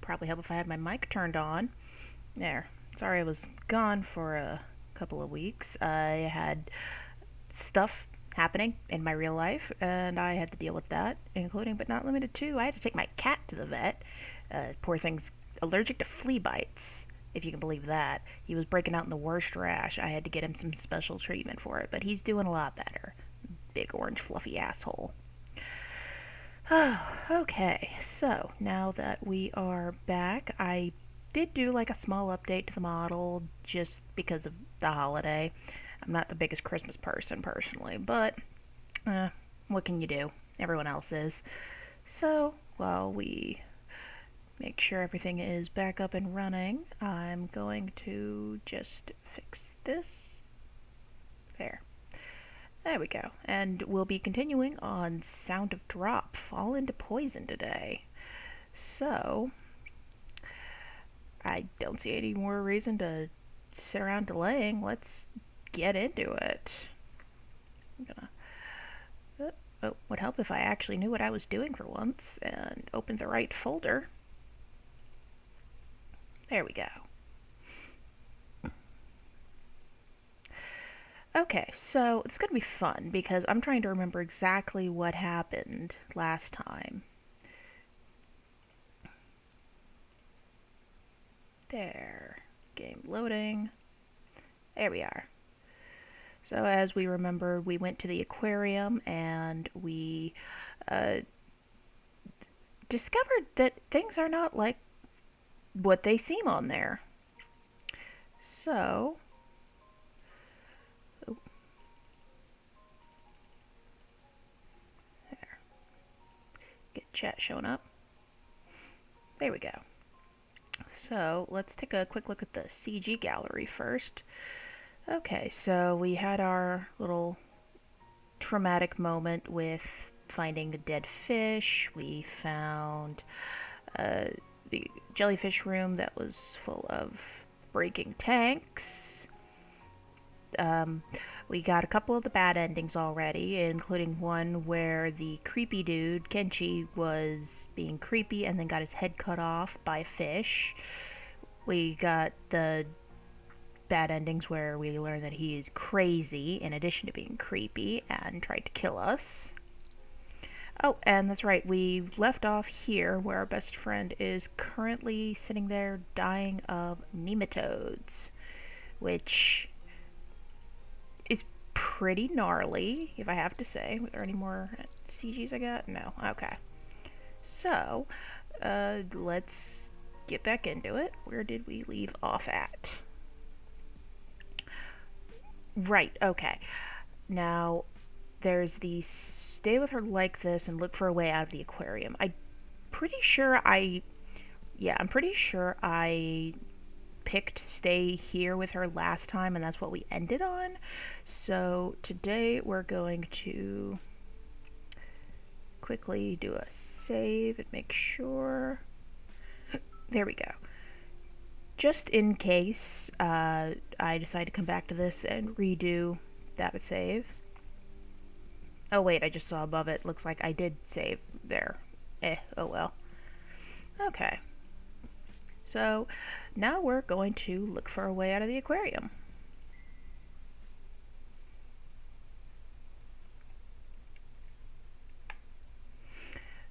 probably help if I had my mic turned on. There. Sorry I was gone for a couple of weeks. I had stuff happening in my real life, and I had to deal with that, including but not limited to, I had to take my cat to the vet. Poor thing's allergic to flea bites, if you can believe that. He was breaking out in the worst rash. I had to get him some special treatment for it, but he's doing a lot better. Big orange fluffy asshole. Oh, okay, so now that we are back, I did do like a small update to the model just because of the holiday. I'm not the biggest Christmas person personally, but what can you do? Everyone else is. So while we make sure everything is back up and running, I'm going to just fix this. There we go. And we'll be continuing on Sound of Drop, Fall into Poison today. So, I don't see any more reason to sit around delaying. Let's get into it. I'm gonna... would help if I actually knew what I was doing for once and opened the right folder. There we go. Okay, so it's going to be fun because I'm trying to remember exactly what happened last time. There. Game loading. There we are. So as we remember, we went to the aquarium and we discovered that things are not like what they seem on there. So... chat showing up. There we go. So let's take a quick look at the CG gallery first. Okay, so we had our little traumatic moment with finding the dead fish. We found the jellyfish room that was full of breaking tanks. We got a couple of the bad endings already, including one where the creepy dude, Kenshi, was being creepy and then got his head cut off by a fish. We got the bad endings where we learn that he is crazy in addition to being creepy and tried to kill us. Oh, and that's right, we left off here where our best friend is currently sitting there dying of nematodes, which is pretty gnarly, if I have to say. Were there any more CGs I got? No. Okay. So, let's get back into it. Where did we leave off at? Right, okay. Now, there's the stay with her like this and look for a way out of the aquarium. I'm pretty sure I picked stay here with her last time, and that's what we ended on. So today we're going to quickly do a save and make sure. There we go. Just in case I decide to come back to this and redo that save. Oh wait, I just saw above it. Looks like I did save there. Oh well. Okay. So now we're going to look for a way out of the aquarium.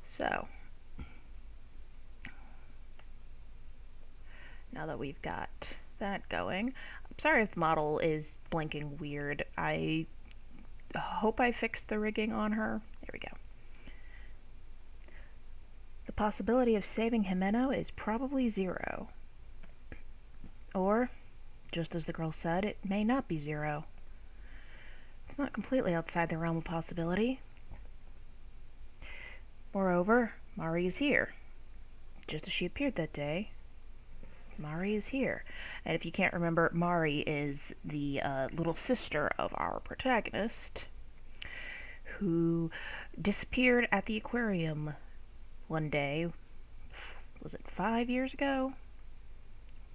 So, now that we've got that going, I'm sorry if the model is blinking weird. I hope I fixed the rigging on her. There we go. The possibility of saving Himeno is probably 0. Or, just as the girl said, it may not be 0. It's not completely outside the realm of possibility. Moreover, Mari is here. Just as she appeared that day, Mari is here. And if you can't remember, Mari is the little sister of our protagonist, who disappeared at the aquarium one day. Was it 5 years ago?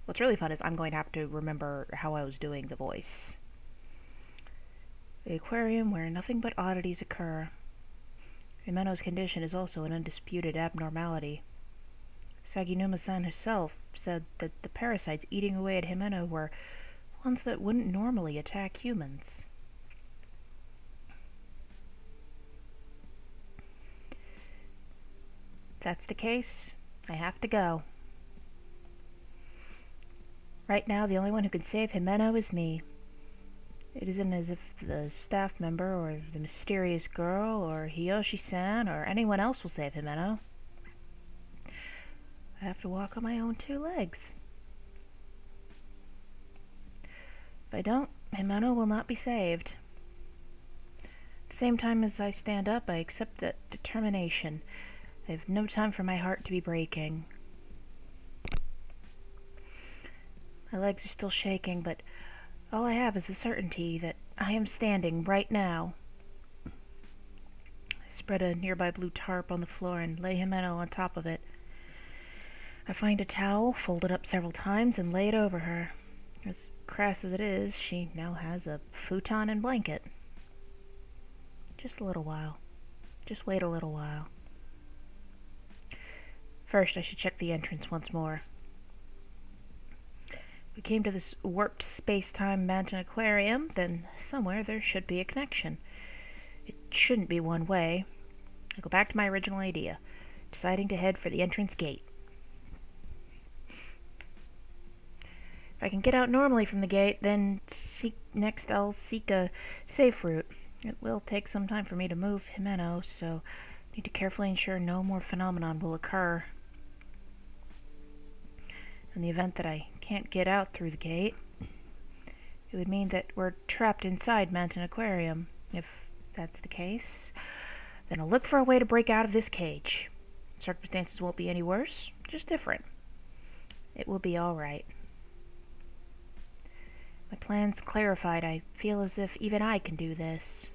What's really fun is I'm going to have to remember how I was doing the voice. The aquarium where nothing but oddities occur. Himeno's condition is also an undisputed abnormality. Saginuma-san herself said that the parasites eating away at Himeno were ones that wouldn't normally attack humans. If that's the case, I have to go. Right now, the only one who can save Himeno is me. It isn't as if the staff member, or the mysterious girl, or Hiyoshi-san, or anyone else will save Himeno. I have to walk on my own 2 legs. If I don't, Himeno will not be saved. At the same time as I stand up, I accept that determination. I have no time for my heart to be breaking. My legs are still shaking, but all I have is the certainty that I am standing right now. I spread a nearby blue tarp on the floor and lay Himeno on top of it. I find a towel, fold it up several times, and lay it over her. As crass as it is, she now has a futon and blanket. Just a little while. Just wait a little while. First, I should check the entrance once more. We came to this warped space-time mountain aquarium, then somewhere there should be a connection. It shouldn't be one way. I go back to my original idea, deciding to head for the entrance gate. If I can get out normally from the gate, then next I'll seek a safe route. It will take some time for me to move Himeno, so I need to carefully ensure no more phenomenon will occur. In the event that I can't get out through the gate, it would mean that we're trapped inside Mountain Aquarium. If that's the case, then I'll look for a way to break out of this cage. Circumstances won't be any worse, just different. It will be all right. My plans clarified, I feel as if even I can do this.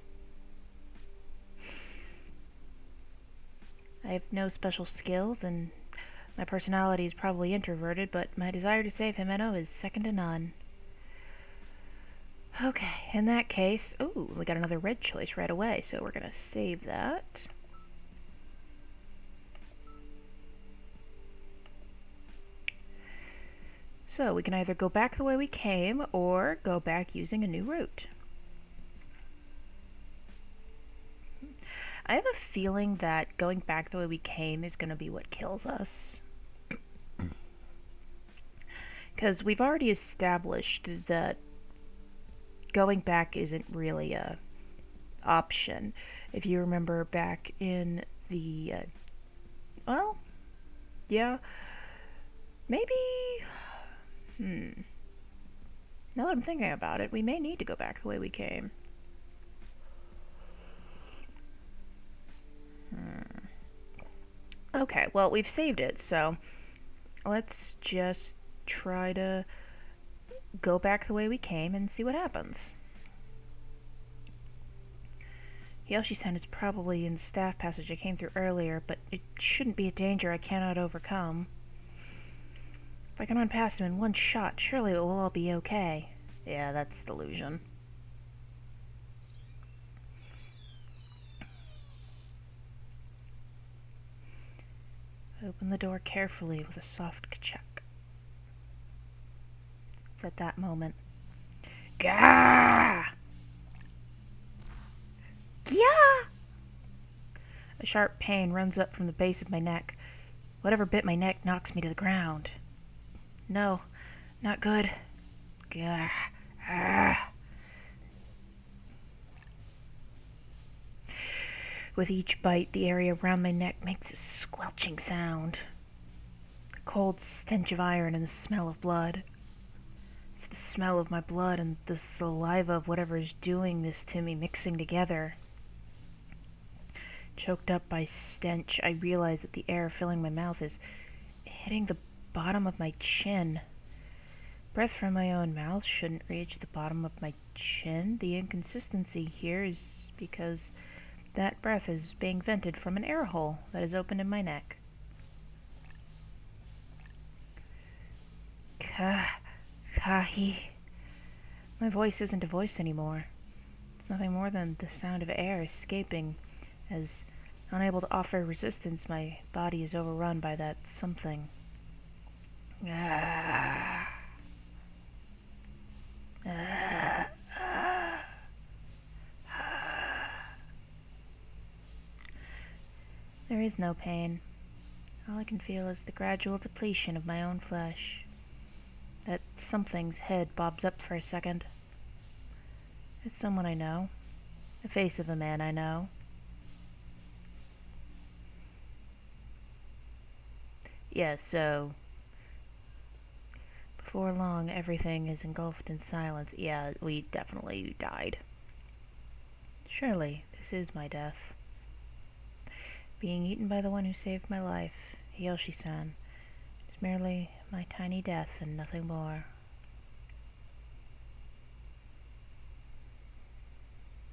I have no special skills, and my personality is probably introverted, but my desire to save Himeno is second to none. Okay, in that case... Ooh, we got another red choice right away, so we're gonna save that. So, we can either go back the way we came, or go back using a new route. I have a feeling that going back the way we came is going to be what kills us. Because we've already established that going back isn't really a option. If you remember back in the... well, yeah, maybe... Now that I'm thinking about it, we may need to go back the way we came. Okay, well, we've saved it, so let's just try to go back the way we came and see what happens. Hiyoshi-san is probably in the staff passage I came through earlier, but it shouldn't be a danger I cannot overcome. If I can run past him in one shot, surely it will all be okay. Yeah, that's delusion. I open the door carefully with a soft ka-chuck. It's at that moment. Gah! Gah! A sharp pain runs up from the base of my neck. Whatever bit my neck knocks me to the ground. No, not good. Gah. Ah. With each bite, the area around my neck makes a squelching sound. The cold stench of iron and the smell of blood. It's the smell of my blood and the saliva of whatever is doing this to me mixing together. Choked up by stench, I realize that the air filling my mouth is hitting the bottom of my chin. Breath from my own mouth shouldn't reach the bottom of my chin. The inconsistency here is because that breath is being vented from an air hole that is opened in my neck. Kahi. My voice isn't a voice anymore. It's nothing more than the sound of air escaping as, unable to offer resistance, my body is overrun by that something. Ah. Ah. Ah. There is no pain. All I can feel is the gradual depletion of my own flesh. That something's head bobs up for a second. It's someone I know. The face of a man I know. Yeah, so before long everything is engulfed in silence. Yeah, we definitely died. Surely, this is my death. Being eaten by the one who saved my life, Hiyoshi-san, is merely my tiny death and nothing more.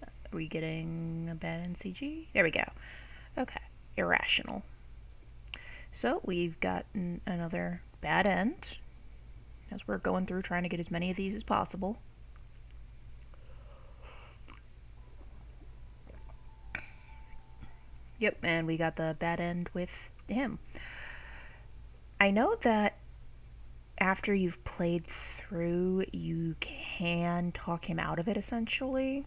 Are we getting a bad NCG? There we go. Okay, irrational. So we've gotten another bad end, as we're going through trying to get as many of these as possible. Yep, and we got the bad end with him. I know that after you've played through, you can talk him out of it, essentially.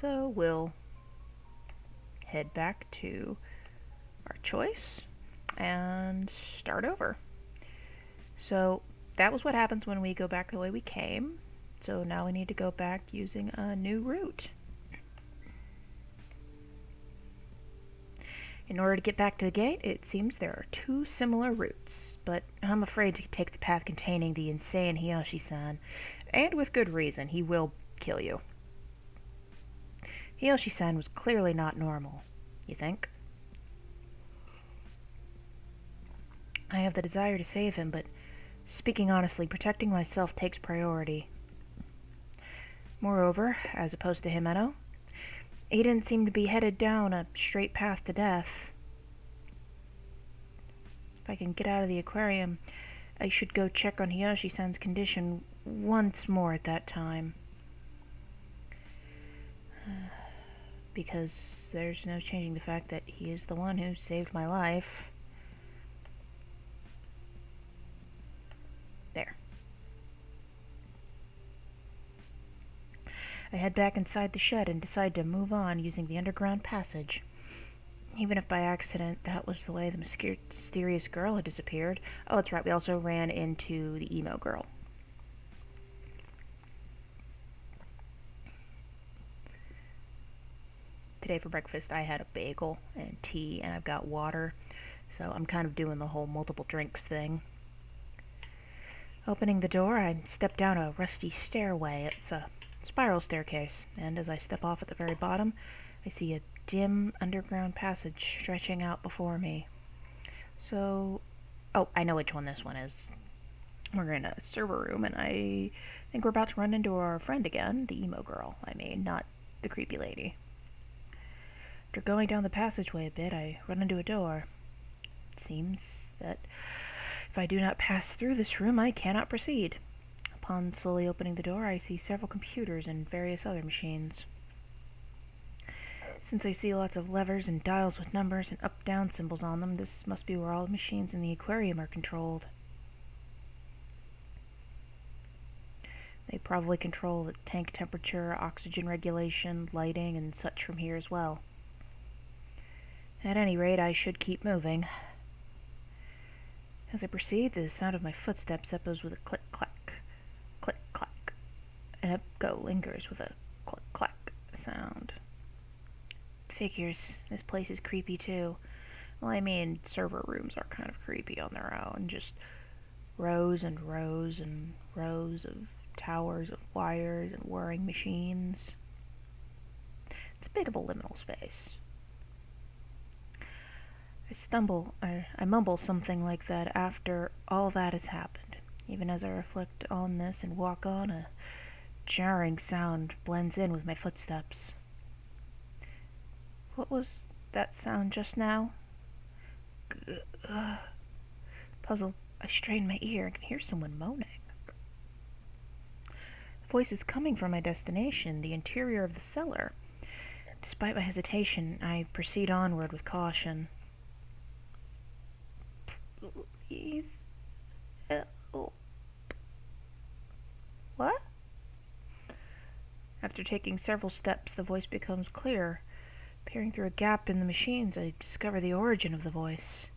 So we'll head back to our choice and start over. So that was what happens when we go back the way we came. So now we need to go back using a new route. In order to get back to the gate, it seems there are two similar routes, but I'm afraid to take the path containing the insane Hiyoshi-san, and with good reason. He will kill you. Hiyoshi-san was clearly not normal, you think? I have the desire to save him, but speaking honestly, protecting myself takes priority. Moreover, as opposed to Himeno, he didn't seem to be headed down a straight path to death. If I can get out of the aquarium, I should go check on Hiyoshi-san's condition once more at that time. Because there's no changing the fact that he is the one who saved my life. There. I head back inside the shed and decide to move on using the underground passage. Even if by accident that was the way the mysterious girl had disappeared. Oh, that's right, we also ran into the emo girl. Today for breakfast I had a bagel and tea, and I've got water, so I'm kind of doing the whole multiple drinks thing. Opening the door, I step down a rusty stairway. It's a spiral staircase, and as I step off at the very bottom, I see a dim underground passage stretching out before me. So, oh, I know which one this one is. We're in a server room, and I think we're about to run into our friend again, the emo girl, not the creepy lady. After going down the passageway a bit, I run into a door. It seems that if I do not pass through this room, I cannot proceed. Upon slowly opening the door, I see several computers and various other machines. Since I see lots of levers and dials with numbers and up-down symbols on them, this must be where all the machines in the aquarium are controlled. They probably control the tank temperature, oxygen regulation, lighting, and such from here as well. At any rate, I should keep moving. As I proceed, the sound of my footsteps echoes with a click-clack, click-clack, and echo lingers with a click-clack sound. Figures, this place is creepy too. Well, server rooms are kind of creepy on their own. Just rows and rows and rows of towers of wires and whirring machines. It's a bit of a liminal space. I mumble something like that after all that has happened. Even as I reflect on this and walk on, a jarring sound blends in with my footsteps. What was that sound just now? Puzzled, I strain my ear and can hear someone moaning. The voice is coming from my destination, the interior of the cellar. Despite my hesitation, I proceed onward with caution. After taking several steps, the voice becomes clear. Peering through a gap in the machines, I discover the origin of the voice.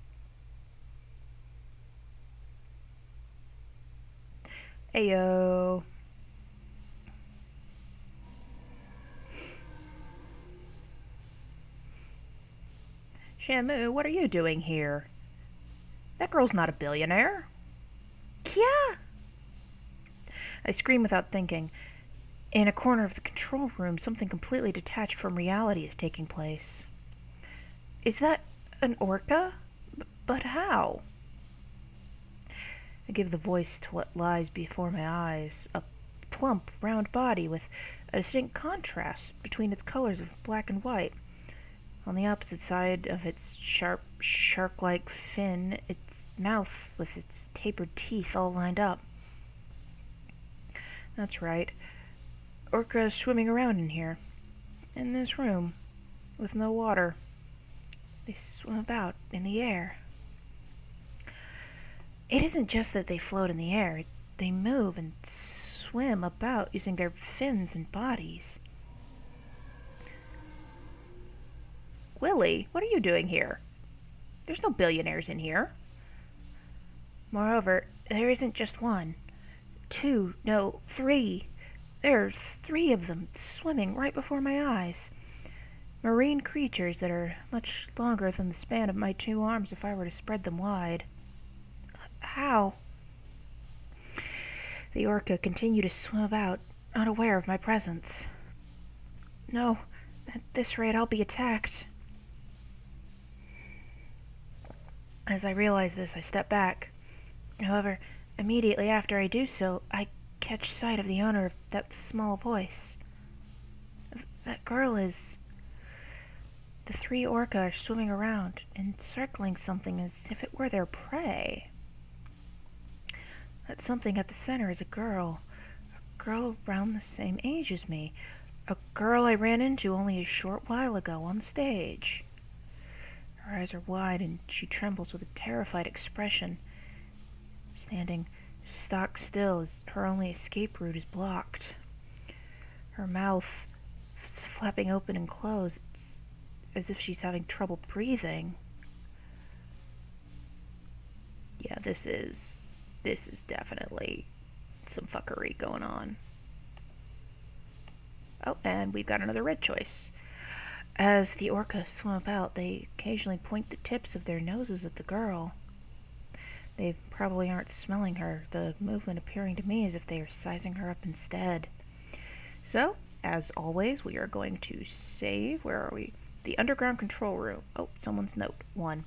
Ayo. Shamu, what are you doing here? That girl's not a billionaire. Kya! I scream without thinking. In a corner of the control room, something completely detached from reality is taking place. Is that an orca? But how? I give the voice to what lies before my eyes, a plump, round body with a distinct contrast between its colors of black and white. On the opposite side of its sharp, shark-like fin, its mouth with its tapered teeth all lined up. That's right. Orcas swimming around in here, in this room, with no water. They swim about in the air. It isn't just that they float in the air. They move and swim about using their fins and bodies. Willie, what are you doing here? There's no billionaires in here. Moreover, there isn't just one. 2, no, 3. There's 3 of them swimming right before my eyes. Marine creatures that are much longer than the span of my 2 arms if I were to spread them wide. How? The orca continued to swim about, unaware of my presence. No, at this rate I'll be attacked. As I realize this, I step back. However, immediately after I do so, I catch sight of the owner of that small voice. That girl is... The 3 orca are swimming around, encircling something as if it were their prey. That something at the center is a girl around the same age as me. A girl I ran into only a short while ago on stage. Her eyes are wide and she trembles with a terrified expression, standing stock still as her only escape route is blocked. Her mouth is flapping open and closed. It's as if she's having trouble breathing. Yeah, this is definitely some fuckery going on. Oh, and we've got another red choice. As the orcas swim about, they occasionally point the tips of their noses at the girl. They probably aren't smelling her, the movement appearing to me as if they are sizing her up instead. So, as always, we are going to save. Where are we? The underground control room. Oh, someone's note. 1.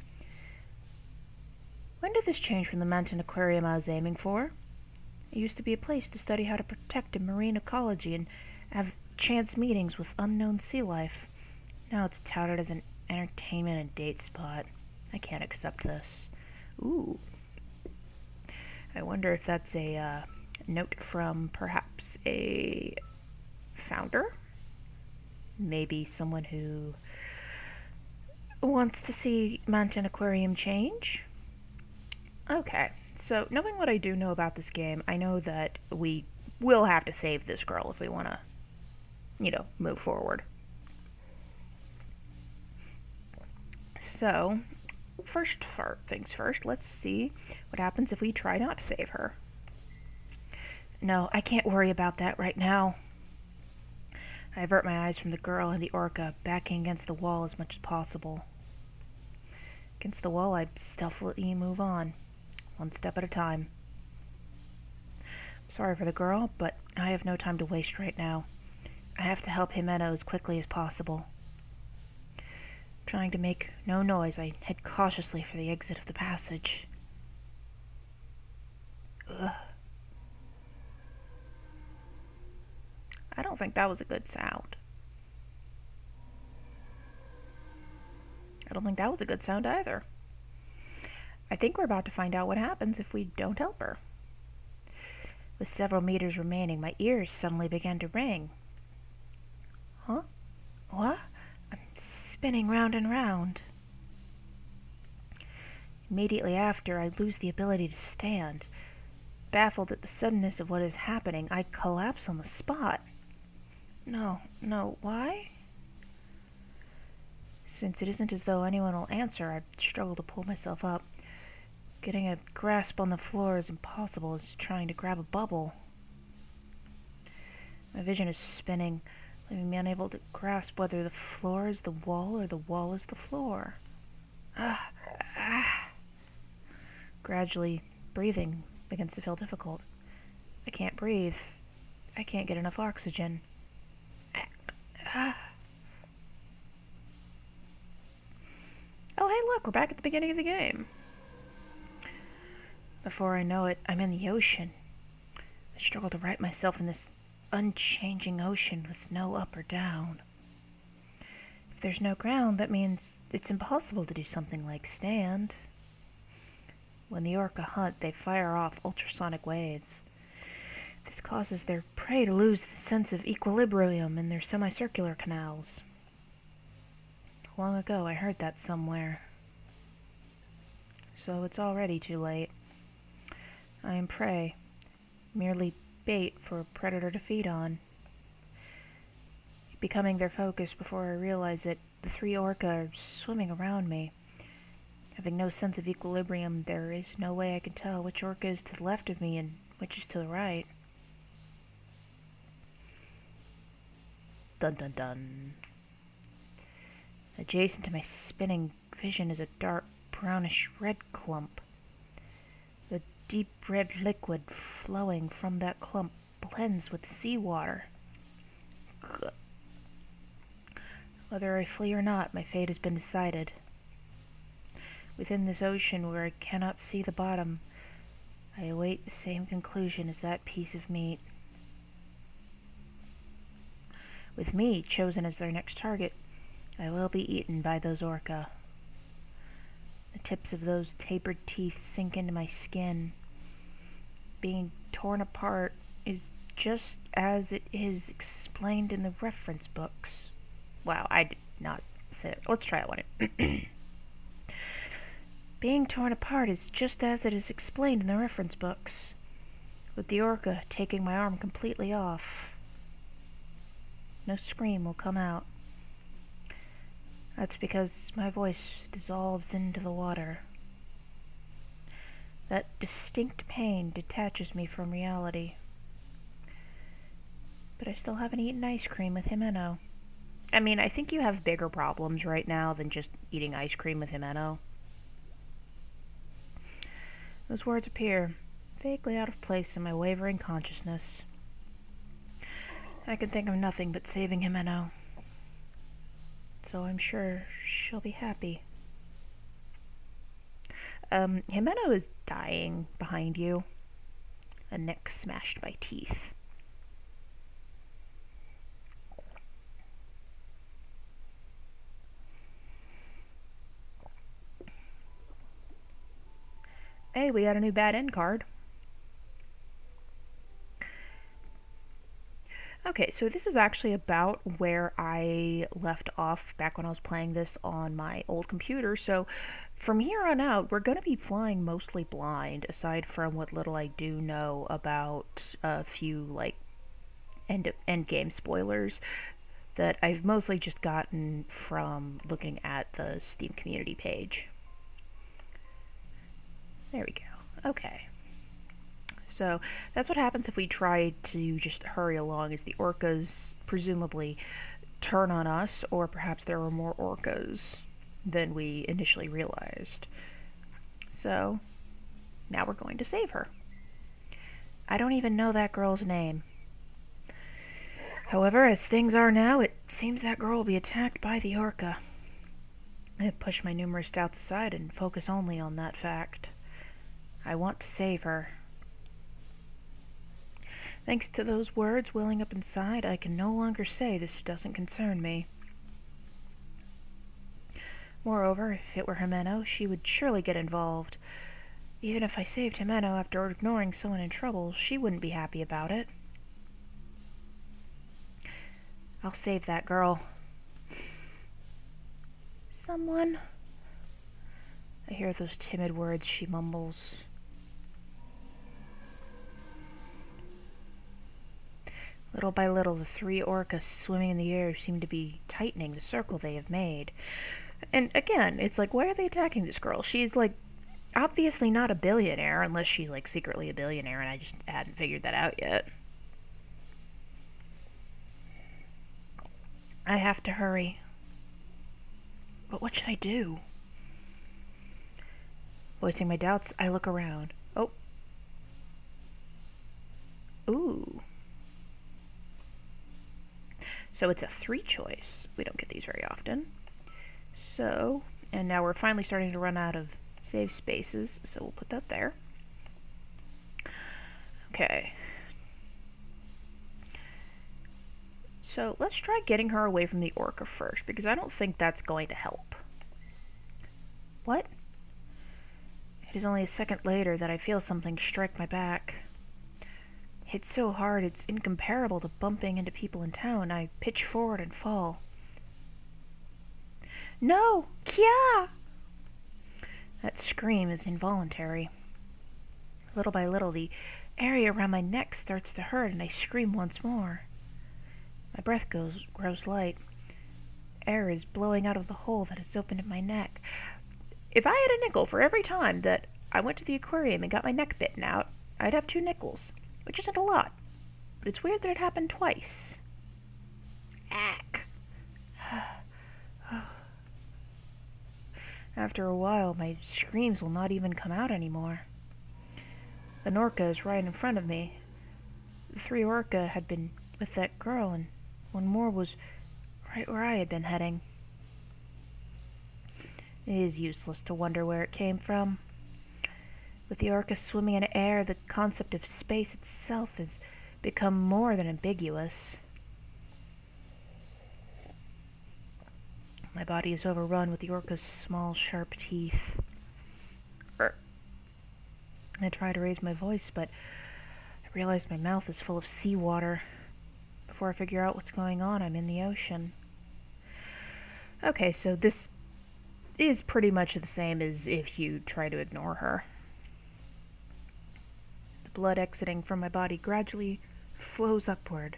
When did this change from the mountain aquarium I was aiming for? It used to be a place to study how to protect a marine ecology and have chance meetings with unknown sea life. Now it's touted as an entertainment and date spot. I can't accept this. Ooh. I wonder if that's a note from perhaps a founder? Maybe someone who wants to see Mountain Aquarium change? Okay, so knowing what I do know about this game, I know that we will have to save this girl if we want to, move forward. So, first things first, let's see what happens if we try not to save her. No, I can't worry about that right now. I avert my eyes from the girl and the orca, backing against the wall as much as possible. Against the wall, I stealthily move on, one step at a time. I'm sorry for the girl, but I have no time to waste right now. I have to help Jimeno as quickly as possible. Trying to make no noise, I head cautiously for the exit of the passage. Ugh. I don't think that was a good sound. I don't think that was a good sound either. I think we're about to find out what happens if we don't help her. With several meters remaining, my ears suddenly began to ring. Huh? What? I'm spinning round and round. Immediately after, I lose the ability to stand. Baffled at the suddenness of what is happening, I collapse on the spot. No, why? Since it isn't as though anyone will answer, I struggle to pull myself up. Getting a grasp on the floor is impossible. It's trying to grab a bubble. My vision is spinning, leaving me unable to grasp whether the floor is the wall or the wall is the floor. Gradually, breathing begins to feel difficult. I can't breathe. I can't get enough oxygen. Oh, hey, look, we're back at the beginning of the game. Before I know it, I'm in the ocean. I struggle to right myself in this unchanging ocean with no up or down. If there's no ground, that means it's impossible to do something like stand. When the orca hunt, they fire off ultrasonic waves. This causes their prey to lose the sense of equilibrium in their semicircular canals. Long ago, I heard that somewhere. So it's already too late. I am prey, merely bait for a predator to feed on. Becoming their focus before I realize it, the three orca are swimming around me. Having no sense of equilibrium, there is no way I can tell which orca is to the left of me and which is to the right. Dun dun dun. Adjacent to my spinning vision is a dark brownish-red clump. The deep red liquid flowing from that clump blends with seawater. Whether I flee or not, my fate has been decided. Within this ocean where I cannot see the bottom, I await the same conclusion as that piece of meat. With me chosen as their next target, I will be eaten by those orca. The tips of those tapered teeth sink into my skin. Being torn apart is just as it is explained in the reference books. Wow, I did not say it. Let's try it one. Being torn apart is just as it is explained in the reference books, with the orca taking my arm completely off. No scream will come out. That's because my voice dissolves into the water. That distinct pain detaches me from reality. But I still haven't eaten ice cream with Jimeno. I mean, I think you have bigger problems right now than just eating ice cream with Jimeno. Those words appear, vaguely out of place in my wavering consciousness. I can think of nothing but saving Jimeno. So I'm sure she'll be happy. Jimeno is dying behind you. A neck smashed by teeth. Hey, we got a new bad end card. Okay, so this is actually about where I left off back when I was playing this on my old computer. So from here on out, we're going to be flying mostly blind, aside from what little I do know about a few, like, end game spoilers that I've mostly just gotten from looking at the Steam community page. There we go. Okay. So that's what happens if we try to just hurry along, is the orcas presumably turn on us, or perhaps there were more orcas than we initially realized. So now we're going to save her. I don't even know that girl's name. However, as things are now, it seems that girl will be attacked by the orca. I push my numerous doubts aside and focus only on that fact. I want to save her. Thanks to those words welling up inside, I can no longer say this doesn't concern me. Moreover, if it were Jimeno, she would surely get involved. Even if I saved Jimeno after ignoring someone in trouble, she wouldn't be happy about it. I'll save that girl. Someone? I hear those timid words she mumbles. Little by little, the three orcas swimming in the air seem to be tightening the circle they have made. And again, it's like, why are they attacking this girl? She's like, obviously not a billionaire, unless she's like secretly a billionaire and I just hadn't figured that out yet. I have to hurry. But what should I do? Voicing my doubts, I look around. Oh. Ooh. So it's a 3 choice. We don't get these very often. So, and now we're finally starting to run out of save spaces, so we'll put that there. Okay. So let's try getting her away from the orca first, because I don't think that's going to help. What? It is only a second later that I feel something strike my back. Hit so hard it's incomparable to bumping into people in town. I pitch forward and fall. No! Kya! That scream is involuntary. Little by little, the area around my neck starts to hurt, and I scream once more. My breath grows light. Air is blowing out of the hole that has opened in my neck. If I had a nickel for every time that I went to the aquarium and got my neck bitten out, I'd have 2 nickels, which isn't a lot. But it's weird that it happened twice. Ack. After a while, my screams will not even come out anymore. An orca is right in front of me. The 3 orca had been with that girl, and one more was right where I had been heading. It is useless to wonder where it came from. With the orca swimming in air, the concept of space itself has become more than ambiguous. My body is overrun with the orca's small, sharp teeth. I try to raise my voice, but I realize my mouth is full of seawater. Before I figure out what's going on, I'm in the ocean. Okay, so this is pretty much the same as if you try to ignore her. The blood exiting from my body gradually flows upward.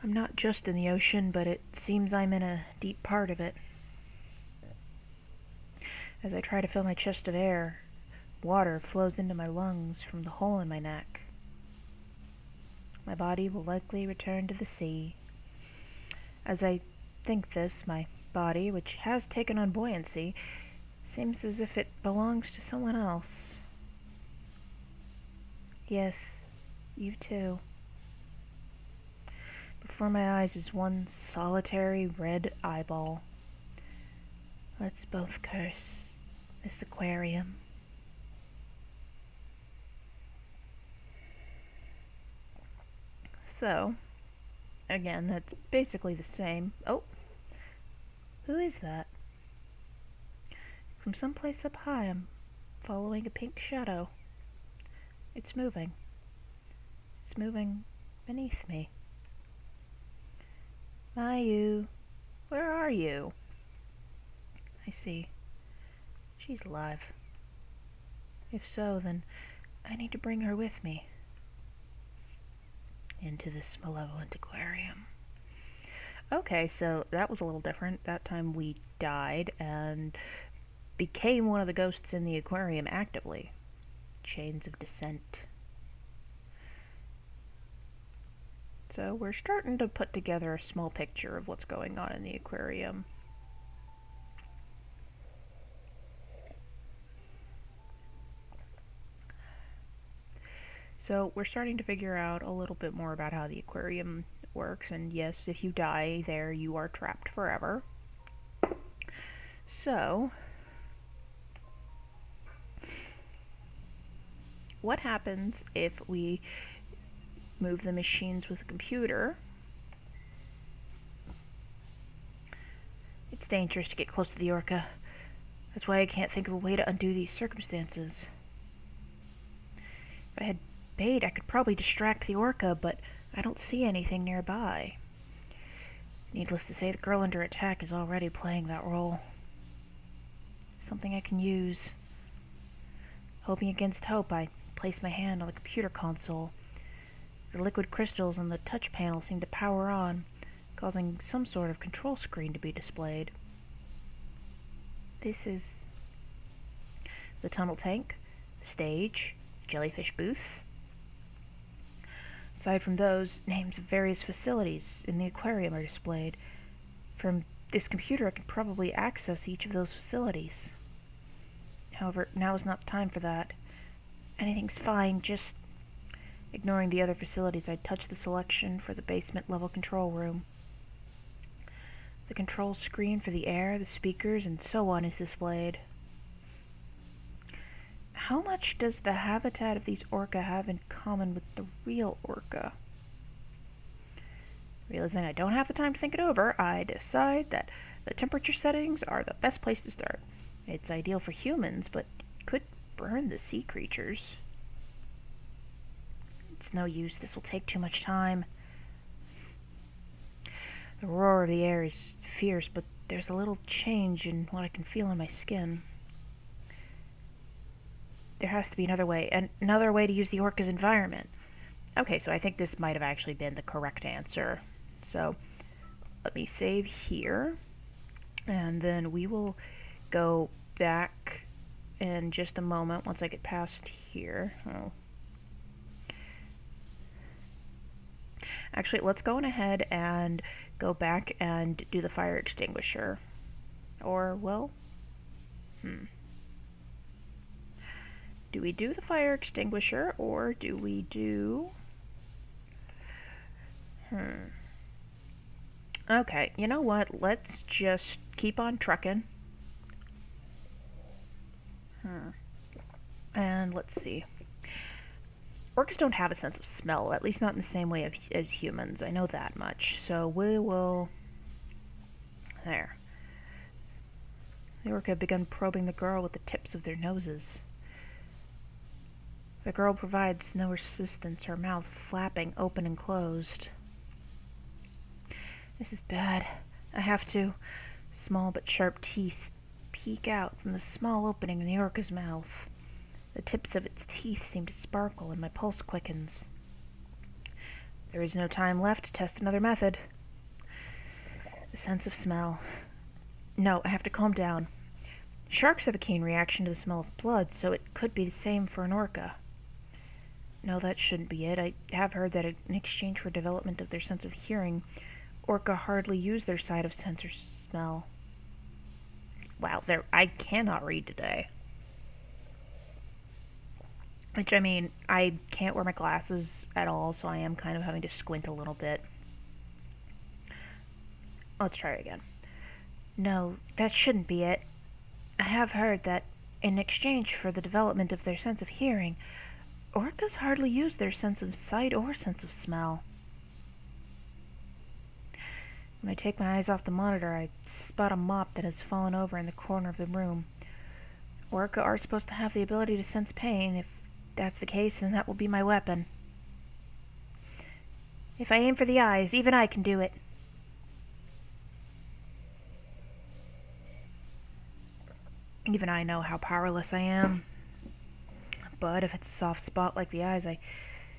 I'm not just in the ocean, but it seems I'm in a deep part of it. As I try to fill my chest of air, water flows into my lungs from the hole in my neck. My body will likely return to the sea. As I think this, my body, which has taken on buoyancy, seems as if it belongs to someone else. Yes, you too. Before my eyes is one solitary red eyeball. Let's both curse this aquarium. So, again, that's basically the same. Oh, who is that? From someplace up high, I'm following a pink shadow. It's moving. It's moving beneath me. Mayu, where are you? I see. She's alive. If so, then I need to bring her with me into this malevolent aquarium. Okay, so that was a little different. That time we died and became one of the ghosts in the aquarium actively. Chains of descent. So we're starting to put together a small picture of what's going on in the aquarium. So we're starting to figure out a little bit more about how the aquarium works, and yes, if you die there, you are trapped forever. So, what happens if we move the machines with a computer? It's dangerous to get close to the orca. That's why I can't think of a way to undo these circumstances. If I had bait, I could probably distract the orca, but I don't see anything nearby. Needless to say, the girl under attack is already playing that role. Something I can use. Hoping against hope, I place my hand on the computer console. The liquid crystals on the touch panel seem to power on, causing some sort of control screen to be displayed. This is the tunnel tank, the stage, the jellyfish booth. Aside from those, names of various facilities in the aquarium are displayed. From this computer, I can probably access each of those facilities. However, now is not the time for that. Anything's fine, just ignoring the other facilities. I touch the selection for the basement level control room. The control screen for the air, the speakers, and so on is displayed. How much does the habitat of these orca have in common with the real orca? Realizing I don't have the time to think it over, I decide that the temperature settings are the best place to start. It's ideal for humans, but could burn the sea creatures. It's no use, this will take too much time. The roar of the air is fierce, but there's a little change in what I can feel in my skin. There has to be another way to use the orca's environment. Okay, so I think this might have actually been the correct answer. So, let me save here, and then we will go back in just a moment once I get past here. Oh. Actually, let's go on ahead and go back and do the fire extinguisher. Or, well, do we do the fire extinguisher, or do we do... Okay, you know what? Let's just keep on trucking. And let's see. Orcas don't have a sense of smell, at least not in the same way as humans. I know that much. So we will... There. The orca have begun probing the girl with the tips of their noses. The girl provides no resistance, her mouth flapping open and closed. This is bad. I have to. Small but sharp teeth peek out from the small opening in the orca's mouth. The tips of its teeth seem to sparkle, and my pulse quickens. There is no time left to test another method. The sense of smell. No, I have to calm down. Sharks have a keen reaction to the smell of blood, so it could be the same for an orca. No, that shouldn't be it. I have heard that in exchange for development of their sense of hearing, orca hardly use their side of sense or smell. Wow, I cannot read today. Which, I mean, I can't wear my glasses at all, so I am kind of having to squint a little bit. Let's try it again. No, that shouldn't be it. I have heard that in exchange for the development of their sense of hearing, orcas hardly use their sense of sight or sense of smell. When I take my eyes off the monitor, I spot a mop that has fallen over in the corner of the room. Orca are supposed to have the ability to sense pain. If that's the case, then that will be my weapon. If I aim for the eyes, even I can do it. Even I know how powerless I am. But if it's a soft spot like the eyes, I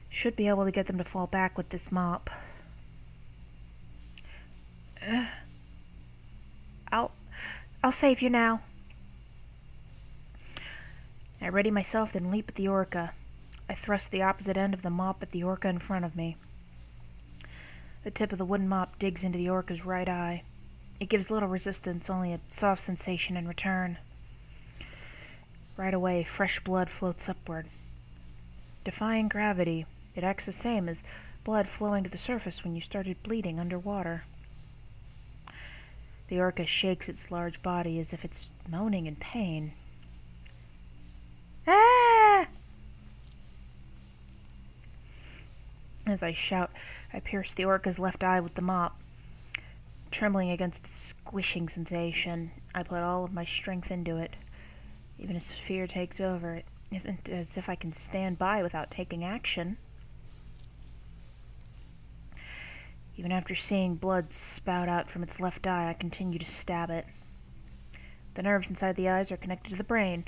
should be able to get them to fall back with this mop. I'll save you now. I ready myself, then leap at the orca. I thrust the opposite end of the mop at the orca in front of me. The tip of the wooden mop digs into the orca's right eye. It gives little resistance, only a soft sensation in return. Right away, fresh blood floats upward. Defying gravity, it acts the same as blood flowing to the surface when you started bleeding underwater. The orca shakes its large body as if it's moaning in pain. Ah! As I shout, I pierce the orca's left eye with the mop. Trembling against the squishing sensation, I put all of my strength into it. Even as fear takes over, it isn't as if I can stand by without taking action. Even after seeing blood spout out from its left eye, I continue to stab it. The nerves inside the eyes are connected to the brain.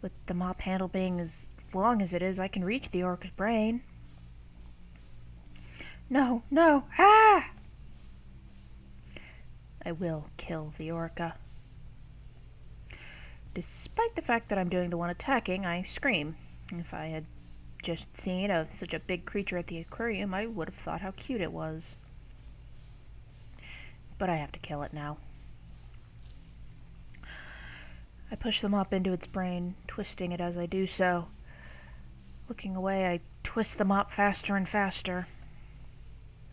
With the mop handle being as long as it is, I can reach the orca's brain. No, no, ah! I will kill the orca. Despite the fact that I'm doing the one attacking, I scream. If I had just seen such a big creature at the aquarium, I would have thought how cute it was. But I have to kill it now. I push the mop into its brain, twisting it as I do so. Looking away, I twist the mop faster and faster.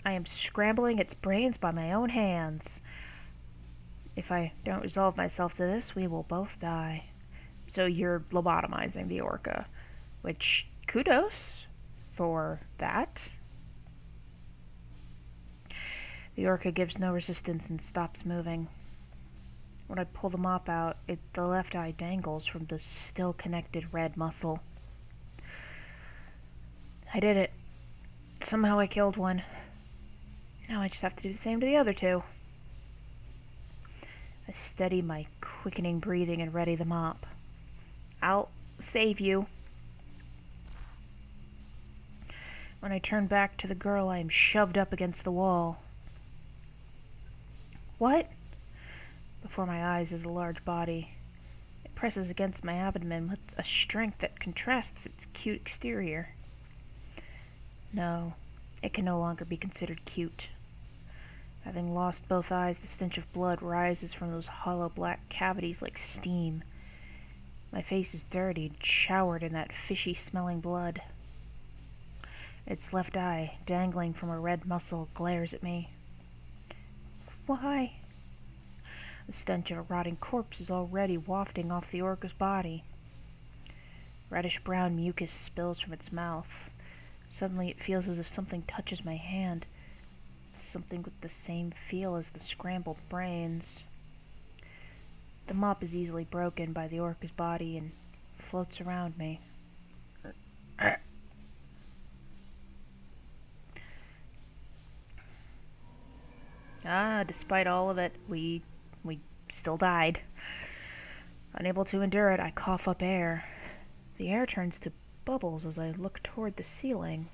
I am scrambling its brains by my own hands. If I don't resolve myself to this, we will both die. So you're lobotomizing the orca, which, kudos for that. The orca gives no resistance and stops moving. When I pull the mop out, the left eye dangles from the still connected red muscle. I did it. Somehow I killed one. Now I just have to do the same to the other two. I steady my quickening breathing and ready the mop. I'll save you. When I turn back to the girl, I am shoved up against the wall. What? Before my eyes is a large body. It presses against my abdomen with a strength that contrasts its cute exterior. No, it can no longer be considered cute. Having lost both eyes, the stench of blood rises from those hollow black cavities like steam. My face is dirtied, showered in that fishy-smelling blood. Its left eye, dangling from a red muscle, glares at me. Why? The stench of a rotting corpse is already wafting off the orca's body. Reddish-brown mucus spills from its mouth. Suddenly it feels as if something touches my hand. Something with the same feel as the scrambled brains. The mop is easily broken by the orca's body and floats around me. Despite all of it, we still died. Unable to endure it, I cough up air. The air turns to bubbles as I look toward the ceiling.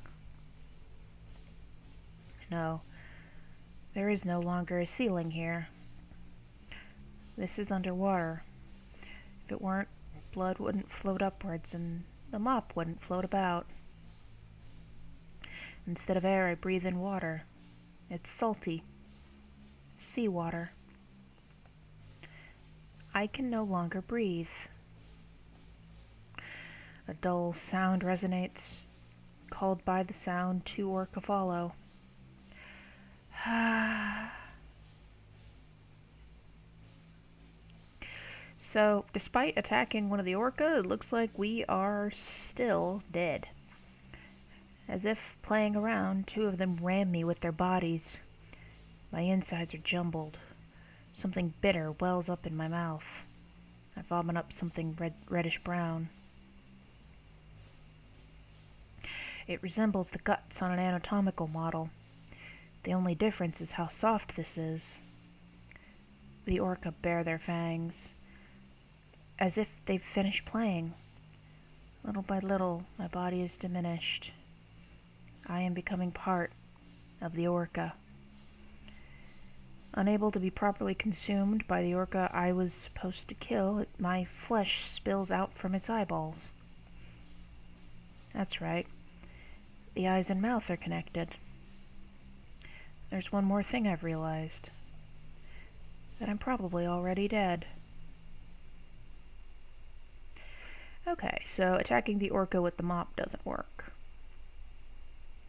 No, there is no longer a ceiling here. This is underwater. If it weren't, blood wouldn't float upwards and the mop wouldn't float about. Instead of air, I breathe in water. It's salty. Seawater. I can no longer breathe. A dull sound resonates. Called by the sound, two orca follow. So, despite attacking one of the orca, it looks like we are still dead. As if playing around, two of them ram me with their bodies. My insides are jumbled. Something bitter wells up in my mouth. I vomit up something reddish-brown. It resembles the guts on an anatomical model. The only difference is how soft this is. The orca bare their fangs, as if they've finished playing. Little by little, my body is diminished. I am becoming part of the orca. Unable to be properly consumed by the orca I was supposed to kill, my flesh spills out from its eyeballs. That's right. The eyes and mouth are connected. There's one more thing I've realized. That I'm probably already dead. Okay, so attacking the orca with the mop doesn't work.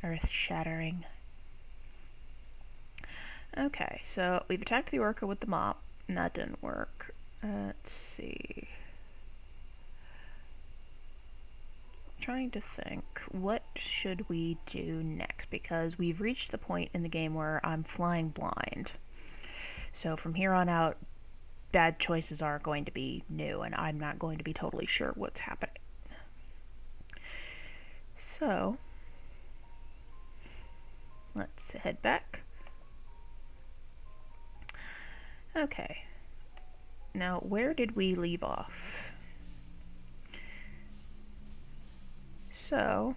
Earth-shattering. Okay, so we've attacked the orca with the mop, and that didn't work. Let's see. Trying to think, what should we do next? Because we've reached the point in the game where I'm flying blind. So from here on out, bad choices are going to be new, and I'm not going to be totally sure what's happening. So, let's head back. Okay. Now, where did we leave off? So,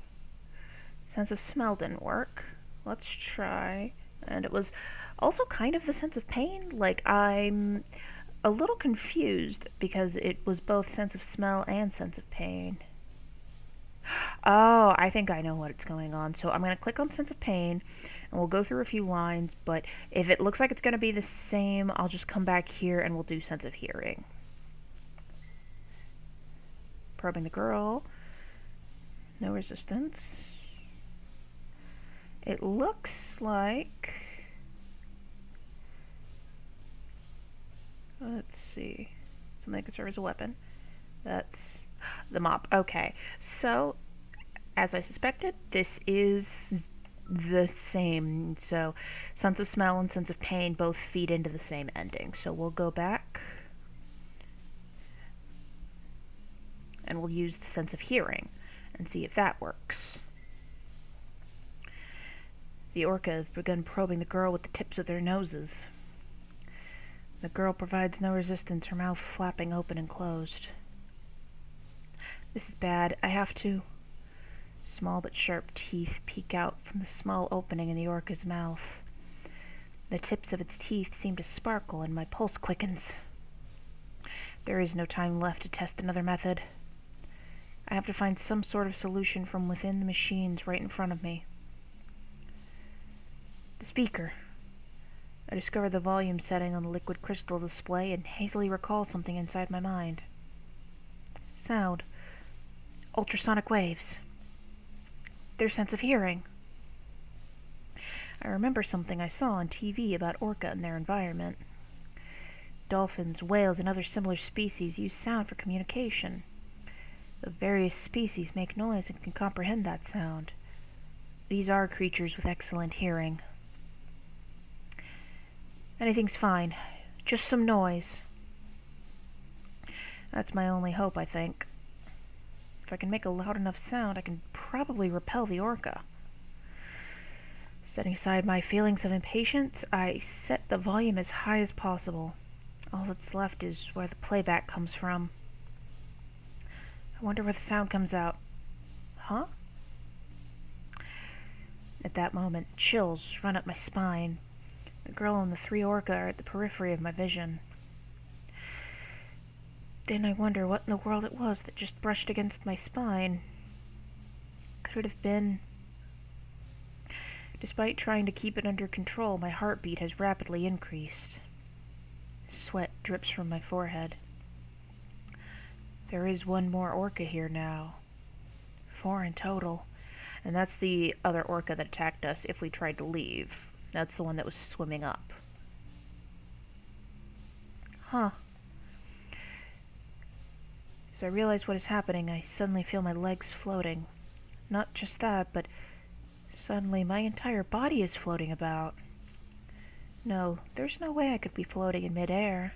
sense of smell didn't work. let's try. And it was also kind of the sense of pain. Like, I'm a little confused because it was both sense of smell and sense of pain. Oh, I think I know what's going on. So I'm going to click on sense of pain and we'll go through a few lines, but if it looks like it's going to be the same, I'll just come back here and we'll do sense of hearing. Probing the girl. No resistance. It looks like... Let's see. Something that could serve as a weapon. That's the mop. Okay. So, as I suspected, this is the same. So, sense of smell and sense of pain both feed into the same ending. So we'll go back. And we'll use the sense of hearing and see if that works. The orca have begun probing the girl with the tips of their noses. The girl provides no resistance, her mouth flapping open and closed. This is bad. I have to... Small but sharp teeth peek out from the small opening in the orca's mouth. The tips of its teeth seem to sparkle and my pulse quickens. There is no time left to test another method. I have to find some sort of solution from within the machines right in front of me. The speaker. I discover the volume setting on the liquid crystal display and hazily recall something inside my mind. Sound. Ultrasonic waves. Their sense of hearing. I remember something I saw on TV about orca and their environment. Dolphins, whales, and other similar species use sound for communication. The various species make noise and can comprehend that sound. These are creatures with excellent hearing. Anything's fine. Just some noise. That's my only hope, I think. If I can make a loud enough sound, I can probably repel the orca. Setting aside my feelings of impatience, I set the volume as high as possible. All that's left is where the playback comes from. I wonder where the sound comes out. Huh? At that moment, chills run up my spine. The girl and the 3 orca are at the periphery of my vision. Then I wonder what in the world it was that just brushed against my spine. Could it have been... Despite trying to keep it under control, my heartbeat has rapidly increased. Sweat drips from my forehead. There is one more orca here now. 4 in total. And that's the other orca that attacked us if we tried to leave. That's the one that was swimming up. Huh. As I realize what is happening, I suddenly feel my legs floating. Not just that, but suddenly my entire body is floating about. No, there's no way I could be floating in midair.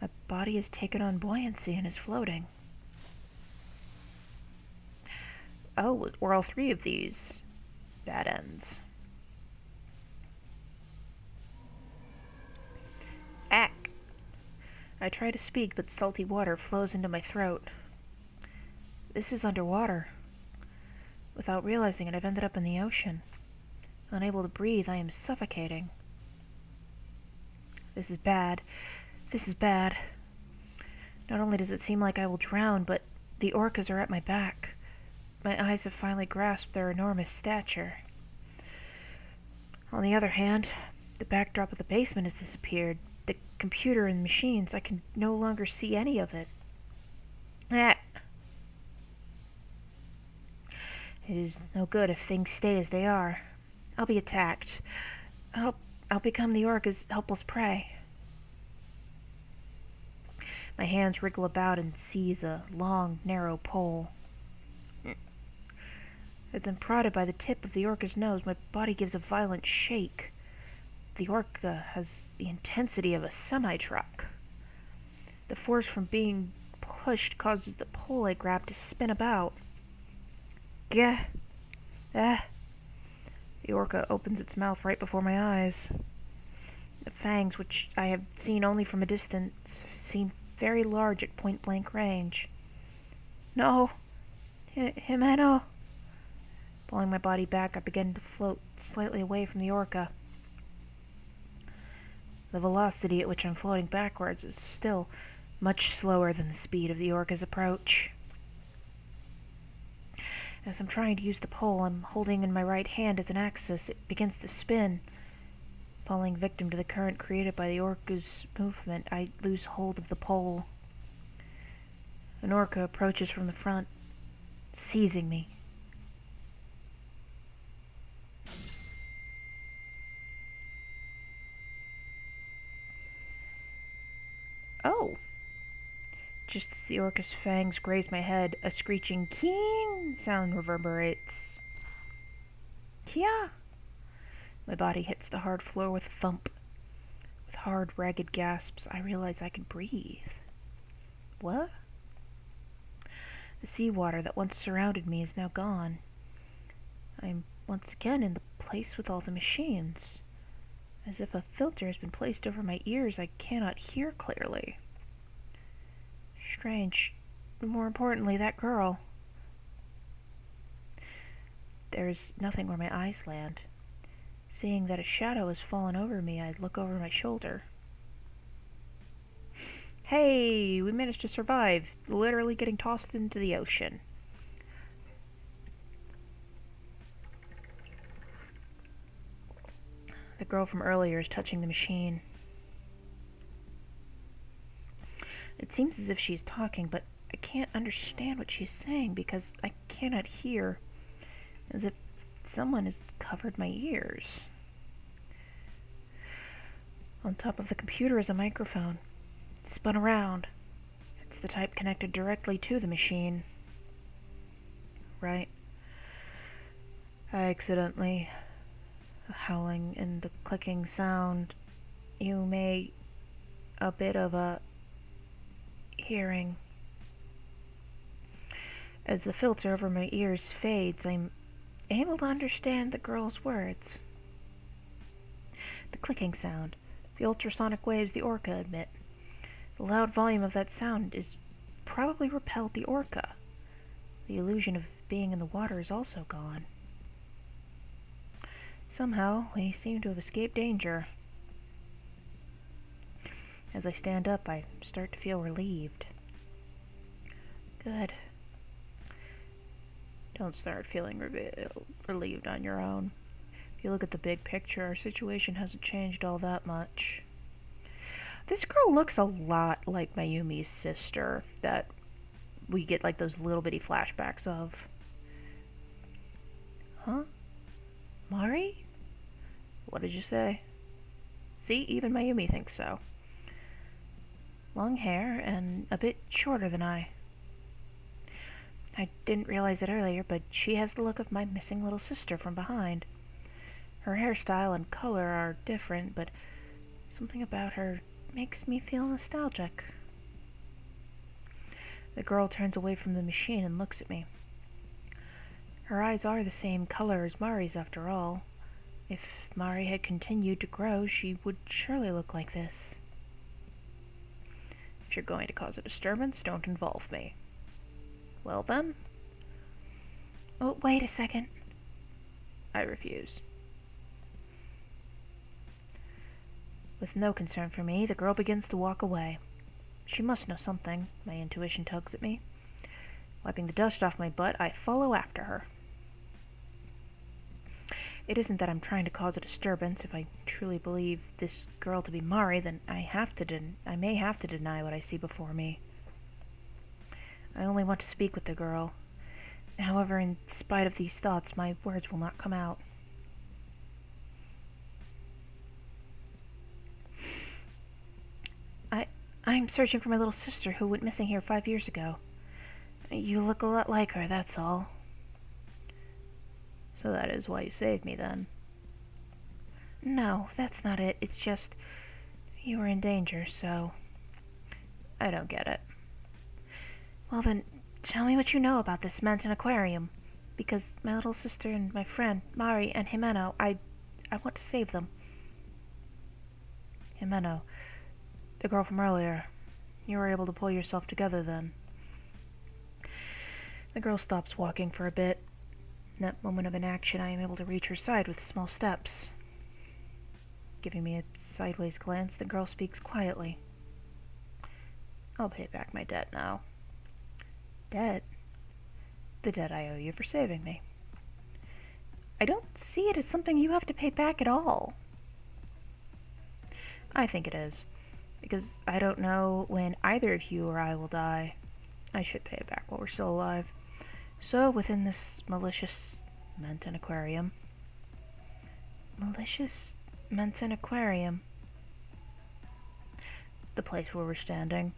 My body has taken on buoyancy and is floating. Oh, we're all 3 of these bad ends. Ack! I try to speak, but salty water flows into my throat. This is underwater. Without realizing it, I've ended up in the ocean. Unable to breathe, I am suffocating. This is bad. This is bad. Not only does it seem like I will drown, but the orcas are at my back. My eyes have finally grasped their enormous stature. On the other hand, the backdrop of the basement has disappeared. The computer and machines, I can no longer see any of it. Ah. It is no good if things stay as they are. I'll be attacked. I'll become the orca's helpless prey. My hands wriggle about and seize a long, narrow pole. As I'm prodded by the tip of the orca's nose, my body gives a violent shake. The orca has the intensity of a semi-truck. The force from being pushed causes the pole I grab to spin about. Gah! Ah! The orca opens its mouth right before my eyes. The fangs, which I have seen only from a distance, seem very large at point-blank range. No! Jimeno! Pulling my body back, I began to float slightly away from the orca. The velocity at which I'm floating backwards is still much slower than the speed of the orca's approach. As I'm trying to use the pole I'm holding in my right hand as an axis, it begins to spin. Falling victim to the current created by the orca's movement, I lose hold of the pole. An orca approaches from the front, seizing me. Oh! Just as the orca's fangs graze my head, a screeching keen sound reverberates. Kia! My body hits the hard floor with a thump. With hard, ragged gasps, I realize I can breathe. What? The seawater that once surrounded me is now gone. I'm once again in the place with all the machines. As if a filter has been placed over my ears, I cannot hear clearly. Strange. More importantly, that girl. There's nothing where my eyes land. Seeing that a shadow has fallen over me, I look over my shoulder. Hey, we managed to survive, literally getting tossed into the ocean. The girl from earlier is touching the machine. It seems as if she's talking, but I can't understand what she's saying because I cannot hear. As if someone has covered my ears. On top of the computer is a microphone. It's spun around. It's the type connected directly to the machine. Right. I accidentally... The howling and the clicking sound. You may... A bit of a... hearing. As the filter over my ears fades, I'm able to understand the girl's words. The clicking sound, the ultrasonic waves the orca emit. The loud volume of that sound is probably repelled the orca. The illusion of being in the water is also gone. Somehow, we seem to have escaped danger. As I stand up, I start to feel relieved. Good. Don't start feeling relieved on your own. If you look at the big picture, our situation hasn't changed all that much. This girl looks a lot like Mayumi's sister that we get like those little bitty flashbacks of. Huh? Mari? What did you say? See, even Mayumi thinks so. Long hair and a bit shorter than I didn't realize it earlier, but she has the look of my missing little sister from behind. Her hairstyle and color are different, but something about her makes me feel nostalgic. The girl turns away from the machine and looks at me. Her eyes are the same color as Mari's after all. If Mari had continued to grow, she would surely look like this. If you're going to cause a disturbance, don't involve me. Well then. Oh, wait a second. I refuse. With no concern for me, the girl begins to walk away. She must know something, my intuition tugs at me. Wiping the dust off my butt, I follow after her. It isn't that I'm trying to cause a disturbance. If I truly believe this girl to be Mari, then I may have to deny what I see before me. I only want to speak with the girl. However, in spite of these thoughts, my words will not come out. I'm searching for my little sister who went missing here 5 years ago. You look a lot like her, that's all. So that is why you saved me, then? No, that's not it. It's just... you were in danger, so... I don't get it. Well then, tell me what you know about this mountain aquarium. Because my little sister and my friend, Mari and Himeno, I want to save them. Himeno, the girl from earlier. You were able to pull yourself together then. The girl stops walking for a bit. In that moment of inaction, I am able to reach her side with small steps. Giving me a sideways glance, the girl speaks quietly. I'll pay back my debt now. Debt? The debt I owe you for saving me. I don't see it as something you have to pay back at all. I think it is, because I don't know when either of you or I will die. I should pay it back while we're still alive. So, within this malicious Menton aquarium. Malicious Menton aquarium. The place where we're standing.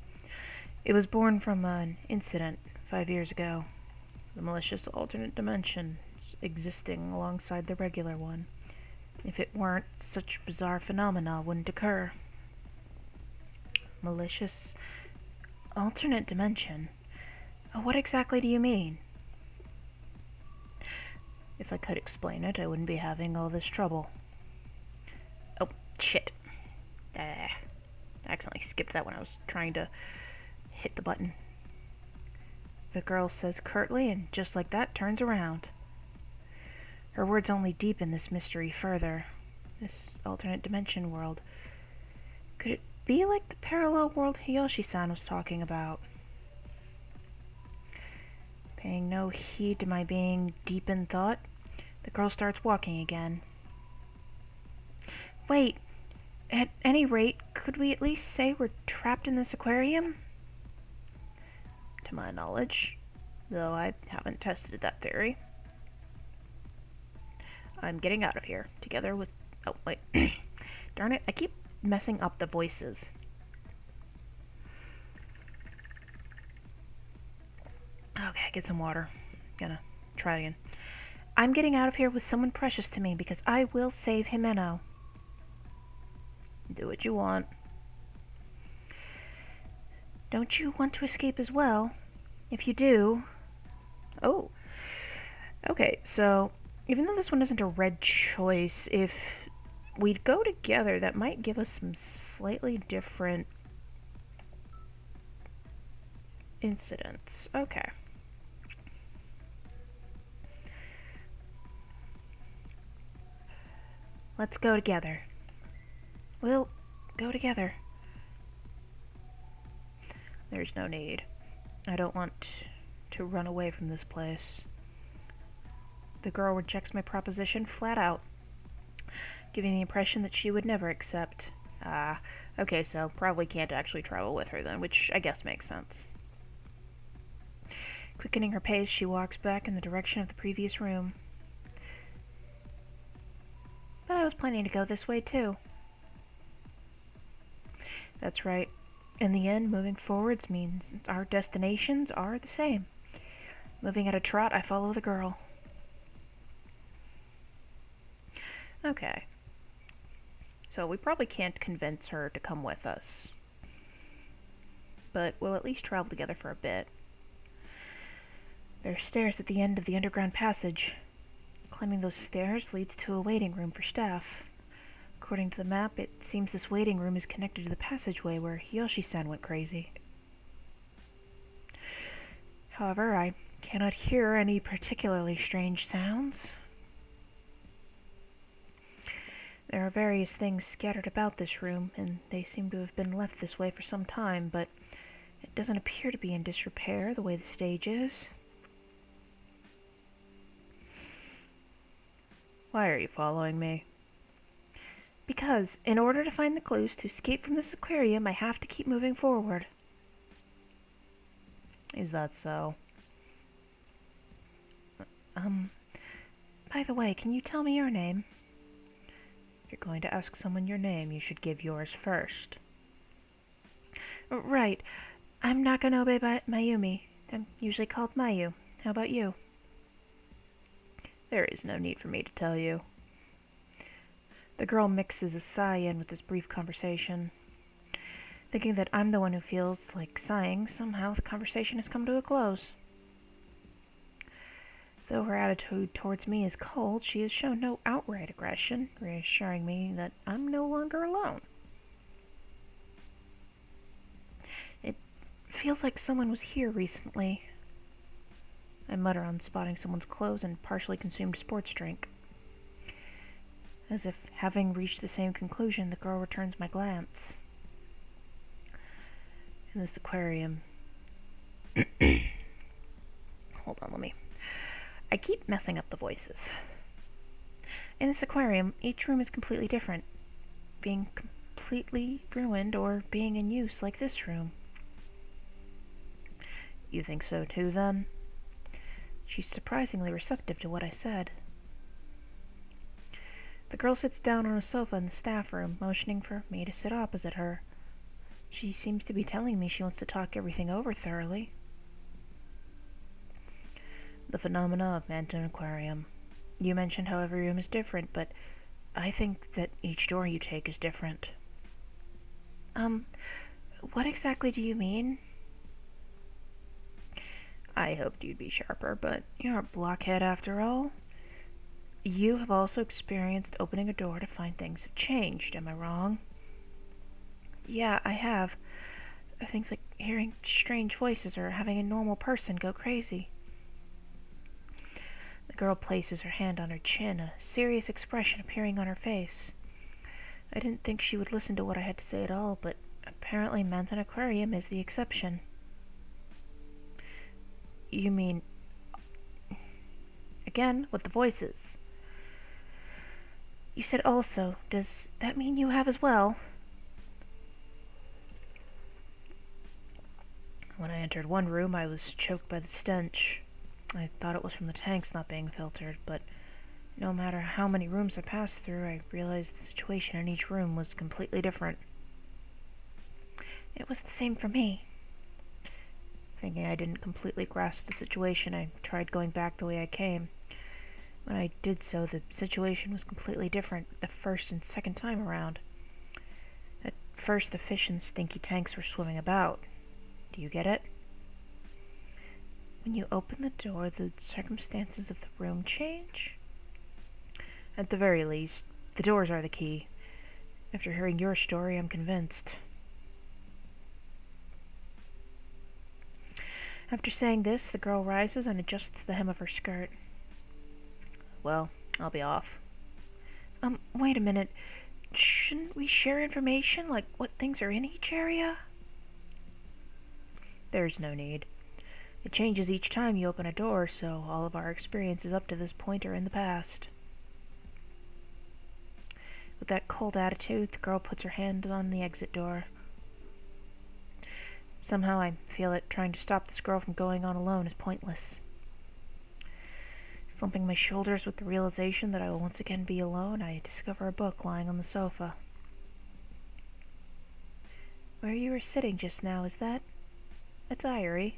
It was born from an incident 5 years ago. The malicious alternate dimension existing alongside the regular one. If it weren't, such bizarre phenomena wouldn't occur. Malicious alternate dimension? What exactly do you mean? If I could explain it, I wouldn't be having all this trouble. Oh, shit. I accidentally skipped that when I was trying to hit the button. The girl says curtly, and just like that, turns around. Her words only deepen this mystery further. This alternate dimension world. Could it be like the parallel world Hiyoshi-san was talking about? Paying no heed to my being deep in thought, the girl starts walking again. Wait, at any rate, could we at least say we're trapped in this aquarium? To my knowledge, though I haven't tested that theory. I'm getting out of here, together with... Oh, wait. Darn it, I keep messing up the voices. Okay, get some water. Gonna try again. I'm getting out of here with someone precious to me because I will save Himeno. Do what you want. Don't you want to escape as well? If you do... Oh. Okay, so... Even though this one isn't a red choice, if we'd go together, that might give us some slightly different incidents. Okay. Let's go together. We'll go together. There's no need. I don't want to run away from this place. The girl rejects my proposition flat out, giving the impression that she would never accept. Okay, so probably can't actually travel with her then, which I guess makes sense. Quickening her pace, she walks back in the direction of the previous room. But I was planning to go this way too. That's right. In the end, moving forwards means our destinations are the same. Moving at a trot, I follow the girl. Okay. So we probably can't convince her to come with us. But we'll at least travel together for a bit. There are stairs at the end of the underground passage. Climbing those stairs leads to a waiting room for staff. According to the map, it seems this waiting room is connected to the passageway where Hiyoshi-san went crazy. However, I cannot hear any particularly strange sounds. There are various things scattered about this room, and they seem to have been left this way for some time, but it doesn't appear to be in disrepair the way the stage is. Why are you following me? Because, in order to find the clues to escape from this aquarium, I have to keep moving forward. Is that so? By the way, can you tell me your name? If you're going to ask someone your name, you should give yours first. Right. I'm Nakanobe Mayumi. I'm usually called Mayu. How about you? There is no need for me to tell you. The girl mixes a sigh in with this brief conversation. Thinking that I'm the one who feels like sighing, somehow the conversation has come to a close. Though her attitude towards me is cold, she has shown no outright aggression, reassuring me that I'm no longer alone. It feels like someone was here recently. I mutter on spotting someone's clothes and partially consumed sports drink. As if having reached the same conclusion, the girl returns my glance. In this aquarium... Hold on, I keep messing up the voices. In this aquarium, each room is completely different, being completely ruined or being in use like this room. You think so too, then? She's surprisingly receptive to what I said. The girl sits down on a sofa in the staff room, motioning for me to sit opposite her. She seems to be telling me she wants to talk everything over thoroughly. The phenomena of Manton Aquarium. You mentioned how every room is different, but I think that each door you take is different. What exactly do you mean? I hoped you'd be sharper, but you're a blockhead after all. You have also experienced opening a door to find things have changed, am I wrong? Yeah, I have. Things like hearing strange voices or having a normal person go crazy. The girl places her hand on her chin, a serious expression appearing on her face. I didn't think she would listen to what I had to say at all, but apparently Manton Aquarium is the exception. You mean... Again, with the voices. You said also. Does that mean you have as well? When I entered one room, I was choked by the stench. I thought it was from the tanks not being filtered, but no matter how many rooms I passed through, I realized the situation in each room was completely different. It was the same for me. Thinking I didn't completely grasp the situation, I tried going back the way I came. When I did so, the situation was completely different the first and second time around. At first, the fish and stinky tanks were swimming about. Do you get it? When you open the door, the circumstances of the room change? At the very least, the doors are the key. After hearing your story, I'm convinced. After saying this, the girl rises and adjusts the hem of her skirt. Well, I'll be off. Wait a minute. Shouldn't we share information, like what things are in each area? There's no need. It changes each time you open a door, so all of our experiences up to this point are in the past. With that cold attitude, the girl puts her hand on the exit door. Somehow I feel that trying to stop this girl from going on alone is pointless. Slumping my shoulders with the realization that I will once again be alone, I discover a book lying on the sofa. Where you were sitting just now, is that a diary?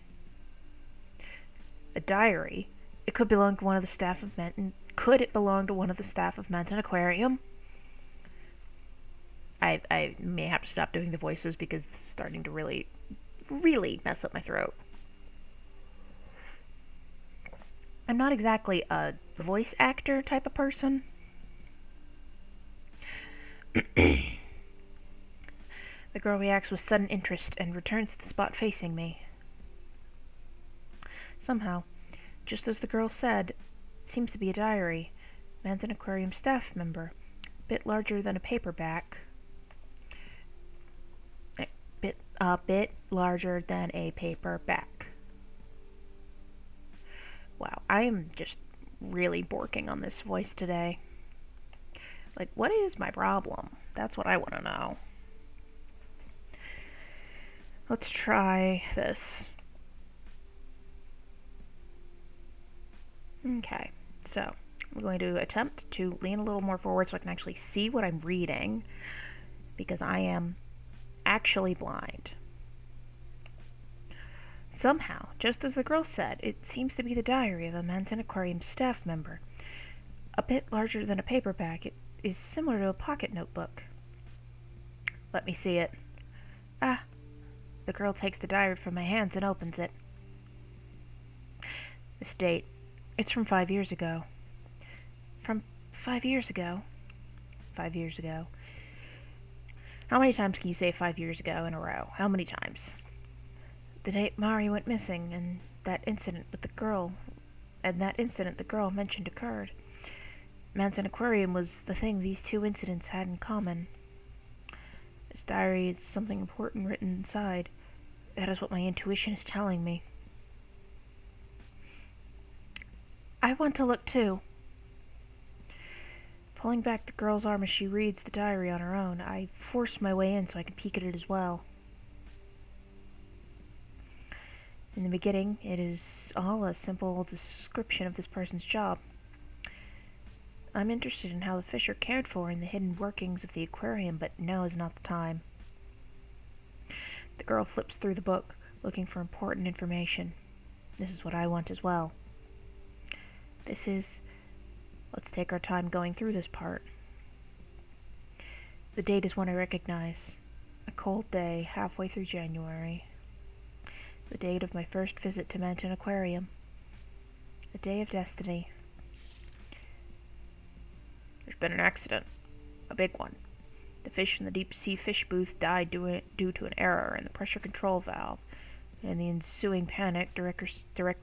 A diary? It could belong to one of the staff of Manton. Could it belong to one of the staff of Manton Aquarium? I may have to stop doing the voices because this is starting to really mess up my throat. I'm not exactly a voice actor type of person. The girl reacts with sudden interest and returns to the spot facing me. Somehow, just as the girl said, it seems to be a diary. Manton Aquarium staff member. A bit larger than a paperback. A bit larger than a paperback. Wow, I am just really borking on this voice today. Like, what is my problem? That's what I want to know. Let's try this. Okay, so I'm going to attempt to lean a little more forward so I can actually see what I'm reading, because I am actually blind. Somehow, just as the girl said, it seems to be the diary of a Manton Aquarium staff member. A bit larger than a paperback, it is similar to a pocket notebook. Let me see it. Ah, the girl takes the diary from my hands and opens it. This date, it's from 5 years ago. From 5 years ago? 5 years ago. How many times can you say 5 years ago in a row? How many times? The date Mari went missing, and that incident with the girl and that incident the girl mentioned occurred. Mountain Aquarium was the thing these two incidents had in common. This diary is something important written inside. That is what my intuition is telling me. I want to look too. Pulling back the girl's arm as she reads the diary on her own, I force my way in so I can peek at it as well. In the beginning, it is all a simple description of this person's job. I'm interested in how the fish are cared for and the hidden workings of the aquarium, but now is not the time. The girl flips through the book, looking for important information. This is what I want as well. Let's take our time going through this part. The date is one I recognize. A cold day, halfway through January. The date of my first visit to Mountain Aquarium. A day of destiny. There's been an accident. A big one. The fish in the deep-sea fish booth died due to an error in the pressure control valve. In the ensuing panic, Director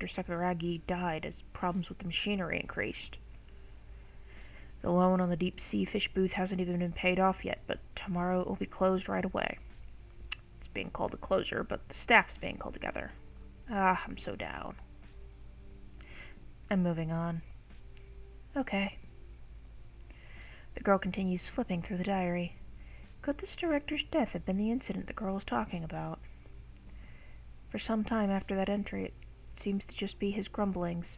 Sakuragi died as problems with the machinery increased. The loan on the deep-sea fish booth hasn't even been paid off yet, but tomorrow it will be closed right away. It's being called a closure, but the staff is being called together. I'm so down. I'm moving on. Okay. The girl continues flipping through the diary. Could this director's death have been the incident the girl was talking about? For some time after that entry, it seems to just be his grumblings.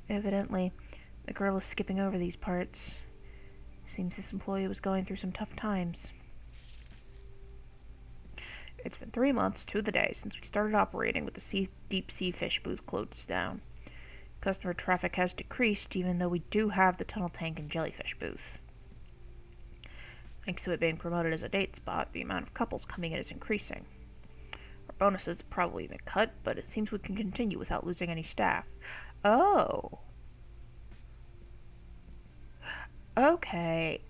Evidently, the girl is skipping over these parts. Seems this employee was going through some tough times. It's been 3 months to the day since we started operating with the deep-sea fish booth closed down. Customer traffic has decreased, even though we do have the tunnel tank and jellyfish booth. Thanks to it being promoted as a date spot, the amount of couples coming in is increasing. Our bonuses have probably been cut, but it seems we can continue without losing any staff. Oh. Okay.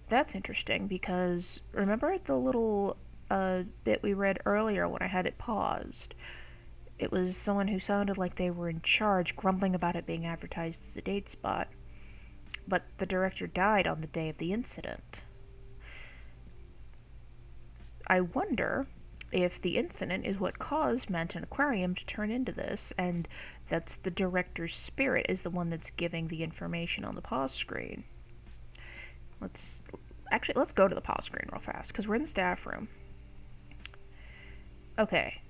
That's interesting, because remember the little bit we read earlier when I had it paused? It was someone who sounded like they were in charge, grumbling about it being advertised as a date spot. But the director died on the day of the incident. I wonder if the incident is what caused Mountain Aquarium to turn into this, and that's the director's spirit is the one that's giving the information on the pause screen. Let's go to the pause screen real fast, because we're in the staff room. Okay.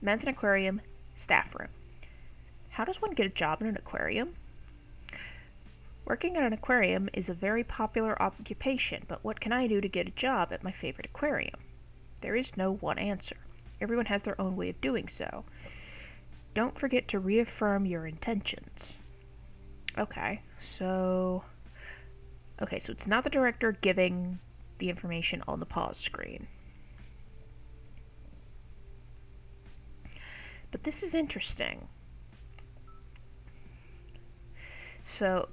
Mountain Aquarium, staff room. How does one get a job in an aquarium? Working at an aquarium is a very popular occupation, but what can I do to get a job at my favorite aquarium? There is no one answer. Everyone has their own way of doing so. Don't forget to reaffirm your intentions. Okay, so it's not the director giving the information on the pause screen. But this is interesting. So,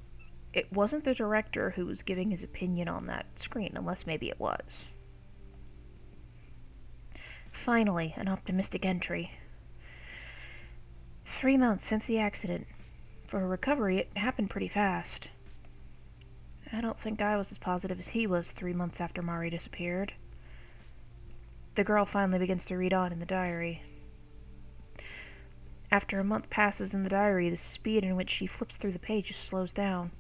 it wasn't the director who was giving his opinion on that screen, unless maybe it was. Finally, an optimistic entry. 3 months since the accident. For a recovery, it happened pretty fast. I don't think I was as positive as he was 3 months after Mari disappeared. The girl finally begins to read on in the diary. After a month passes in the diary, the speed in which she flips through the pages slows down.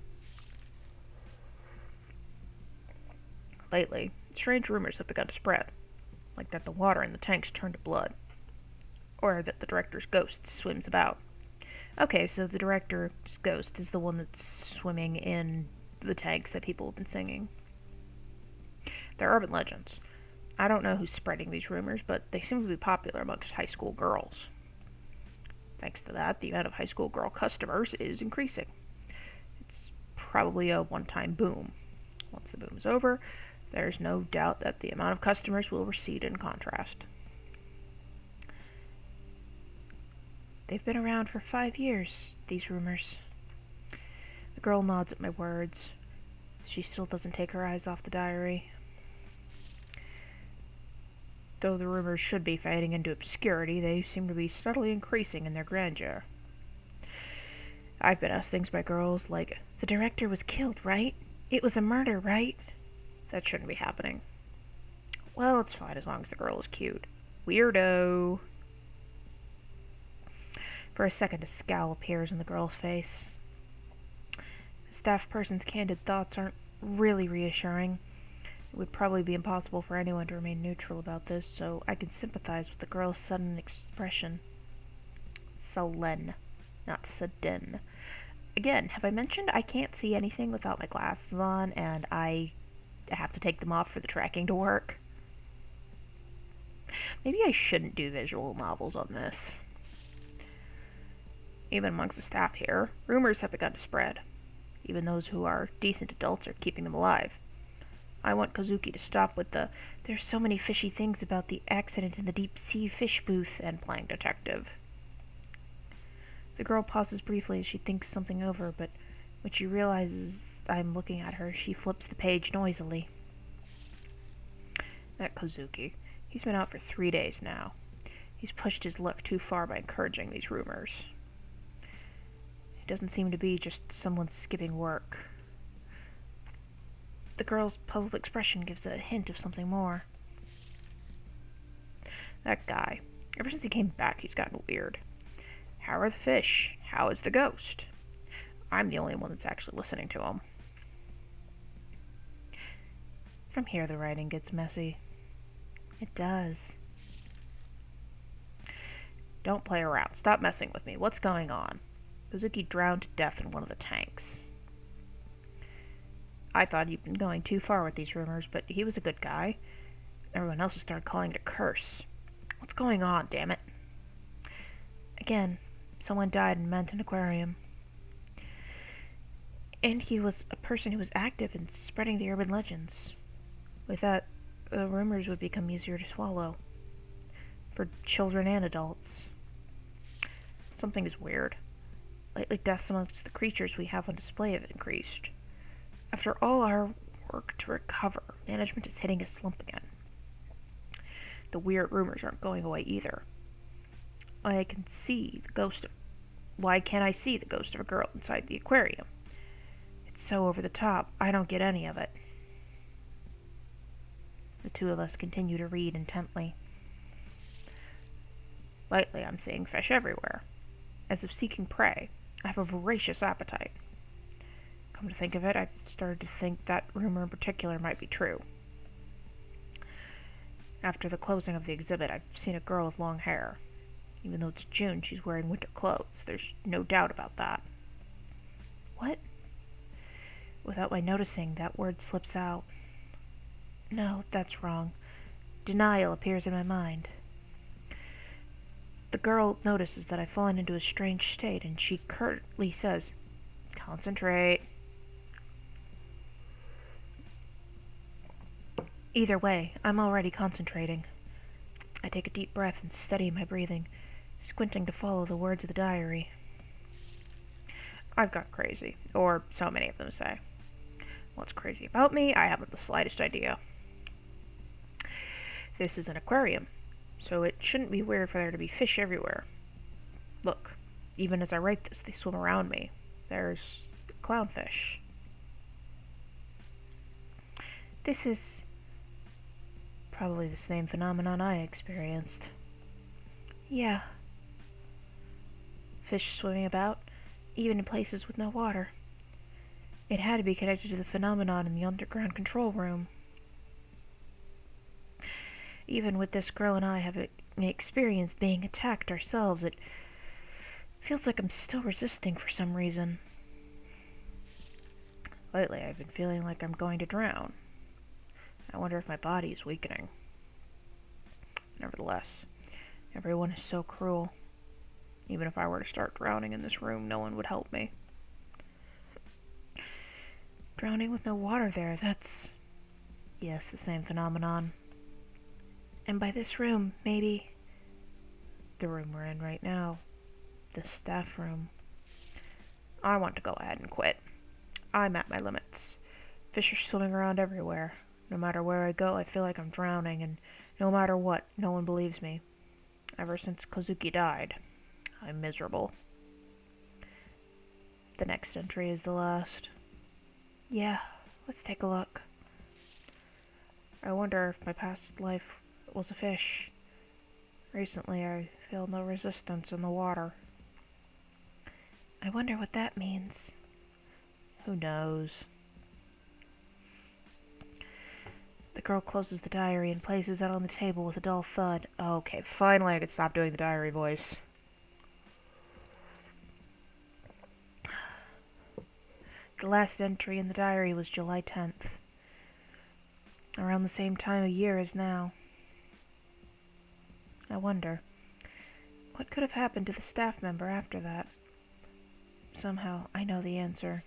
Lately, strange rumors have begun to spread, like that the water in the tanks turned to blood, or that the director's ghost swims about. Okay, so the director's ghost is the one that's swimming in the tanks that people have been singing. They're urban legends. I don't know who's spreading these rumors, but they seem to be popular amongst high school girls. Thanks to that, the amount of high school girl customers is increasing. It's probably a one-time boom. Once the boom is over, there's no doubt that the amount of customers will recede in contrast. They've been around for 5 years, these rumors. The girl nods at my words. She still doesn't take her eyes off the diary. Though the rumors should be fading into obscurity, they seem to be steadily increasing in their grandeur. I've been asked things by girls like, the director was killed, right? It was a murder, right? That shouldn't be happening. Well, it's fine as long as the girl is cute. Weirdo. For a second, a scowl appears on the girl's face. The staff person's candid thoughts aren't really reassuring. It would probably be impossible for anyone to remain neutral about this, so I can sympathize with the girl's sudden expression. Sullen, not sudden. Again, have I mentioned I can't see anything without my glasses on, and I have to take them off for the tracking to work? Maybe I shouldn't do visual novels on this. Even amongst the staff here, rumors have begun to spread. Even those who are decent adults are keeping them alive. I want Kozuki to stop with the, there's so many fishy things about the accident in the deep-sea fish booth, and playing detective. The girl pauses briefly as she thinks something over, but when she realizes I'm looking at her, she flips the page noisily. That Kozuki. He's been out for 3 days now. He's pushed his luck too far by encouraging these rumors. It doesn't seem to be just someone skipping work. The girl's puzzled expression gives a hint of something more. That guy. Ever since he came back, he's gotten weird. How are the fish? How is the ghost? I'm the only one that's actually listening to him. From here, the writing gets messy. It does. Don't play around. Stop messing with me. What's going on? Kozuki drowned to death in one of the tanks. I thought he'd been going too far with these rumors, but he was a good guy. Everyone else has started calling it a curse. What's going on, damn it? Again, someone died in Menton Aquarium. And he was a person who was active in spreading the urban legends. With that, the rumors would become easier to swallow. For children and adults. Something is weird. Lately, deaths amongst the creatures we have on display have increased. After all our work to recover, management is hitting a slump again. The weird rumors aren't going away either. Why can't I see the ghost of a girl inside the aquarium? It's so over the top, I don't get any of it. The two of us continue to read intently. Lately, I'm seeing fish everywhere. As if seeking prey, I have a voracious appetite. Come to think of it, I've started to think that rumor in particular might be true. After the closing of the exhibit, I've seen a girl with long hair. Even though it's June, she's wearing winter clothes. There's no doubt about that. What? Without my noticing, that word slips out. No, that's wrong. Denial appears in my mind. The girl notices that I've fallen into a strange state, and she curtly says, "Concentrate." Either way, I'm already concentrating. I take a deep breath and steady my breathing, squinting to follow the words of the diary. I've got crazy, or so many of them say. What's crazy about me, I haven't the slightest idea. This is an aquarium, so it shouldn't be weird for there to be fish everywhere. Look, even as I write this, they swim around me. There's clownfish. This is probably the same phenomenon I experienced. Yeah. Fish swimming about, even in places with no water. It had to be connected to the phenomenon in the underground control room. Even with this girl and I having experienced being attacked ourselves, it feels like I'm still resisting for some reason. Lately, I've been feeling like I'm going to drown. I wonder if my body is weakening. Nevertheless, everyone is so cruel. Even if I were to start drowning in this room, no one would help me. Drowning with no water there, that's... Yes, the same phenomenon. And by this room, maybe... the room we're in right now. The staff room. I want to go ahead and quit. I'm at my limits. Fish are swimming around everywhere. No matter where I go, I feel like I'm drowning, and no matter what, no one believes me. Ever since Kozuki died, I'm miserable. The next entry is the last. Yeah, let's take a look. I wonder if my past life was a fish. Recently, I feel no resistance in the water. I wonder what that means. Who knows? The girl closes the diary and places it on the table with a dull thud. Okay, finally I could stop doing the diary voice. The last entry in the diary was July 10th. Around the same time of year as now. I wonder, what could have happened to the staff member after that? Somehow, I know the answer.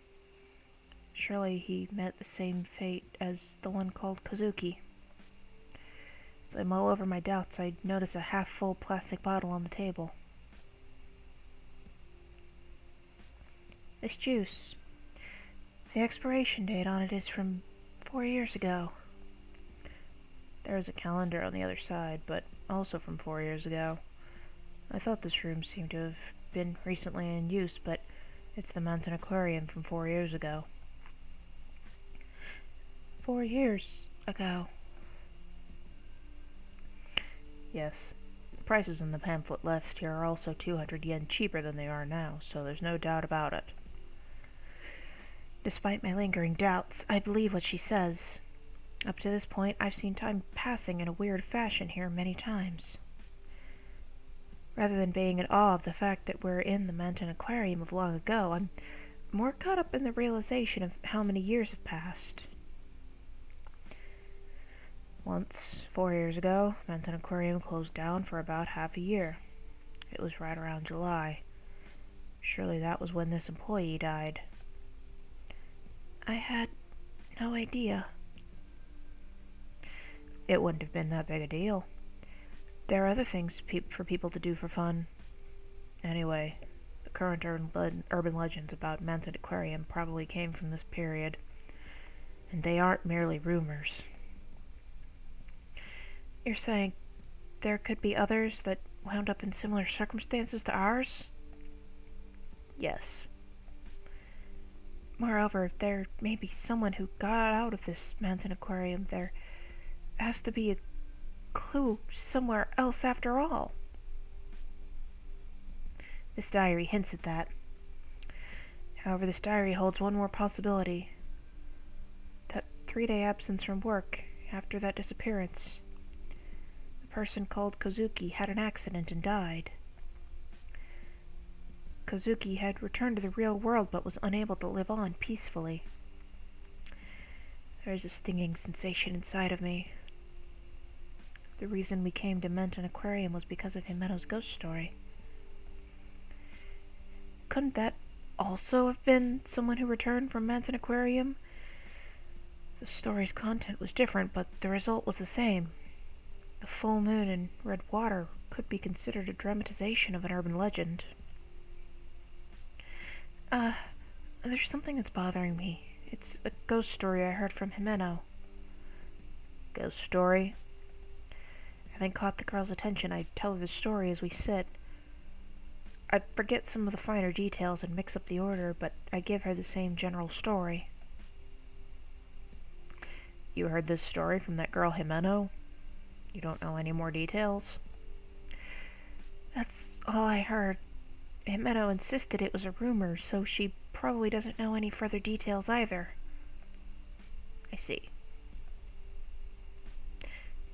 Surely he met the same fate as the one called Kazuki. As I mull over my doubts, I notice a half-full plastic bottle on the table. This juice. The expiration date on it is from 4 years ago. There is a calendar on the other side, but also from 4 years ago. I thought this room seemed to have been recently in use, but it's the mountain aquarium from 4 years ago. 4 years ago. Yes. The prices in the pamphlet left here are also 200 yen cheaper than they are now, so there's no doubt about it. Despite my lingering doubts, I believe what she says. Up to this point, I've seen time passing in a weird fashion here many times. Rather than being in awe of the fact that we're in the mountain aquarium of long ago, I'm more caught up in the realization of how many years have passed. Once, 4 years ago, Mountain Aquarium closed down for about half a year. It was right around July. Surely that was when this employee died. I had no idea. It wouldn't have been that big a deal. There are other things for people to do for fun. Anyway, the current urban legends about Mountain Aquarium probably came from this period. And they aren't merely rumors. You're saying there could be others that wound up in similar circumstances to ours? Yes. Moreover, there may be someone who got out of this mountain aquarium. There has to be a clue somewhere else after all. This diary hints at that. However, this diary holds one more possibility. That 3-day absence from work after that disappearance. The person called Kazuki had an accident and died. Kazuki had returned to the real world but was unable to live on peacefully. There is a stinging sensation inside of me. The reason we came to Mountain Aquarium was because of Himeno's ghost story. Couldn't that also have been someone who returned from Mountain Aquarium? The story's content was different, but the result was the same. The full moon and red water could be considered a dramatization of an urban legend. There's something that's bothering me. It's a ghost story I heard from Himeno. Ghost story? Having caught the girl's attention, I tell her the story as we sit. I forget some of the finer details and mix up the order, but I give her the same general story. You heard this story from that girl Himeno? You don't know any more details? That's all I heard. Himeno insisted it was a rumor, so she probably doesn't know any further details either. I see.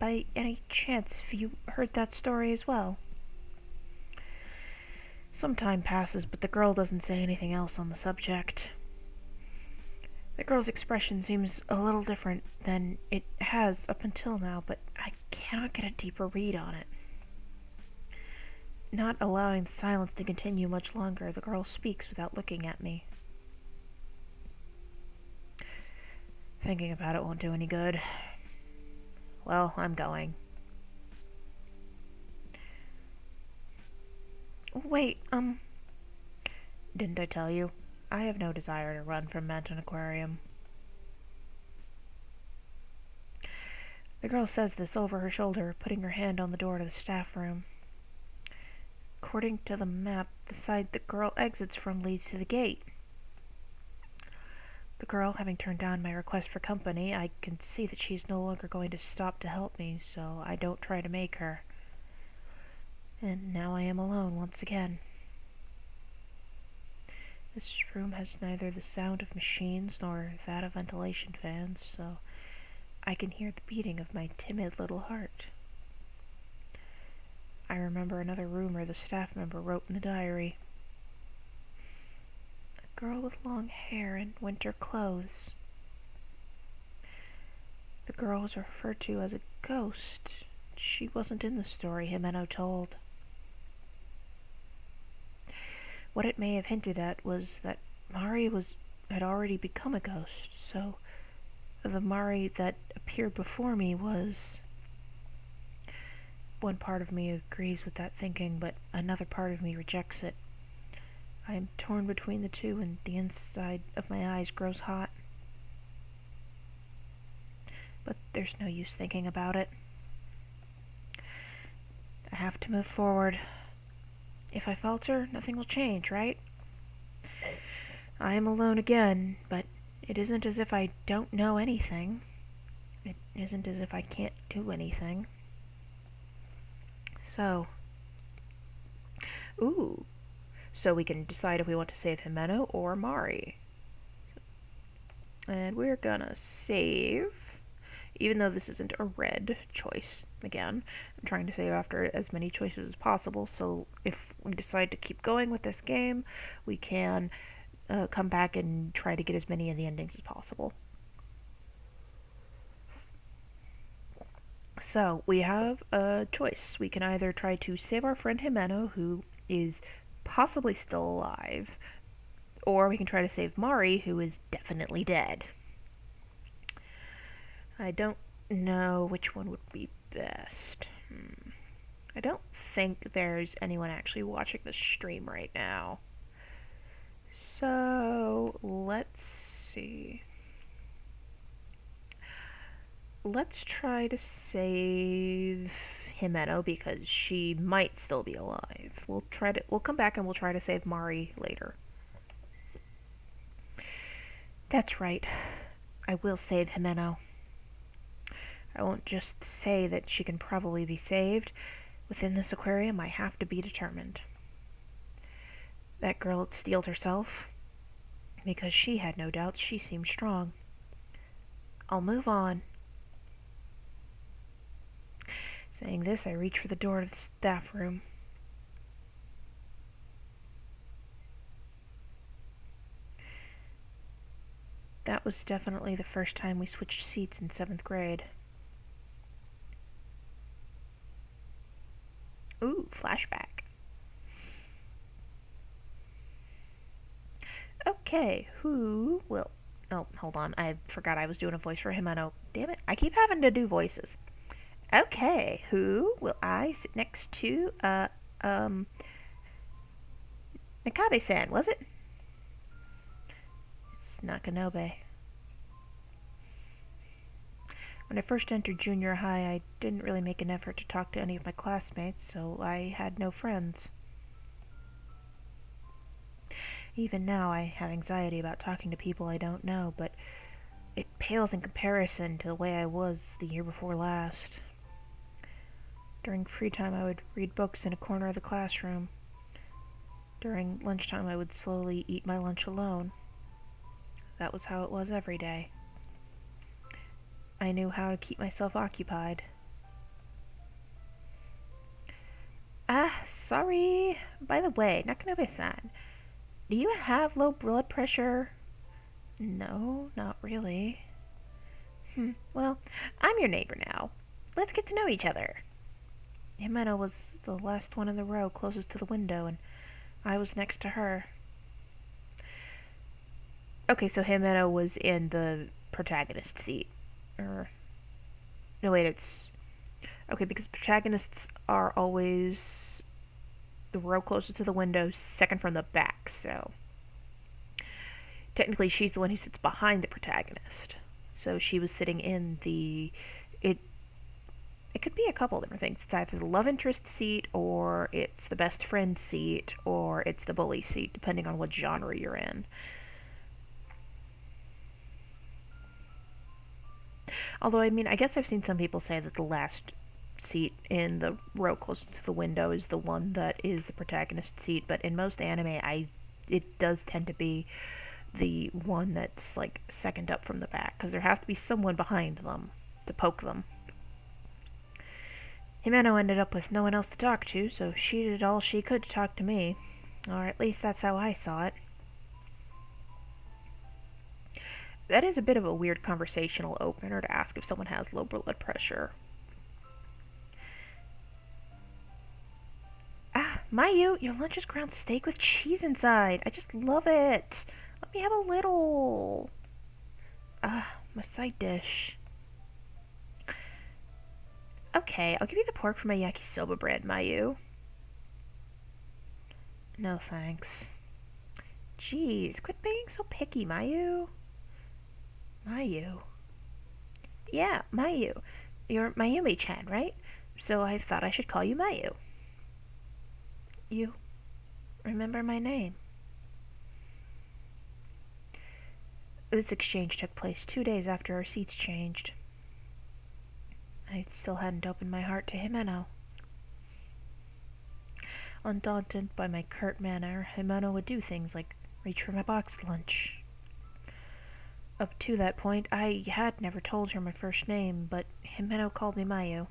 By any chance, have you heard that story as well? Some time passes, but the girl doesn't say anything else on the subject. The girl's expression seems a little different than it has up until now, but I cannot get a deeper read on it. Not allowing the silence to continue much longer, the girl speaks without looking at me. Thinking about it won't do any good. Well, I'm going. Wait, didn't I tell you? I have no desire to run from Mountain Aquarium. The girl says this over her shoulder, putting her hand on the door to the staff room. According to the map, the side the girl exits from leads to the gate. The girl, having turned down my request for company, I can see that she's no longer going to stop to help me, so I don't try to make her. And now I am alone once again. This room has neither the sound of machines nor that of ventilation fans, so I can hear the beating of my timid little heart. I remember another rumor the staff member wrote in the diary. A girl with long hair and winter clothes. The girl was referred to as a ghost. She wasn't in the story Jimeno told. What it may have hinted at was that Mari had already become a ghost, so the Mari that appeared before me was... One part of me agrees with that thinking, but another part of me rejects it. I am torn between the two, and the inside of my eyes grows hot. But there's no use thinking about it. I have to move forward. If I falter, nothing will change, right? I am alone again, but it isn't as if I don't know anything. It isn't as if I can't do anything. So we can decide if we want to save Jimeno or Mari. And we're gonna save, even though this isn't a red choice. Again, I'm trying to save after as many choices as possible, so if we decide to keep going with this game, we can come back and try to get as many of the endings as possible. So, we have a choice. We can either try to save our friend Jimeno, who is possibly still alive, or we can try to save Mari, who is definitely dead. I don't know which one would be best. I don't think there's anyone actually watching the stream right now. So, let's see. Let's try to save Jimeno because she might still be alive. We'll come back and we'll try to save Mari later. That's right. I will save Jimeno. I won't just say that she can probably be saved. Within this aquarium, I have to be determined. That girl had steeled herself. Because she had no doubts, she seemed strong. I'll move on. Saying this, I reach for the door to the staff room. That was definitely the first time we switched seats in 7th grade. Ooh, flashback. Okay, who will... Oh, hold on. I forgot I was doing a voice for Jimeno. Damn it, I keep having to do voices. Okay, who will I sit next to? Nakabe-san, was it? It's Nakanobe. When I first entered junior high, I didn't really make an effort to talk to any of my classmates, so I had no friends. Even now, I have anxiety about talking to people I don't know, but it pales in comparison to the way I was the year before last. During free time, I would read books in a corner of the classroom. During lunchtime, I would slowly eat my lunch alone. That was how it was every day. I knew how to keep myself occupied. Sorry. By the way, Nakanobe-san, do you have low blood pressure? No, not really. Well, I'm your neighbor now. Let's get to know each other. Jimeno was the last one in the row closest to the window, and I was next to her. Okay, so Jimeno was in the protagonist seat. No, wait, it's... Okay, because protagonists are always the row closest to the window, second from the back, so... Technically, she's the one who sits behind the protagonist. So she was sitting in the... It could be a couple different things. It's either the love interest seat, or it's the best friend seat, or it's the bully seat, depending on what genre you're in. Although, I mean, I guess I've seen some people say that the last seat in the row closest to the window is the one that is the protagonist seat, but in most anime, it does tend to be the one that's like second up from the back, because there has to be someone behind them to poke them. Himeno ended up with no one else to talk to, so she did all she could to talk to me. Or at least that's how I saw it. That is a bit of a weird conversational opener to ask if someone has low blood pressure. Ah, Mayu, your lunch is ground steak with cheese inside. I just love it. Let me have a little. Ah, my side dish. Okay, I'll give you the pork for my yakisoba bread, Mayu. No thanks. Jeez, quit being so picky, Mayu. Mayu. Yeah, Mayu. You're Mayumi-chan, right? So I thought I should call you Mayu. You remember my name? This exchange took place 2 days after our seats changed. I still hadn't opened my heart to Himeno. Undaunted by my curt manner, Himeno would do things like reach for my boxed lunch. Up to that point, I had never told her my first name, but Himeno called me Mayu.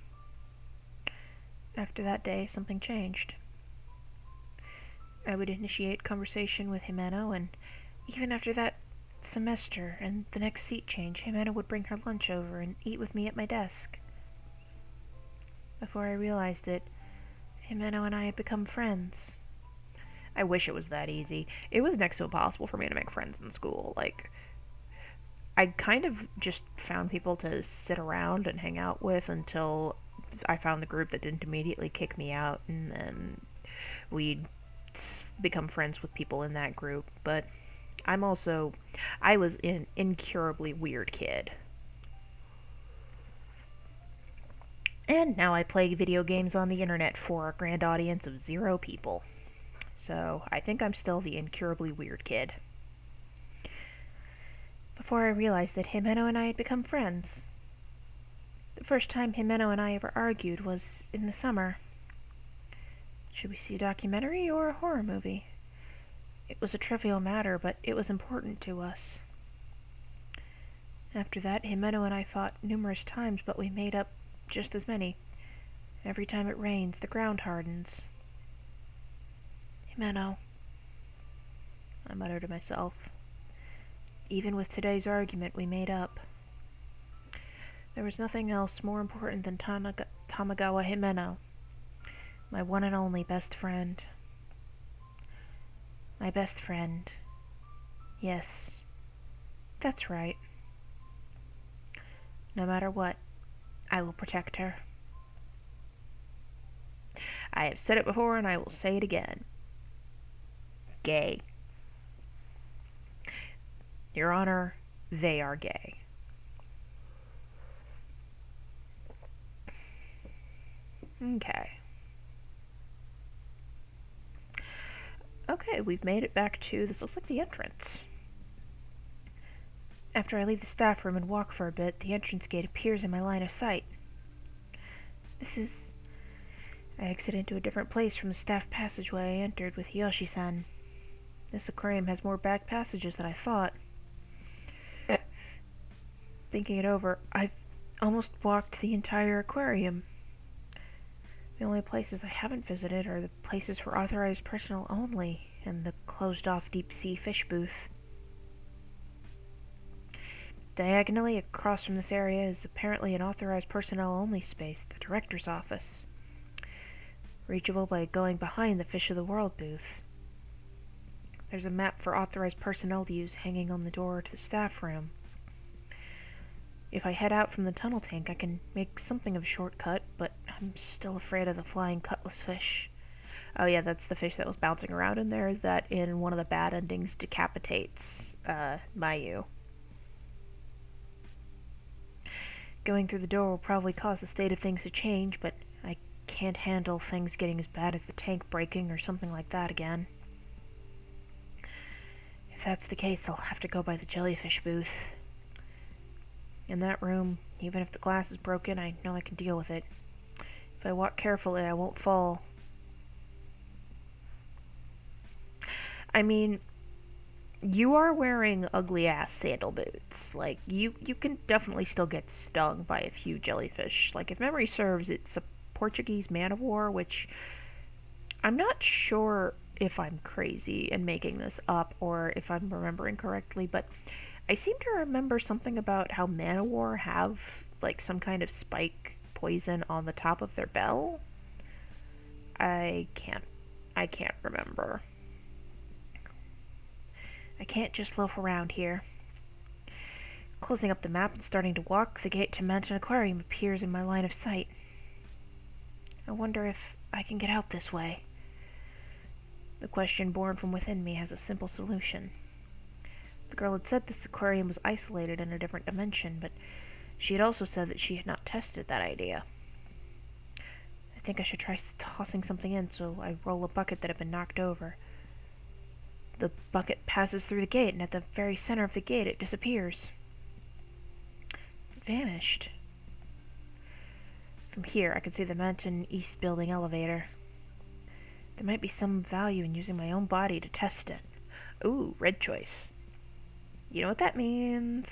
After that day, something changed. I would initiate conversation with Himeno, and even after that semester and the next seat change, Himeno would bring her lunch over and eat with me at my desk. Before I realized it, Himeno and I had become friends. I wish it was that easy. It was next to impossible for me to make friends in school. I kind of just found people to sit around and hang out with until I found the group that didn't immediately kick me out, and then we'd become friends with people in that group. But I was an incurably weird kid. And now I play video games on the internet for a grand audience of 0 people. So I think I'm still the incurably weird kid. Before I realized that Himeno and I had become friends. The first time Himeno and I ever argued was in the summer. Should we see a documentary or a horror movie? It was a trivial matter, but it was important to us. After that, Himeno and I fought numerous times, but we made up just as many. Every time it rains, the ground hardens. Himeno, I muttered to myself. Even with today's argument, we made up. There was nothing else more important than Tamagawa Himeno, my one and only best friend. My best friend. Yes, that's right. No matter what, I will protect her. I have said it before and I will say it again. Gay. Your Honor, they are gay. Okay. Okay, we've made it back to, this looks like the entrance. After I leave the staff room and walk for a bit, the entrance gate appears in my line of sight. I exit into a different place from the staff passageway I entered with Yoshi-san. This aquarium has more back passages than I thought. Thinking it over, I've almost walked the entire aquarium. The only places I haven't visited are the places for authorized personnel only and the closed-off deep-sea fish booth. Diagonally across from this area is apparently an authorized personnel-only space, the director's office, reachable by going behind the Fish of the World booth. There's a map for authorized personnel to use hanging on the door to the staff room. If I head out from the tunnel tank, I can make something of a shortcut, but I'm still afraid of the flying cutlass fish. Oh yeah, that's the fish that was bouncing around in there that in one of the bad endings decapitates Mayu. Going through the door will probably cause the state of things to change, but I can't handle things getting as bad as the tank breaking or something like that again. If that's the case, I'll have to go by the jellyfish booth. In that room, even if the glass is broken, I know I can deal with it. If I walk carefully, I won't fall. I mean, you are wearing ugly-ass sandal boots. Like, you can definitely still get stung by a few jellyfish. Like, if memory serves, it's a Portuguese man-of-war, which I'm not sure if I'm crazy and making this up or if I'm remembering correctly, but I seem to remember something about how man-of-war have, like, some kind of spike poison on the top of their bell. I can't remember. I can't just loaf around here. Closing up the map and starting to walk, the gate to Mountain Aquarium appears in my line of sight. I wonder if I can get out this way. The question born from within me has a simple solution. The girl had said this aquarium was isolated in a different dimension, but she had also said that she had not tested that idea. I think I should try tossing something in, so I roll a bucket that had been knocked over. The bucket passes through the gate, and at the very center of the gate it disappears. It vanished. From here, I could see the Mountain East building elevator. There might be some value in using my own body to test it. Ooh, red choice. You know what that means.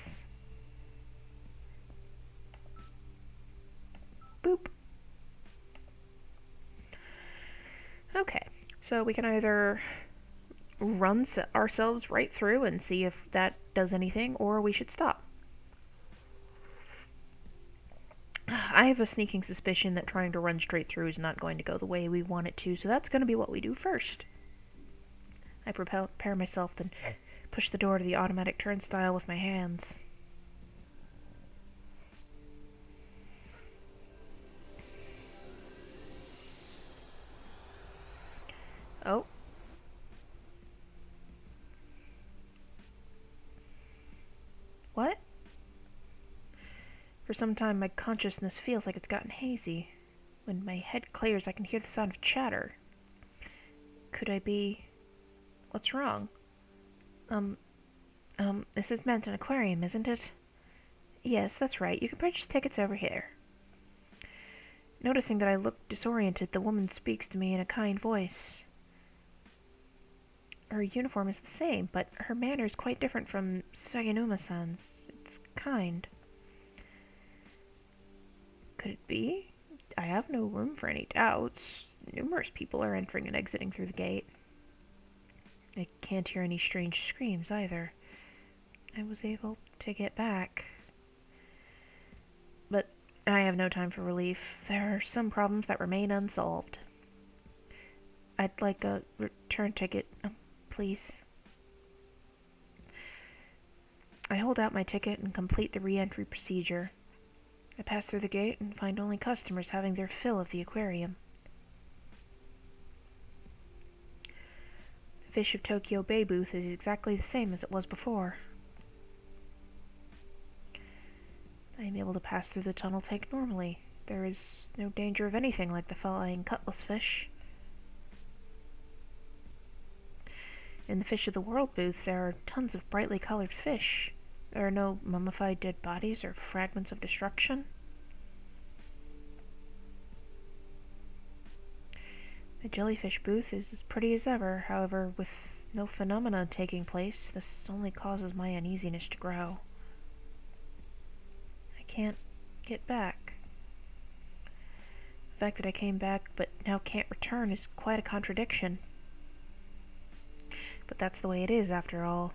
Boop. Okay, so we can either run ourselves right through and see if that does anything, or we should stop. I have a sneaking suspicion that trying to run straight through is not going to go the way we want it to, so that's going to be what we do first. I prepare myself, then push the door to the automatic turnstile with my hands. Oh. What? For some time, my consciousness feels like it's gotten hazy. When my head clears, I can hear the sound of chatter. Could I be... What's wrong? This is Mountain Aquarium, isn't it? Yes, that's right. You can purchase tickets over here. Noticing that I look disoriented, the woman speaks to me in a kind voice. Her uniform is the same, but her manner is quite different from Saganuma-san's. It's kind. Could it be? I have no room for any doubts. Numerous people are entering and exiting through the gate. I can't hear any strange screams either. I was able to get back. But I have no time for relief. There are some problems that remain unsolved. I'd like a return ticket, please. I hold out my ticket and complete the re-entry procedure. I pass through the gate and find only customers having their fill of the aquarium. The Fish of Tokyo Bay booth is exactly the same as it was before. I am able to pass through the tunnel tank normally. There is no danger of anything like the flying cutlass fish. In the Fish of the World booth, there are tons of brightly colored fish. There are no mummified dead bodies or fragments of destruction. The jellyfish booth is as pretty as ever, however, with no phenomena taking place, this only causes my uneasiness to grow. I can't get back. The fact that I came back but now can't return is quite a contradiction. But that's the way it is, after all.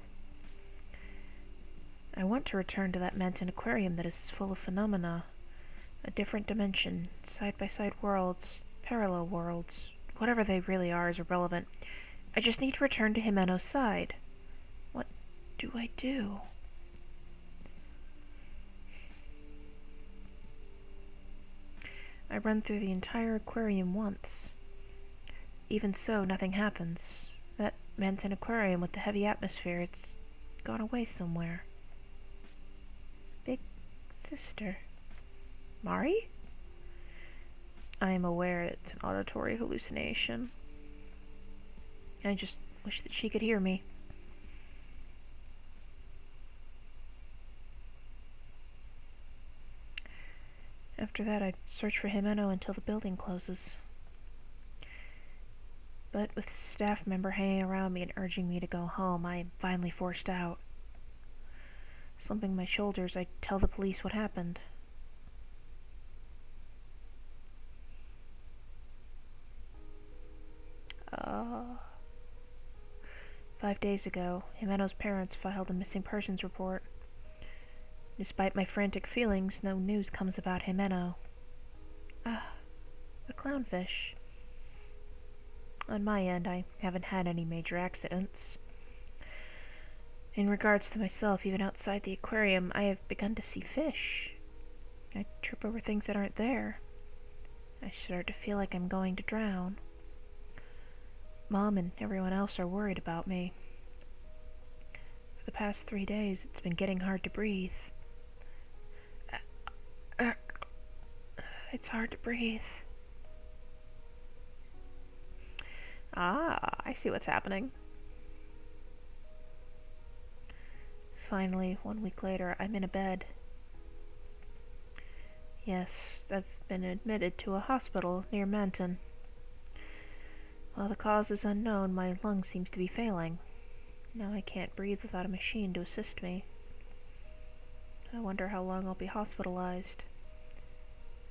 I want to return to that Mountain Aquarium that is full of phenomena. A different dimension, side-by-side worlds, parallel worlds. Whatever they really are is irrelevant. I just need to return to Himeno's side. What do I do? I run through the entire aquarium once. Even so, nothing happens. That Mountain Aquarium with the heavy atmosphere, it's gone away somewhere. Big sister. Mari? I am aware it's an auditory hallucination. I just wish that she could hear me. After that, I'd search for Jimeno until the building closes. But with a staff member hanging around me and urging me to go home, I am finally forced out. Slumping my shoulders, I tell the police what happened. Uh... 5 days ago, Jimeno's parents filed a missing persons report. Despite my frantic feelings, no news comes about Jimeno. A clownfish. On my end, I haven't had any major accidents. In regards to myself, even outside the aquarium, I have begun to see fish. I trip over things that aren't there. I start to feel like I'm going to drown. Mom and everyone else are worried about me. For the past 3 days, it's been getting hard to breathe. It's hard to breathe. I see what's happening. Finally, 1 week later, I'm in a bed. Yes, I've been admitted to a hospital near Manton. While the cause is unknown, my lung seems to be failing. Now I can't breathe without a machine to assist me. I wonder how long I'll be hospitalized.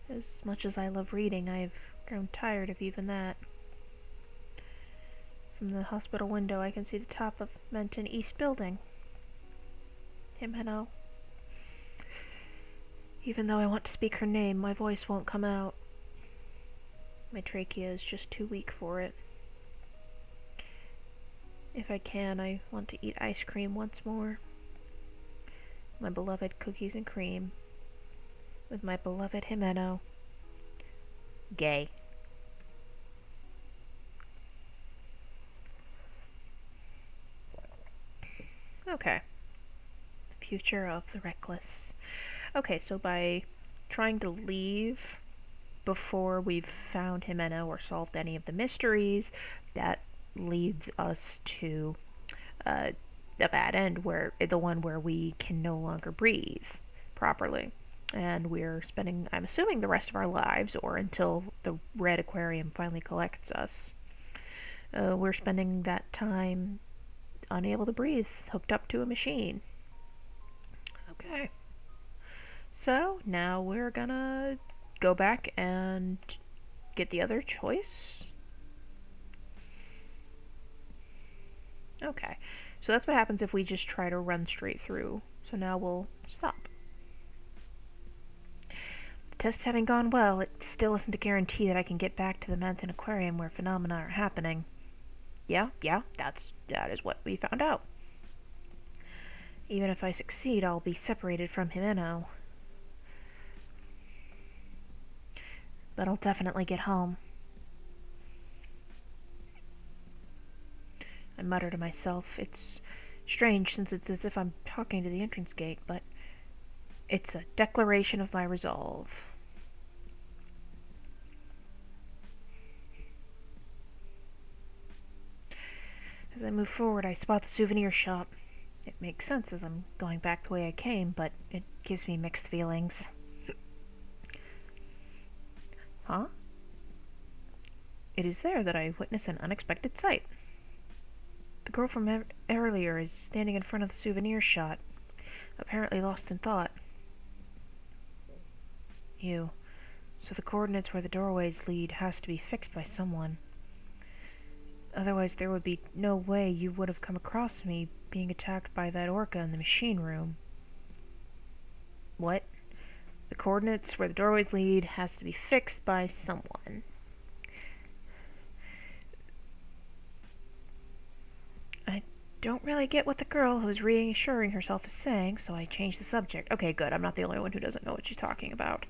As much as I love reading, I've grown tired of even that. From the hospital window, I can see the top of Menton East Building. Jimeno. Even though I want to speak her name, my voice won't come out. My trachea is just too weak for it. If I can, I want to eat ice cream once more. My beloved cookies and cream. With my beloved Jimeno. Gay. Okay. The future of the reckless. Okay, so by trying to leave before we've found Jimeno or solved any of the mysteries, that leads us to a bad end, where the one where we can no longer breathe properly. And we're spending, I'm assuming, the rest of our lives, or until the red aquarium finally collects us, we're spending that time unable to breathe, hooked up to a machine. Okay. So, now we're gonna go back and get the other choice. Okay. So that's what happens if we just try to run straight through. So now we'll stop. The test having gone well, it still isn't a guarantee that I can get back to the Manton Aquarium where phenomena are happening. Yeah, that is what we found out. Even if I succeed, I'll be separated from Jimeno. But I'll definitely get home. I mutter to myself. It's strange, since it's as if I'm talking to the entrance gate, but it's a declaration of my resolve. As I move forward, I spot the souvenir shop. It makes sense as I'm going back the way I came, but it gives me mixed feelings. Huh? It is there that I witness an unexpected sight. The girl from earlier is standing in front of the souvenir shop, apparently lost in thought. So the coordinates where the doorways lead has to be fixed by someone. Otherwise there would be no way you would have come across me being attacked by that orca in the machine room. What? The coordinates where the doorways lead has to be fixed by someone. I don't really get what the girl who's reassuring herself is saying, so I changed the subject. Okay, good. I'm not the only one who doesn't know what she's talking about.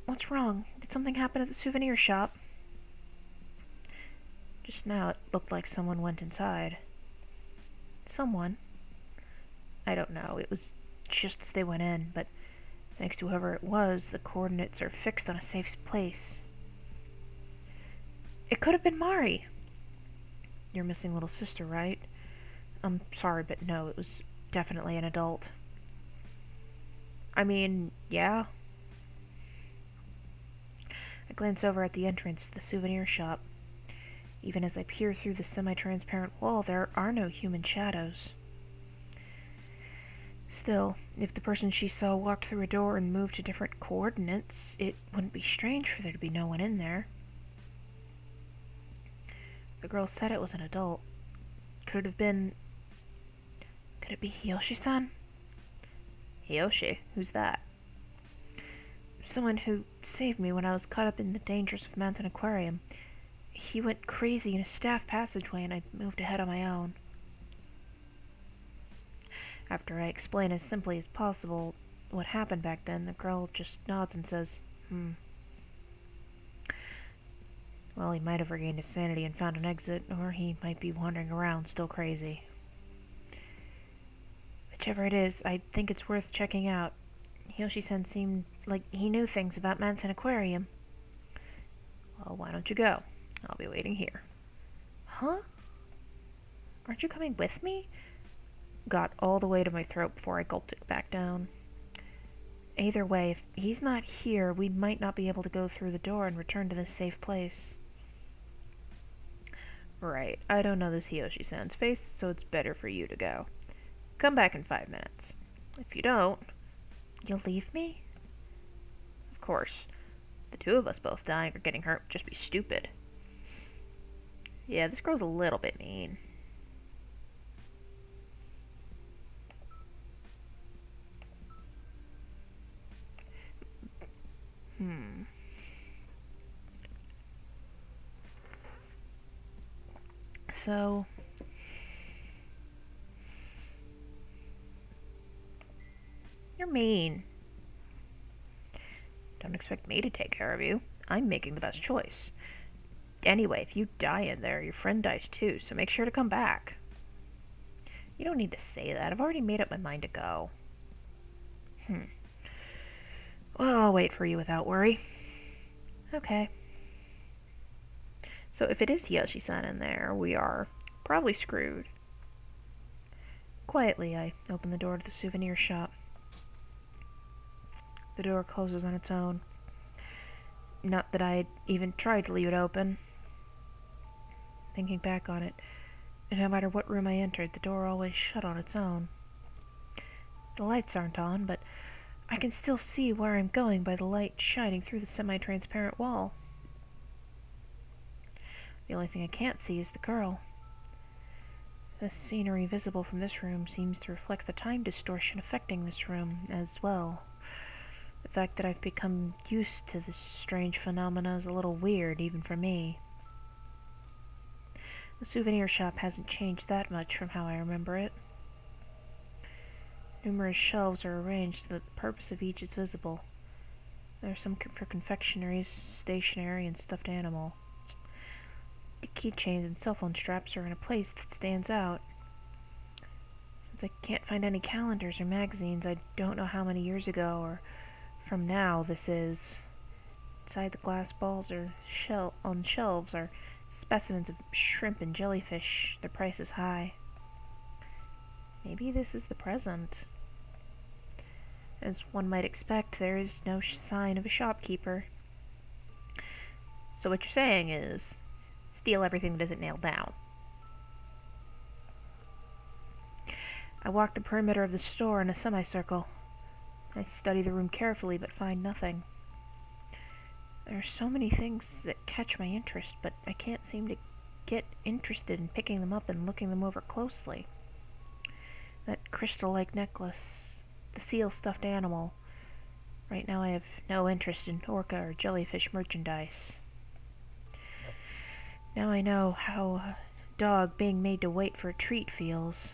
What's wrong? Did something happen at the souvenir shop? Just now it looked like someone went inside. Someone? I don't know. It was just as they went in, but thanks to whoever it was, the coordinates are fixed on a safe place. It could have been Mari. Your missing little sister, right? I'm sorry, but no, it was definitely an adult. I mean, yeah. I glance over at the entrance to the souvenir shop. Even as I peer through the semi-transparent wall, there are no human shadows. Still, if the person she saw walked through a door and moved to different coordinates, it wouldn't be strange for there to be no one in there. The girl said it was an adult. Could it be Hiyoshi-san? Hiyoshi? Who's that? Someone who saved me when I was caught up in the dangers of Mountain Aquarium. He went crazy in a staff passageway and I moved ahead on my own. After I explain as simply as possible what happened back then, the girl just nods and says, Well, he might have regained his sanity and found an exit, or he might be wandering around still crazy. Whichever it is, I think it's worth checking out. Hiyoshi-san seemed like he knew things about Mountain Aquarium. Well, why don't you go? I'll be waiting here. Huh? Aren't you coming with me? Got all the way to my throat before I gulped it back down. Either way, if he's not here, we might not be able to go through the door and return to this safe place. Right, I don't know this Hiyoshi-san's face, so it's better for you to go. Come back in 5 minutes. If you don't, you'll leave me? Of course. The two of us both dying or getting hurt would just be stupid. Yeah, this girl's a little bit mean. So, you're mean. Don't expect me to take care of you. I'm making the best choice. Anyway, if you die in there, your friend dies too, so make sure to come back. You don't need to say that. I've already made up my mind to go. Well, I'll wait for you without worry. Okay. So if it is Hiyoshi-san in there, we are probably screwed. Quietly, I open the door to the souvenir shop. The door closes on its own. Not that I'd even tried to leave it open. Thinking back on it, no matter what room I entered, the door always shut on its own. The lights aren't on, but I can still see where I'm going by the light shining through the semi-transparent wall. The only thing I can't see is the girl. The scenery visible from this room seems to reflect the time distortion affecting this room as well. The fact that I've become used to this strange phenomena is a little weird, even for me. The souvenir shop hasn't changed that much from how I remember it. Numerous shelves are arranged so that the purpose of each is visible. There are some for confectionaries, stationery, and stuffed animal. The keychains and cell phone straps are in a place that stands out. Since I can't find any calendars or magazines, I don't know how many years ago or from now this is. Inside the glass balls on shelves are specimens of shrimp and jellyfish. Their price is high. Maybe this is the present. As one might expect, there is no sign of a shopkeeper. So what you're saying is, steal everything that isn't nailed down. I walk the perimeter of the store in a semicircle. I study the room carefully, but find nothing. There are so many things that catch my interest, but I can't seem to get interested in picking them up and looking them over closely. That crystal-like necklace, the seal stuffed animal. Right now I have no interest in orca or jellyfish merchandise. Now I know how a dog being made to wait for a treat feels.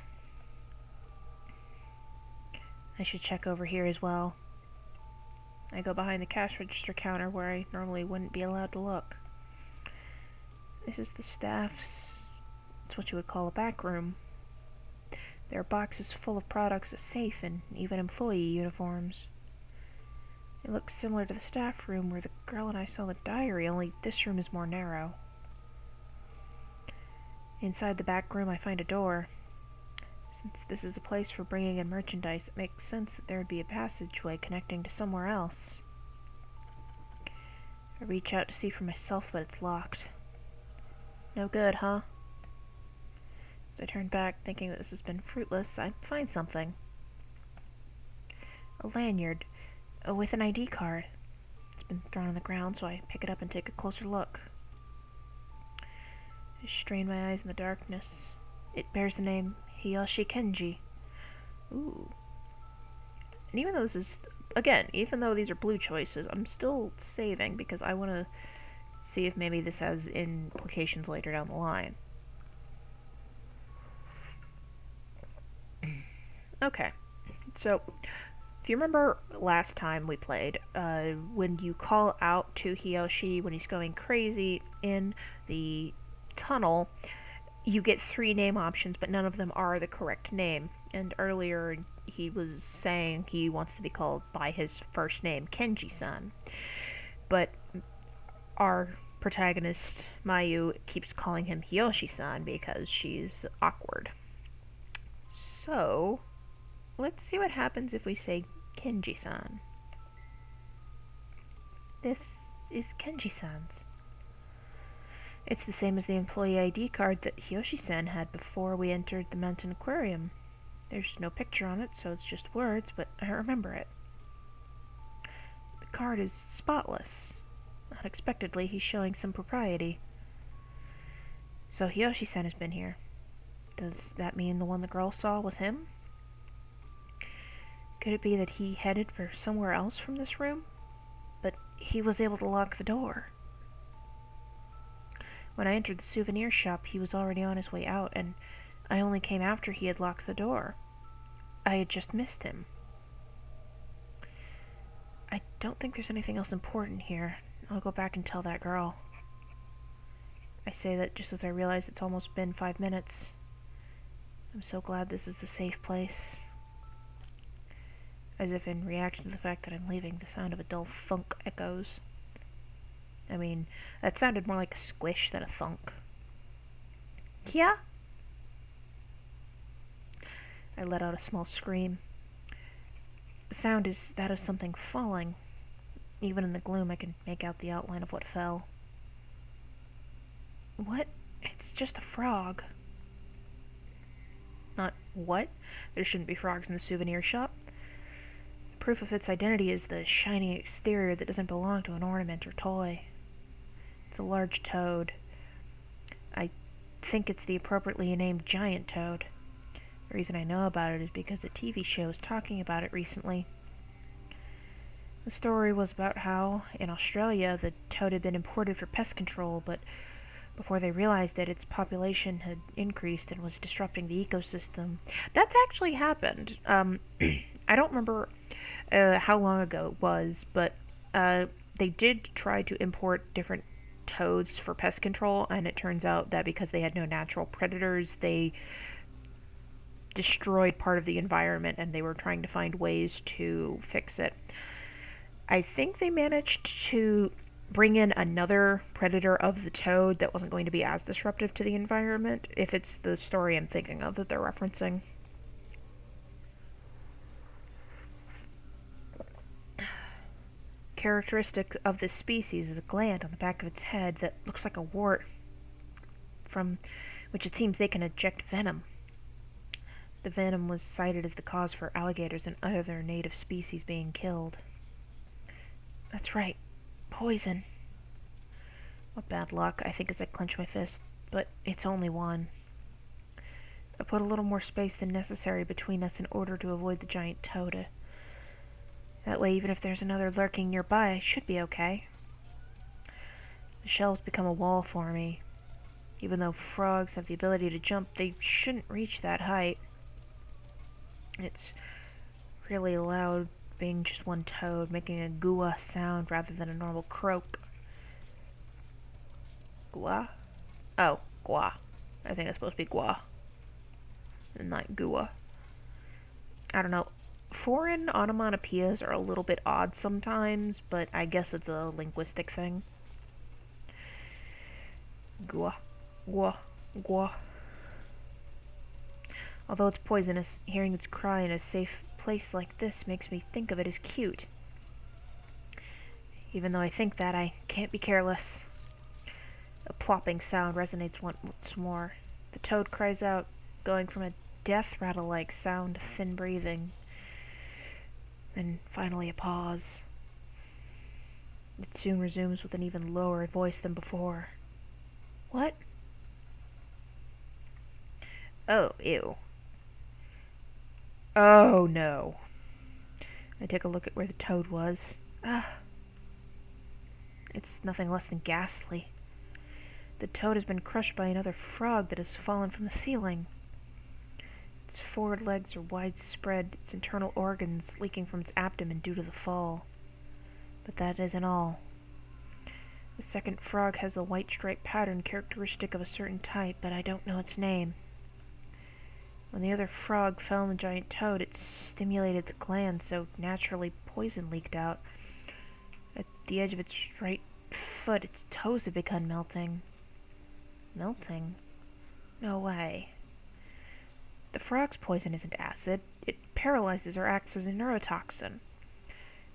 I should check over here as well. I go behind the cash register counter where I normally wouldn't be allowed to look. This is the staff's... it's what you would call a back room. There are boxes full of products, a safe, and even employee uniforms. It looks similar to the staff room where the girl and I saw the diary, only this room is more narrow. Inside the back room I find a door. Since this is a place for bringing in merchandise, it makes sense that there would be a passageway connecting to somewhere else. I reach out to see for myself, but it's locked. No good, huh? As I turn back, thinking that this has been fruitless, I find something. A lanyard, with an ID card. It's been thrown on the ground, so I pick it up and take a closer look. I strain my eyes in the darkness. It bears the name Hiyoshi Kenji. Ooh. And even though this is, again, even though these are blue choices, I'm still saving because I want to see if maybe this has implications later down the line. Okay, so if you remember last time we played, when you call out to Hiyoshi when he's going crazy in the tunnel, you get 3 name options, but none of them are the correct name. And earlier he was saying he wants to be called by his first name, Kenji-san. But our protagonist, Mayu, keeps calling him Hiyoshi-san because she's awkward. So, let's see what happens if we say Kenji-san. This is Kenji-san's. It's the same as the employee ID card that Hiyoshi-san had before we entered the mountain aquarium. There's no picture on it, so it's just words, but I remember it. The card is spotless. Unexpectedly, he's showing some propriety. So Hiyoshi-san has been here. Does that mean the one the girl saw was him? Could it be that he headed for somewhere else from this room? But he was able to lock the door. When I entered the souvenir shop, he was already on his way out, and I only came after he had locked the door. I had just missed him. I don't think there's anything else important here. I'll go back and tell that girl. I say that just as I realize it's almost been 5 minutes. I'm so glad this is a safe place. As if in reaction to the fact that I'm leaving, the sound of a dull thunk echoes. I mean, that sounded more like a squish than a thunk. Yeah? I let out a small scream. The sound is that of something falling. Even in the gloom, I can make out the outline of what fell. What? It's just a frog. Not what? There shouldn't be frogs in the souvenir shop. The proof of its identity is the shiny exterior that doesn't belong to an ornament or toy. It's a large toad. I think it's the appropriately named giant toad. The reason I know about it is because a TV show is talking about it recently. The story was about how, in Australia, the toad had been imported for pest control, but before they realized it, its population had increased and was disrupting the ecosystem. That's actually happened. I don't remember how long ago it was, but they did try to import different toads for pest control, and it turns out that because they had no natural predators, they destroyed part of the environment, and they were trying to find ways to fix it. I think they managed to bring in another predator of the toad that wasn't going to be as disruptive to the environment, if it's the story I'm thinking of that they're referencing. Characteristic of this species is a gland on the back of its head that looks like a wart, from which it seems they can eject venom. The venom was cited as the cause for alligators and other native species being killed. That's right. Poison. What bad luck, I think, as I clench my fist, but it's only one. I put a little more space than necessary between us in order to avoid the giant toad. That way, even if there's another lurking nearby, I should be okay. The shelves become a wall for me. Even though frogs have the ability to jump, they shouldn't reach that height. It's really loud being just one toad, making a gua sound rather than a normal croak. Gua? Oh, gua. I think it's supposed to be gua, and not gua. I don't know. Foreign onomatopoeias are a little bit odd sometimes, but I guess it's a linguistic thing. Gua, gua, gua. Although it's poisonous, hearing its cry in a safe place like this makes me think of it as cute. Even though I think that, I can't be careless. A plopping sound resonates once more. The toad cries out, going from a death rattle-like sound to thin breathing. Then finally a pause. It soon resumes with an even lower voice than before. What? Oh, ew. Oh, no. I take a look at where the toad was. It's nothing less than ghastly. The toad has been crushed by another frog that has fallen from the ceiling. Its forward legs are widespread, its internal organs leaking from its abdomen due to the fall. But that isn't all. The second frog has a white striped pattern characteristic of a certain type, but I don't know its name. When the other frog fell on the giant toad, it stimulated the gland, so naturally poison leaked out. At the edge of its right foot, its toes had begun melting. Melting? No way. The frog's poison isn't acid. It paralyzes or acts as a neurotoxin.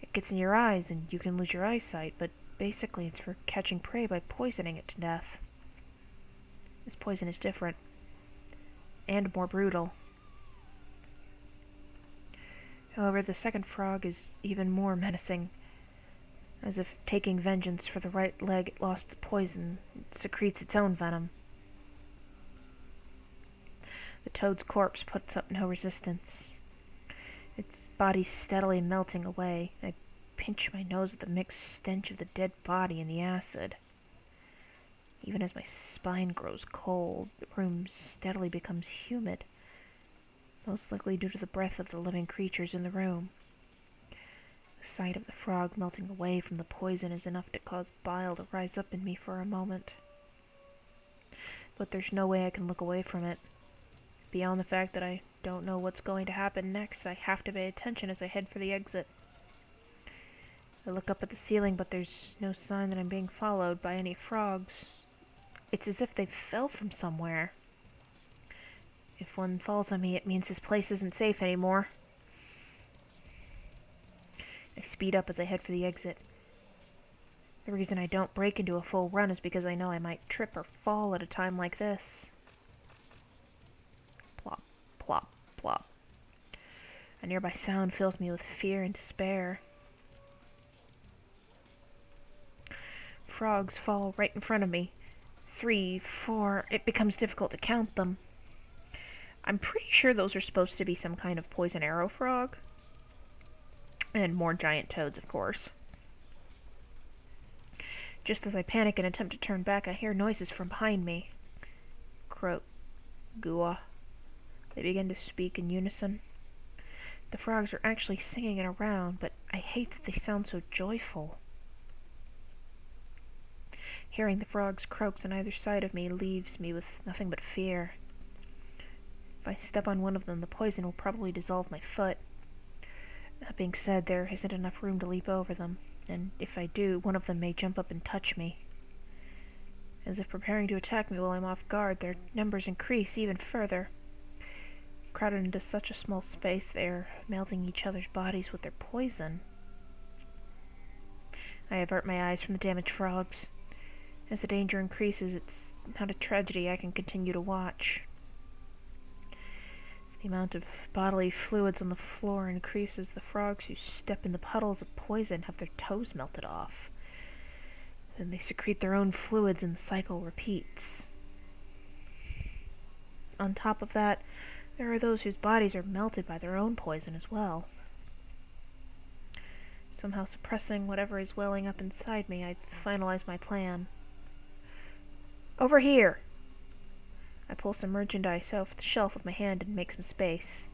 It gets in your eyes and you can lose your eyesight, but basically it's for catching prey by poisoning it to death. This poison is different. And more brutal. However, the second frog is even more menacing. As if taking vengeance for the right leg it lost to poison, it secretes its own venom. The toad's corpse puts up no resistance. Its body steadily melting away. I pinch my nose at the mixed stench of the dead body and the acid. Even as my spine grows cold, the room steadily becomes humid, most likely due to the breath of the living creatures in the room. The sight of the frog melting away from the poison is enough to cause bile to rise up in me for a moment. But there's no way I can look away from it. Beyond the fact that I don't know what's going to happen next, I have to pay attention as I head for the exit. I look up at the ceiling, but there's no sign that I'm being followed by any frogs. It's as if they fell from somewhere. If one falls on me, it means this place isn't safe anymore. I speed up as I head for the exit. The reason I don't break into a full run is because I know I might trip or fall at a time like this. Plop, plop, plop. A nearby sound fills me with fear and despair. Frogs fall right in front of me. 3, 4, it becomes difficult to count them. I'm pretty sure those are supposed to be some kind of poison arrow frog. And more giant toads, of course. Just as I panic and attempt to turn back, I hear noises from behind me. Croak. Gua. They begin to speak in unison. The frogs are actually singing it around, but I hate that they sound so joyful. Hearing the frogs' croaks on either side of me leaves me with nothing but fear. If I step on one of them, the poison will probably dissolve my foot. That being said, there isn't enough room to leap over them, and if I do, one of them may jump up and touch me. As if preparing to attack me while I'm off guard, their numbers increase even further. Crowded into such a small space, they are melting each other's bodies with their poison. I avert my eyes from the damaged frogs. As the danger increases, it's not a tragedy I can continue to watch. As the amount of bodily fluids on the floor increases, the frogs who step in the puddles of poison have their toes melted off. Then they secrete their own fluids and the cycle repeats. On top of that, there are those whose bodies are melted by their own poison as well. Somehow suppressing whatever is welling up inside me, I finalize my plan. Over here! I pull some merchandise off the shelf with my hand and make some space.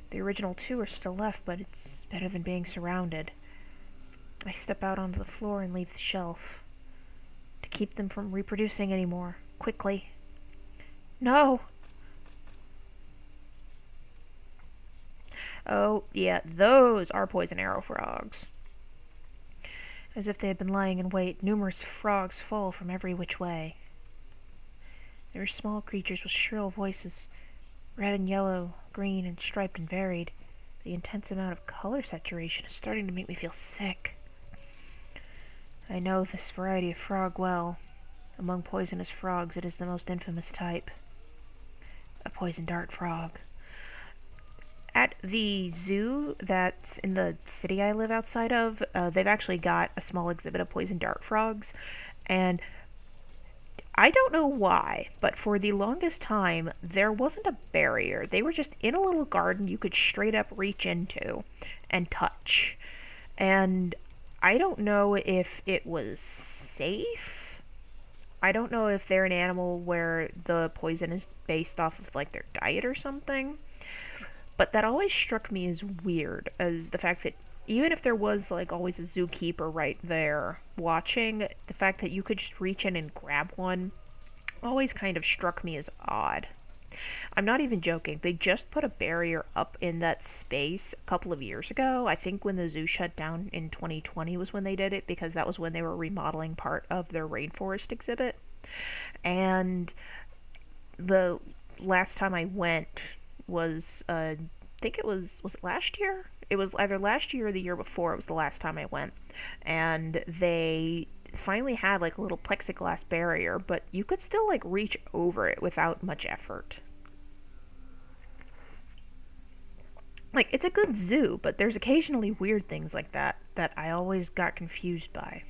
The original 2 are still left, but it's better than being surrounded. I step out onto the floor and leave the shelf. To keep them from reproducing anymore. Quickly. No! Oh, yeah, those are poison arrow frogs. As if they had been lying in wait, numerous frogs fall from every which way. They are small creatures with shrill voices, Red and yellow, green and striped and varied. The intense amount of color saturation is starting to make me feel sick. I know this variety of frog well. Among poisonous frogs, it is the most infamous type. A poison dart frog. At the zoo that's in the city I live outside of, they've actually got a small exhibit of poison dart frogs, and I don't know why, but for the longest time, there wasn't a barrier. They were just in a little garden you could straight up reach into and touch. And I don't know if it was safe. I don't know if they're an animal where the poison is based off of like their diet or something. But that always struck me as weird, as the fact that even if there was like always a zookeeper right there watching, the fact that you could just reach in and grab one always kind of struck me as odd. I'm not even joking. They just put a barrier up in that space a couple of years ago. I think when the zoo shut down in 2020 was when they did it, because that was when they were remodeling part of their rainforest exhibit. And the last time I went was I think it was it last year? It was either last year or the year before. It was the last time I went. And they finally had like a little plexiglass barrier, but you could still like reach over it without much effort. Like, it's a good zoo, but there's occasionally weird things like that that I always got confused by.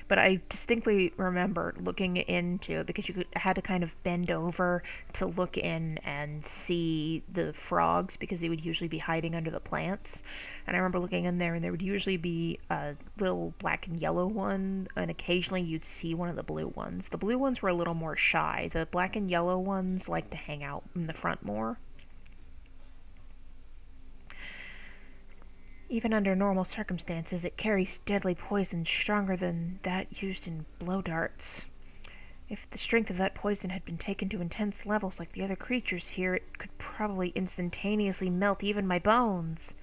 But I distinctly remember looking into it because had to kind of bend over to look in and see the frogs because they would usually be hiding under the plants. And I remember looking in there, and there would usually be a little black and yellow one, and occasionally you'd see one of the blue ones. The blue ones were a little more shy. The black and yellow ones like to hang out in the front more. Even under normal circumstances, it carries deadly poison stronger than that used in blow darts. If the strength of that poison had been taken to intense levels like the other creatures here, it could probably instantaneously melt even my bones.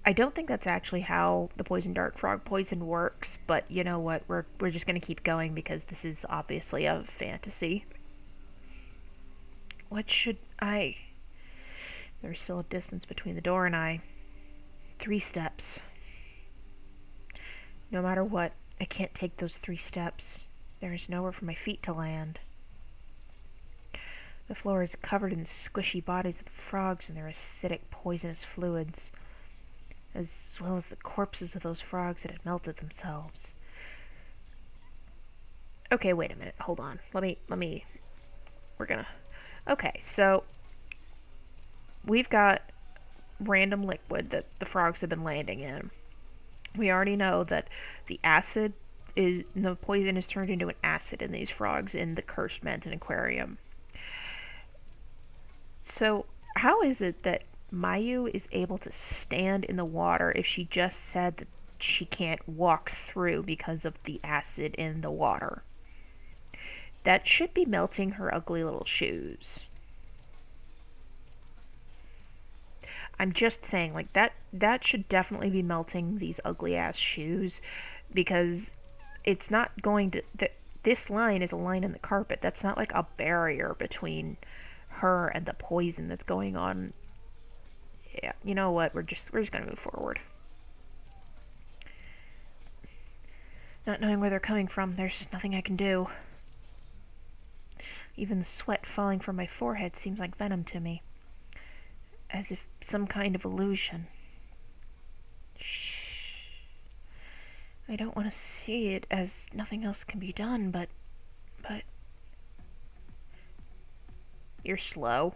I don't think that's actually how the poison dart frog poison works, but you know what, we're just going to keep going because this is obviously a fantasy. What should I... There's still a distance between the door and I. 3 steps. No matter what, I can't take those 3 steps. There is nowhere for my feet to land. The floor is covered in the squishy bodies of the frogs and their acidic, poisonous fluids, as well as the corpses of those frogs that had melted themselves. Okay, wait a minute. Hold on. Let me... We're gonna... Okay, so... We've got random liquid that the frogs have been landing in. We already know that the poison is turned into an acid in these frogs in the Cursed Mountain Aquarium. So, how is it that Mayu is able to stand in the water if she just said that she can't walk through because of the acid in the water? That should be melting her ugly little shoes. I'm just saying, like, that should definitely be melting these ugly ass shoes, because it's not going to... This line is a line in the carpet. That's not like a barrier between her and the poison that's going on. Yeah, you know what? We're just gonna move forward. Not knowing where they're coming from, there's nothing I can do. Even the sweat falling from my forehead seems like venom to me. As if some kind of illusion. Shh. I don't want to see it as nothing else can be done, but... You're slow.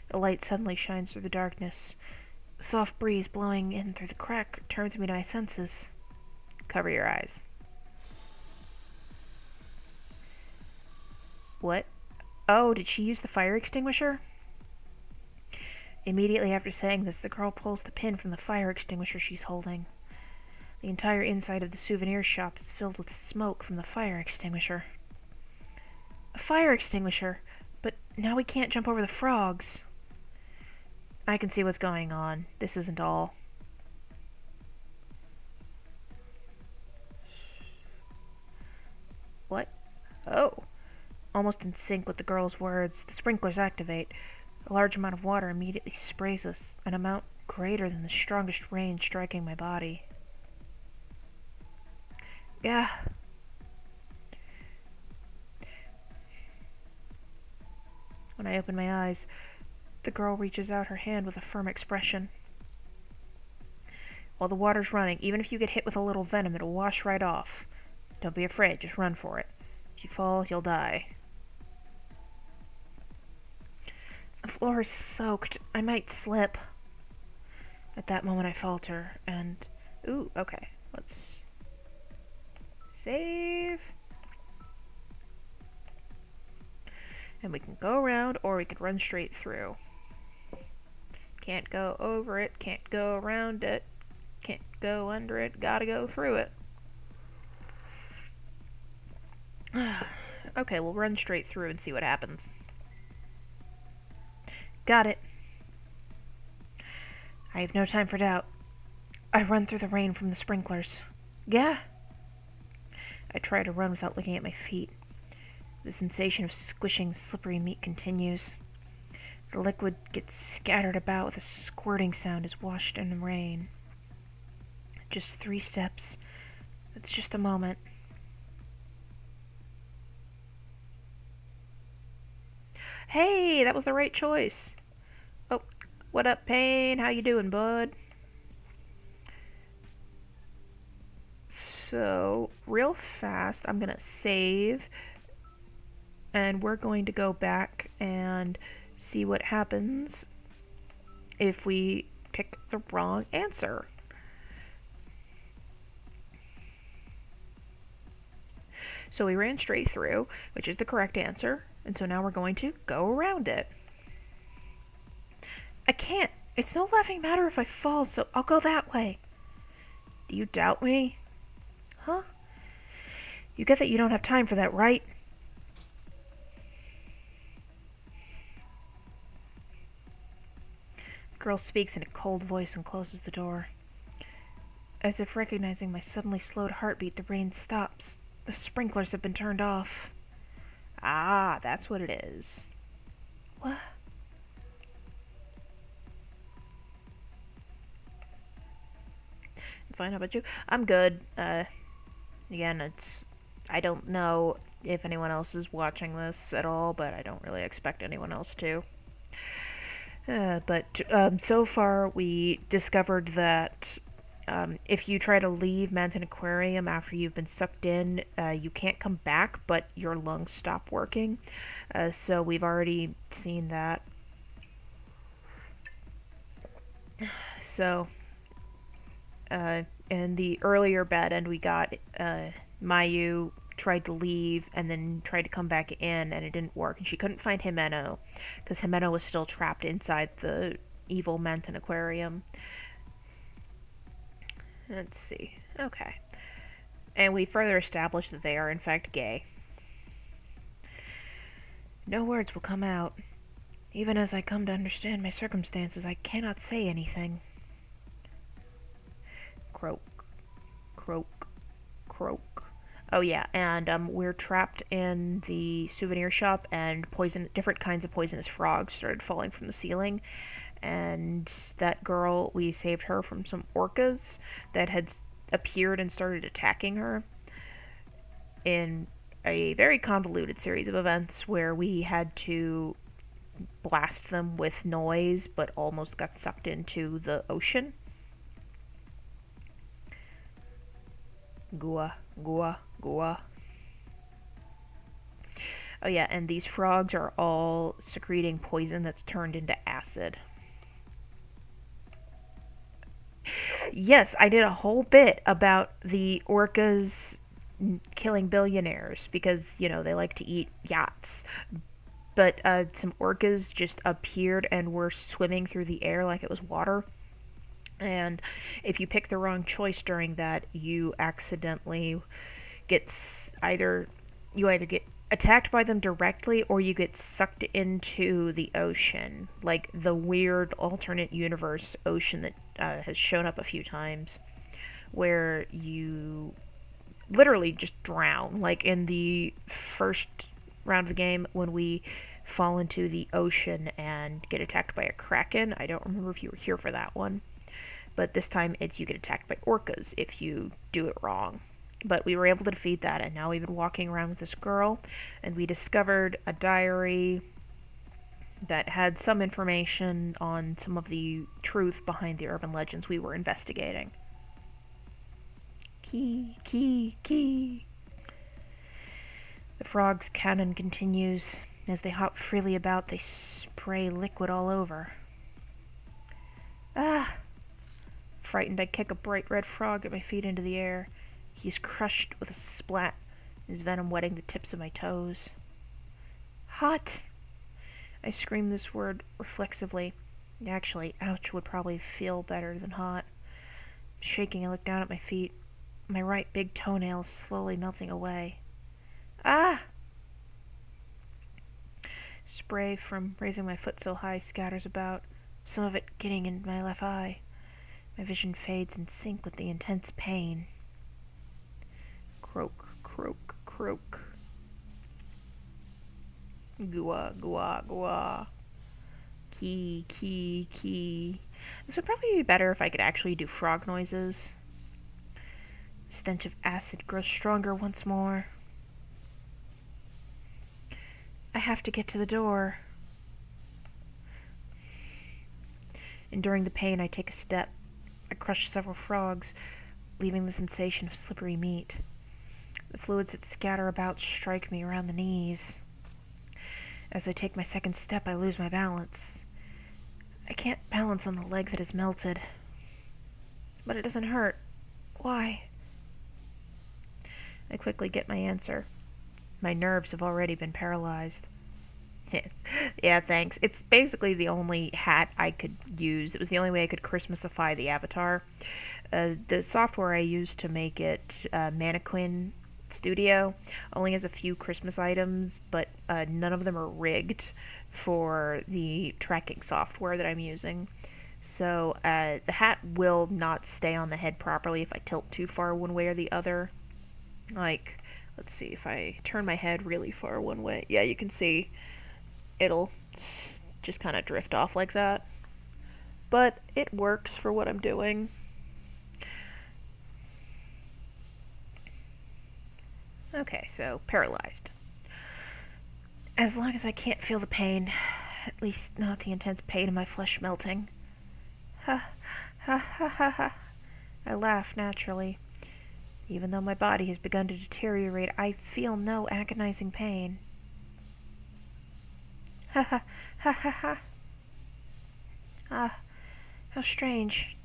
The light suddenly shines through the darkness. A soft breeze blowing in through the crack turns me to my senses. Cover your eyes. What? Oh, did she use the fire extinguisher? Immediately after saying this, the girl pulls the pin from the fire extinguisher she's holding. The entire inside of the souvenir shop is filled with smoke from the fire extinguisher. A fire extinguisher? But now we can't jump over the frogs. I can see what's going on. This isn't all. What? Oh. almost in sync with the girl's words, the sprinklers activate. A large amount of water immediately sprays us, an amount greater than the strongest rain striking my body. Yeah. When I open my eyes, the girl reaches out her hand with a firm expression. While the water's running, even if you get hit with a little venom, it'll wash right off. Don't be afraid, just run for it. If you fall, you'll die. The floor is soaked. I might slip. At that moment I falter, and... Ooh, okay. Let's... save. And we can go around, or we could run straight through. Can't go over it, can't go around it, can't go under it, gotta go through it. Okay, we'll run straight through and see what happens. Got it. I have no time for doubt. I run through the rain from the sprinklers. Yeah? I try to run without looking at my feet. The sensation of squishing slippery meat continues. The liquid gets scattered about with a squirting sound as washed in the rain. Just 3 steps. It's just a moment. Hey, that was the right choice. Oh, what up, Payne? How you doing, bud? So, real fast, I'm gonna save, and we're going to go back and see what happens if we pick the wrong answer. So we ran straight through, which is the correct answer, and so now we're going to go around it. I can't. It's no laughing matter if I fall, so I'll go that way. Do you doubt me? Huh? You get that you don't have time for that, right? The girl speaks in a cold voice and closes the door. As if recognizing my suddenly slowed heartbeat, the rain stops. The sprinklers have been turned off. Ah, that's what it is. What? Fine, how about you? I'm good. Again, I don't know if anyone else is watching this at all, but I don't really expect anyone else to. But so far we discovered that if you try to leave Mountain Aquarium after you've been sucked in, you can't come back, but your lungs stop working. So we've already seen that. So, in the earlier bad end we got, Mayu tried to leave and then tried to come back in, and it didn't work. And she couldn't find Himeno, because Himeno was still trapped inside the evil Mountain Aquarium. Let's see. Okay. And we further established that they are in fact gay. No words will come out. Even as I come to understand my circumstances, I cannot say anything. Croak. Croak. Croak. Oh yeah, and we're trapped in the souvenir shop, and different kinds of poisonous frogs started falling from the ceiling. And that girl, we saved her from some orcas that had appeared and started attacking her in a very convoluted series of events where we had to blast them with noise but almost got sucked into the ocean. Gua, gua, gua. Oh yeah, and these frogs are all secreting poison that's turned into acid. Yes, I did a whole bit about the orcas killing billionaires because, you know, they like to eat yachts. But some orcas just appeared and were swimming through the air like it was water. And if you pick the wrong choice during that, you accidentally get either get attacked by them directly, or you get sucked into the ocean, like the weird alternate universe ocean that has shown up a few times, where you literally just drown. Like in the first round of the game when we fall into the ocean and get attacked by a kraken. I don't remember if you were here for that one. But this time it's you get attacked by orcas if you do it wrong. But we were able to defeat that, and now we've been walking around with this girl, and we discovered a diary that had some information on some of the truth behind the urban legends we were investigating. Key, key, key. The frog's cannon continues. As they hop freely about, they spray liquid all over. Ah! Frightened, I kick a bright red frog at my feet into the air. He's crushed with a splat, his venom wetting the tips of my toes. Hot! I scream this word reflexively. Actually, ouch would probably feel better than hot. Shaking, I look down at my feet. My right big toenail is slowly melting away. Ah! Spray from raising my foot so high scatters about, some of it getting in my left eye. My vision fades in sync with the intense pain. Croak, croak, croak. Gua, gua, gua. Key, key, key. This would probably be better if I could actually do frog noises. The stench of acid grows stronger once more. I have to get to the door. Enduring the pain, I take a step. I crush several frogs, leaving the sensation of slippery meat. The fluids that scatter about strike me around the knees. As I take my second step, I lose my balance. I can't balance on the leg that is melted. But it doesn't hurt. Why? I quickly get my answer. My nerves have already been paralyzed. Yeah, thanks. It's basically the only hat I could use. It was the only way I could Christmasify the avatar. The software I used to make it, Mannequin Studio, only has a few Christmas items, but none of them are rigged for the tracking software that I'm using. So the hat will not stay on the head properly if I tilt too far one way or the other. Like, let's see, if I turn my head really far one way, yeah, you can see it'll just kind of drift off like that. But it works for what I'm doing. Okay, so paralyzed. As long as I can't feel the pain, at least not the intense pain of my flesh melting. Ha, ha, ha, ha, ha. I laugh naturally. Even though my body has begun to deteriorate, I feel no agonizing pain. Ha ha ha ha ha. Ah, how strange.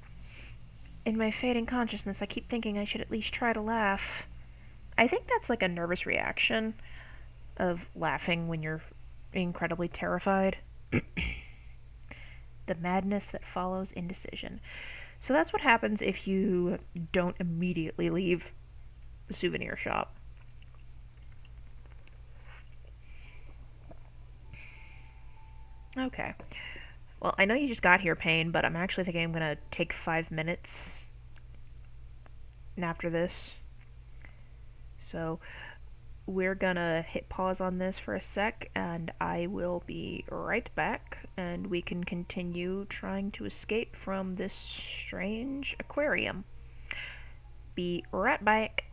In my fading consciousness, I keep thinking I should at least try to laugh. I think that's like a nervous reaction of laughing when you're incredibly terrified. The madness that follows indecision. So that's what happens if you don't immediately leave the souvenir shop. Okay. Well, I know you just got here, Pain, but I'm actually thinking I'm going to take 5 minutes after this. So we're going to hit pause on this for a sec, and I will be right back, and we can continue trying to escape from this strange aquarium. Be right back.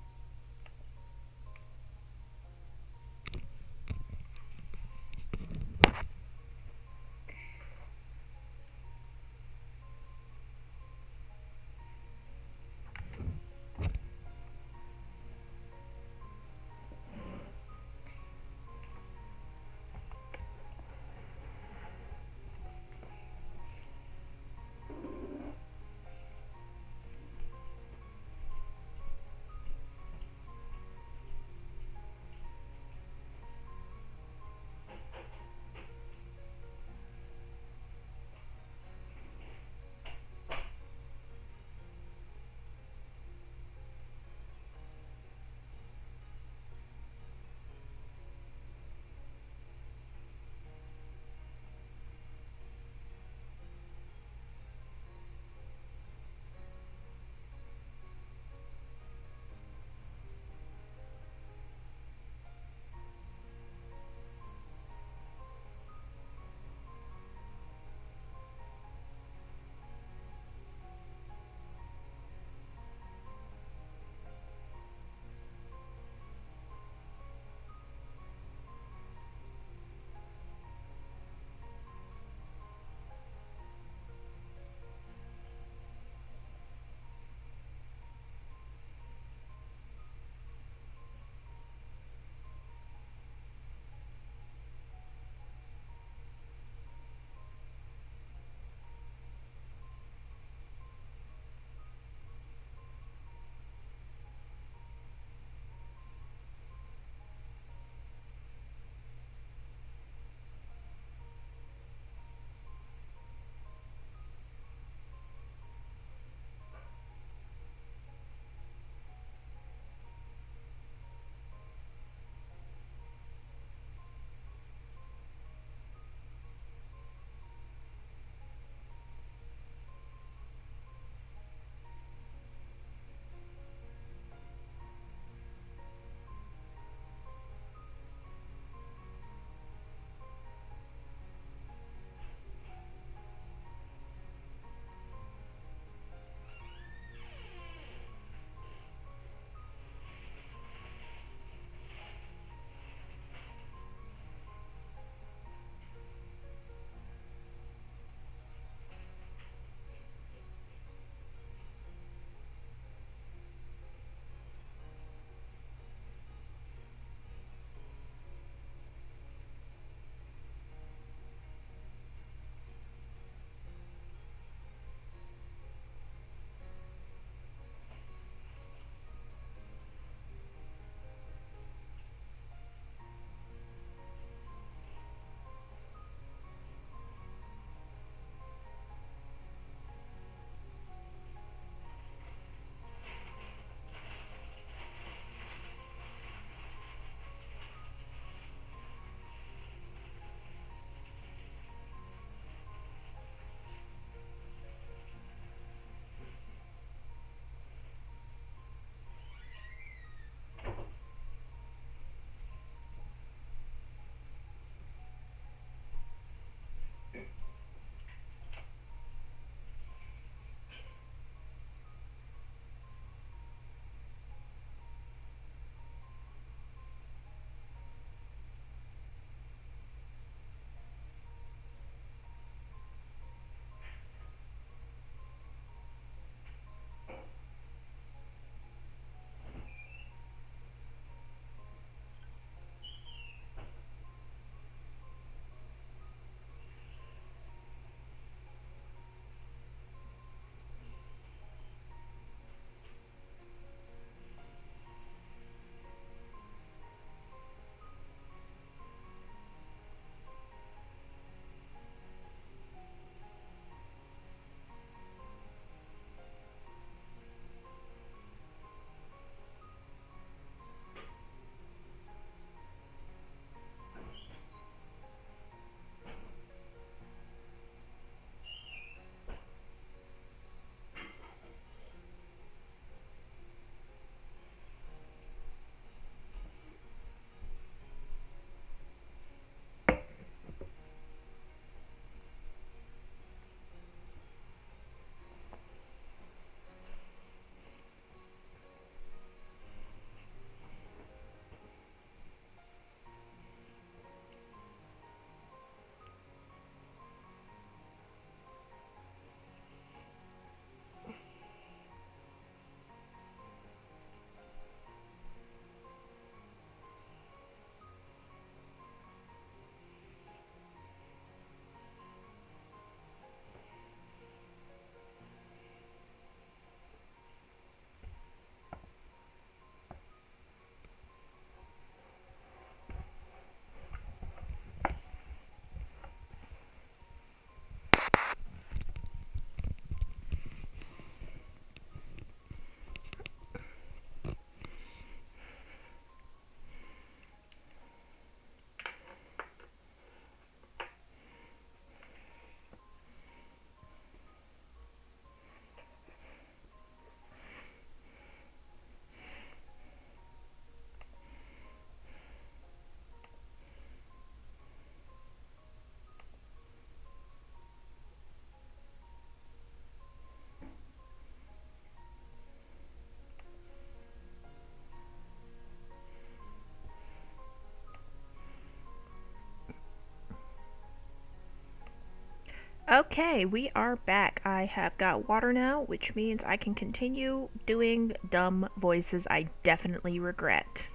Okay, we are back. I have got water now, which means I can continue doing dumb voices I definitely regret.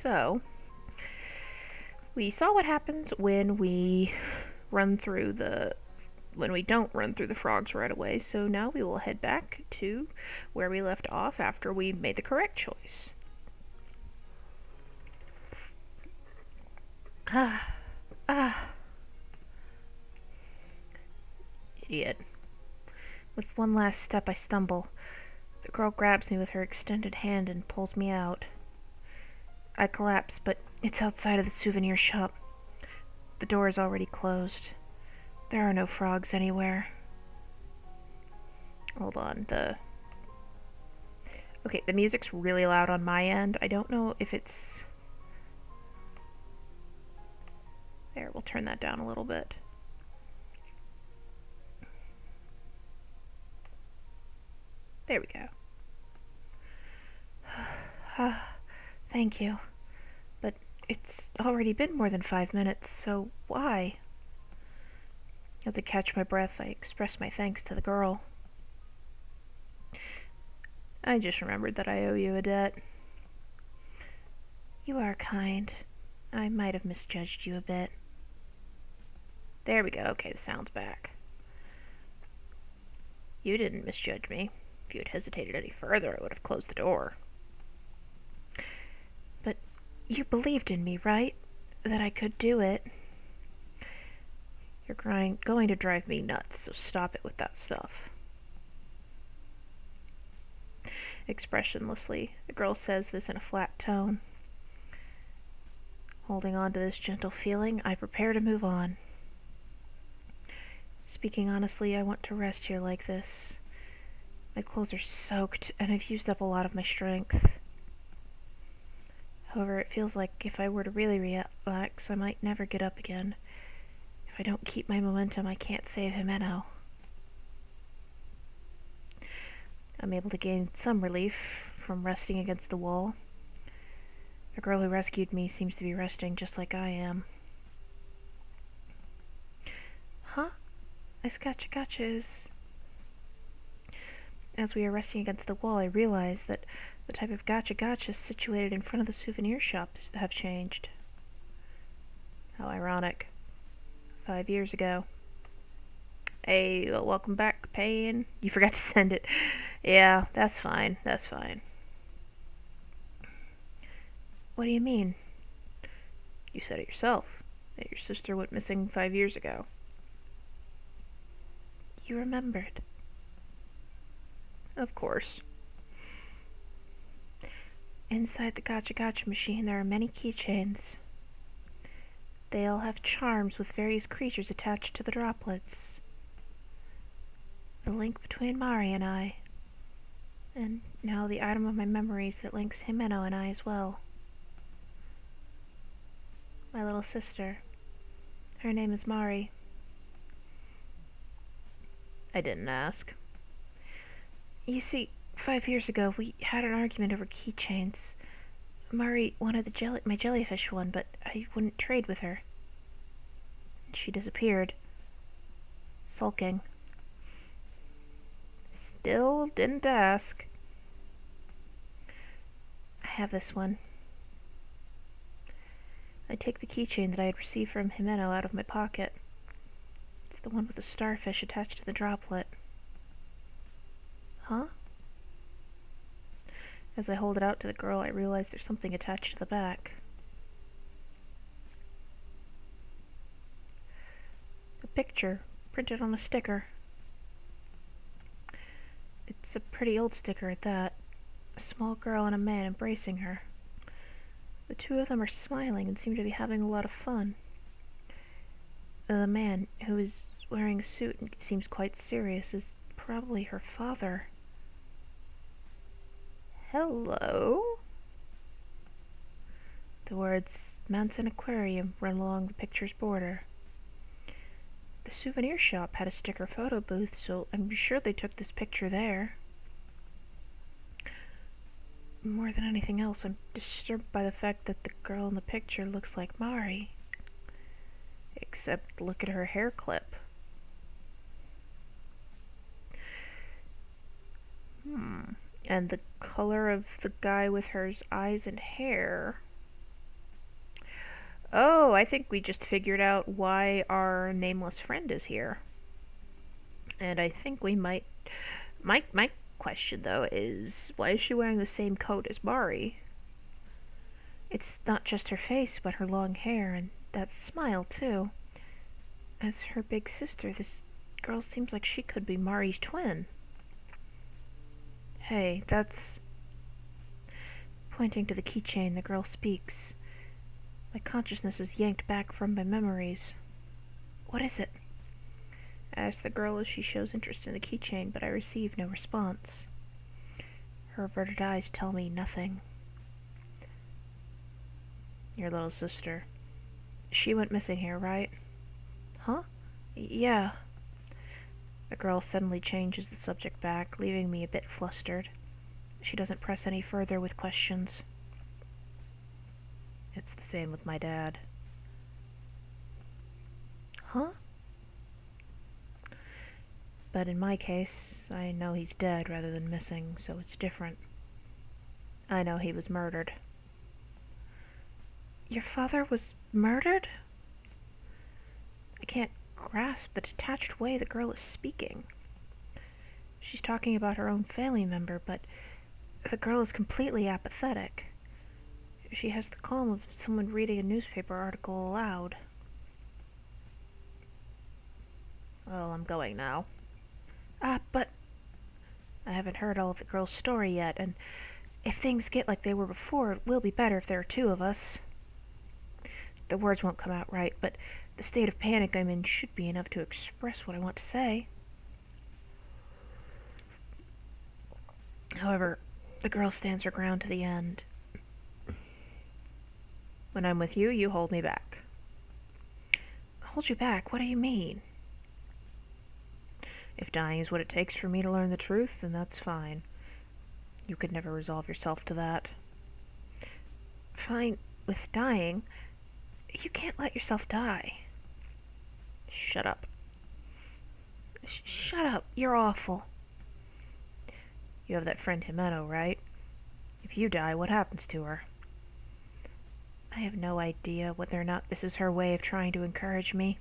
So, we saw what happens when we don't run through the frogs right away. So now we will head back to where we left off after we made the correct choice. Ah. Idiot. With one last step, I stumble. The girl grabs me with her extended hand and pulls me out. I collapse, but it's outside of the souvenir shop. The door is already closed. There are no frogs anywhere. Hold on, Okay, the music's really loud on my end. I don't know if it's... There, we'll turn that down a little bit. There we go. Thank you. But it's already been more than 5 minutes, so why? As I catch my breath, I express my thanks to the girl. I just remembered that I owe you a debt. You are kind. I might have misjudged you a bit. There we go. Okay, the sound's back. You didn't misjudge me. If you had hesitated any further, I would have closed the door. But you believed in me, right? That I could do it. You're going to drive me nuts, so stop it with that stuff. Expressionlessly, the girl says this in a flat tone. Holding on to this gentle feeling, I prepare to move on. Speaking honestly, I want to rest here like this. My clothes are soaked, and I've used up a lot of my strength. However, it feels like if I were to really relax, I might never get up again. If I don't keep my momentum, I can't save Jimeno. I'm able to gain some relief from resting against the wall. The girl who rescued me seems to be resting just like I am. Huh? This gotcha is... As we are resting against the wall, I realize that the type of gotchas situated in front of the souvenir shops have changed. How ironic. 5 years ago. Hey, welcome back, Payne. You forgot to send it. Yeah, that's fine. That's fine. What do you mean? You said it yourself. That your sister went missing 5 years ago. You remembered. Of course. Inside the gotcha machine there are many keychains. They all have charms with various creatures attached to the droplets. The link between Mari and I. And now the item of my memories that links Jimeno and I as well. My little sister. Her name is Mari. I didn't ask. You see, 5 years ago we had an argument over keychains. Mari wanted my jellyfish one, but I wouldn't trade with her. She disappeared. Sulking. Still didn't ask. I have this one. I take the keychain that I had received from Jimeno out of my pocket. It's the one with the starfish attached to the droplet. Huh? As I hold it out to the girl, I realize there's something attached to the back. A picture, printed on a sticker. It's a pretty old sticker at that. A small girl and a man embracing her. The two of them are smiling and seem to be having a lot of fun. The man, who is wearing a suit and seems quite serious, is probably her father. Hello? The words Mountain Aquarium run along the picture's border. The souvenir shop had a sticker photo booth, so I'm sure they took this picture there. More than anything else, I'm disturbed by the fact that the girl in the picture looks like Mari. Except look at her hair clip. And the color of the guy with her eyes and hair. Oh, I think we just figured out why our nameless friend is here. And I think we might... My question, though, is why is she wearing the same coat as Mari? It's not just her face, but her long hair, and that smile, too. As her big sister, this girl seems like she could be Mari's twin. Hey, that's... Pointing to the keychain, the girl speaks. My consciousness is yanked back from my memories. What is it? I ask the girl as she shows interest in the keychain, but I receive no response. Her averted eyes tell me nothing. Your little sister. She went missing here, right? Huh? Yeah. The girl suddenly changes the subject back, leaving me a bit flustered. She doesn't press any further with questions. It's the same with my dad. Huh? But in my case, I know he's dead rather than missing, so it's different. I know he was murdered. Your father was murdered? I can't grasp the detached way the girl is speaking. She's talking about her own family member, but the girl is completely apathetic. She has the calm of someone reading a newspaper article aloud. Well, I'm going now. But I haven't heard all of the girl's story yet, and if things get like they were before, it will be better if there are two of us. The words won't come out right, but the state of panic I'm in should be enough to express what I want to say. However, the girl stands her ground to the end. When I'm with you, you hold me back. Hold you back? What do you mean? If dying is what it takes for me to learn the truth, then that's fine. You could never resolve yourself to that. Fine with dying. You can't let yourself die. Shut up. Shut up. You're awful. You have that friend Jimeno, right? If you die, what happens to her? I have no idea whether or not this is her way of trying to encourage me.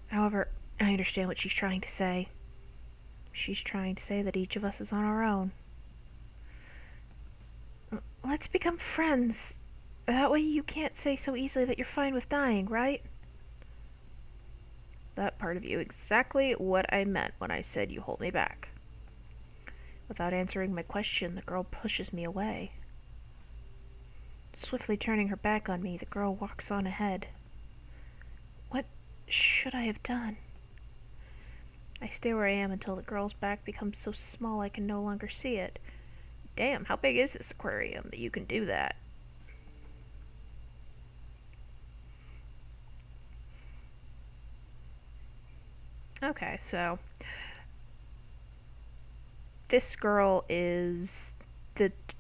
However, I understand what she's trying to say. She's trying to say that each of us is on our own. Let's become friends. That way you can't say so easily that you're fine with dying, right? That part of you exactly what I meant when I said you hold me back. Without answering my question, the girl pushes me away. Swiftly turning her back on me, the girl walks on ahead. What should I have done? I stay where I am until the girl's back becomes so small I can no longer see it. Damn, how big is this aquarium that you can do that? Okay, so this girl is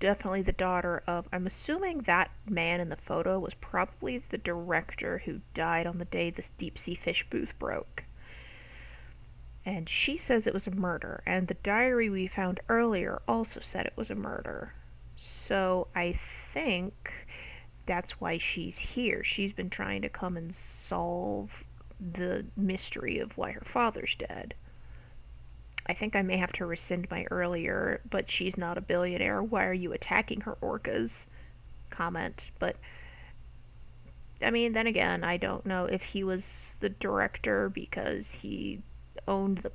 definitely the daughter of, I'm assuming that man in the photo was probably the director who died on the day this deep sea fish booth broke. And she says it was a murder, and the diary we found earlier also said it was a murder. So I think that's why she's here. She's been trying to come and solve the mystery of why her father's dead. I think I may have to rescind my earlier, but she's not a billionaire, why are you attacking her orcas comment. But, I mean, then again, I don't know if he was the director because he owned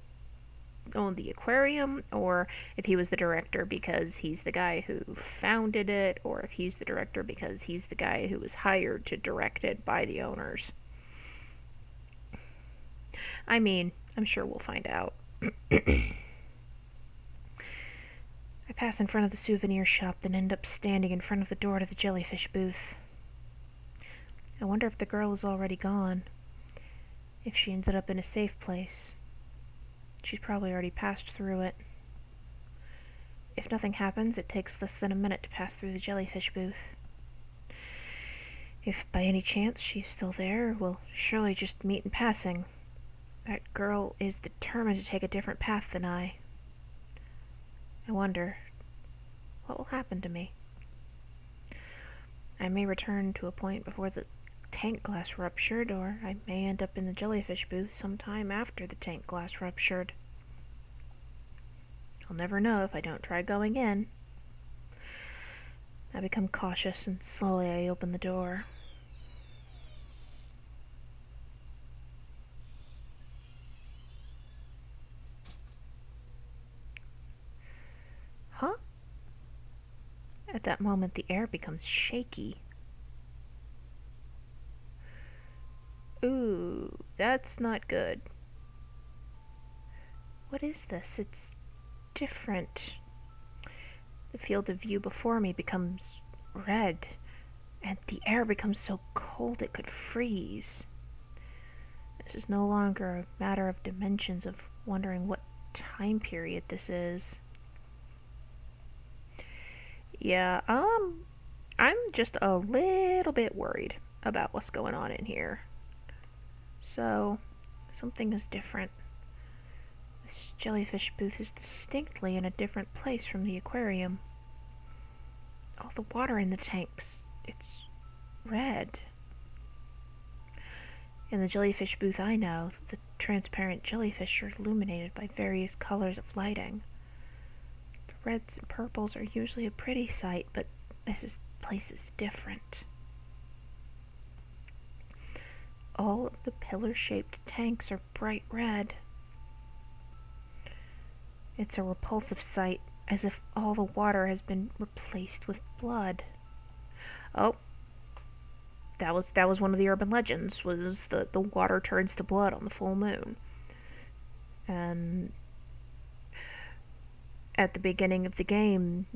the aquarium, or if he was the director because he's the guy who founded it, or if he's the director because he's the guy who was hired to direct it by the owners. I mean, I'm sure we'll find out. I pass in front of the souvenir shop, then end up standing in front of the door to the jellyfish booth. I wonder if the girl is already gone. If she ended up in a safe place. She's probably already passed through it. If nothing happens, it takes less than a minute to pass through the jellyfish booth. If by any chance she's still there, we'll surely just meet in passing. That girl is determined to take a different path than I. I wonder, what will happen to me? I may return to a point before the tank glass ruptured, or I may end up in the jellyfish booth sometime after the tank glass ruptured. I'll never know if I don't try going in. I become cautious, and slowly I open the door. Huh? At that moment, the air becomes shaky. Ooh, that's not good. What is this? It's different. The field of view before me becomes red, and the air becomes so cold it could freeze. This is no longer a matter of dimensions, of wondering what time period this is. Yeah, I'm just a little bit worried about what's going on in here. So, something is different. This jellyfish booth is distinctly in a different place from the aquarium. All the water in the tanks, it's red. In the jellyfish booth I know, the transparent jellyfish are illuminated by various colors of lighting. The reds and purples are usually a pretty sight, but this place is different. All of the pillar-shaped tanks are bright red. It's a repulsive sight, as if all the water has been replaced with blood. Oh, that was one of the urban legends, was the water turns to blood on the full moon. And at the beginning of the game,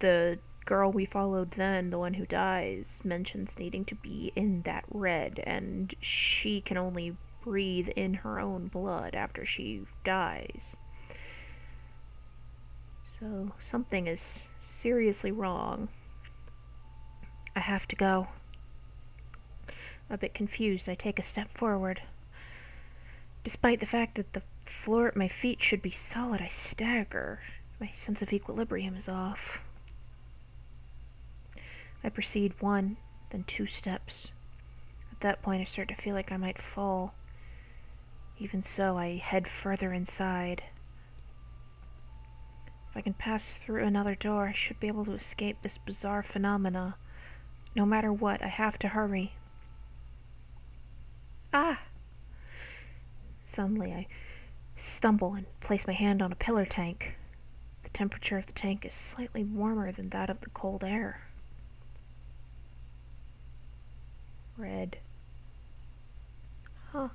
the girl we followed then, the one who dies, mentions needing to be in that red, and she can only breathe in her own blood after she dies. So something is seriously wrong. I have to go. A bit confused, I take a step forward. Despite the fact that the floor at my feet should be solid, I stagger. My sense of equilibrium is off. I proceed 1, then 2 steps. At that point, I start to feel like I might fall. Even so, I head further inside. If I can pass through another door, I should be able to escape this bizarre phenomena. No matter what, I have to hurry. Ah! Suddenly, I stumble and place my hand on a pillar tank. The temperature of the tank is slightly warmer than that of the cold air. Red. Huh.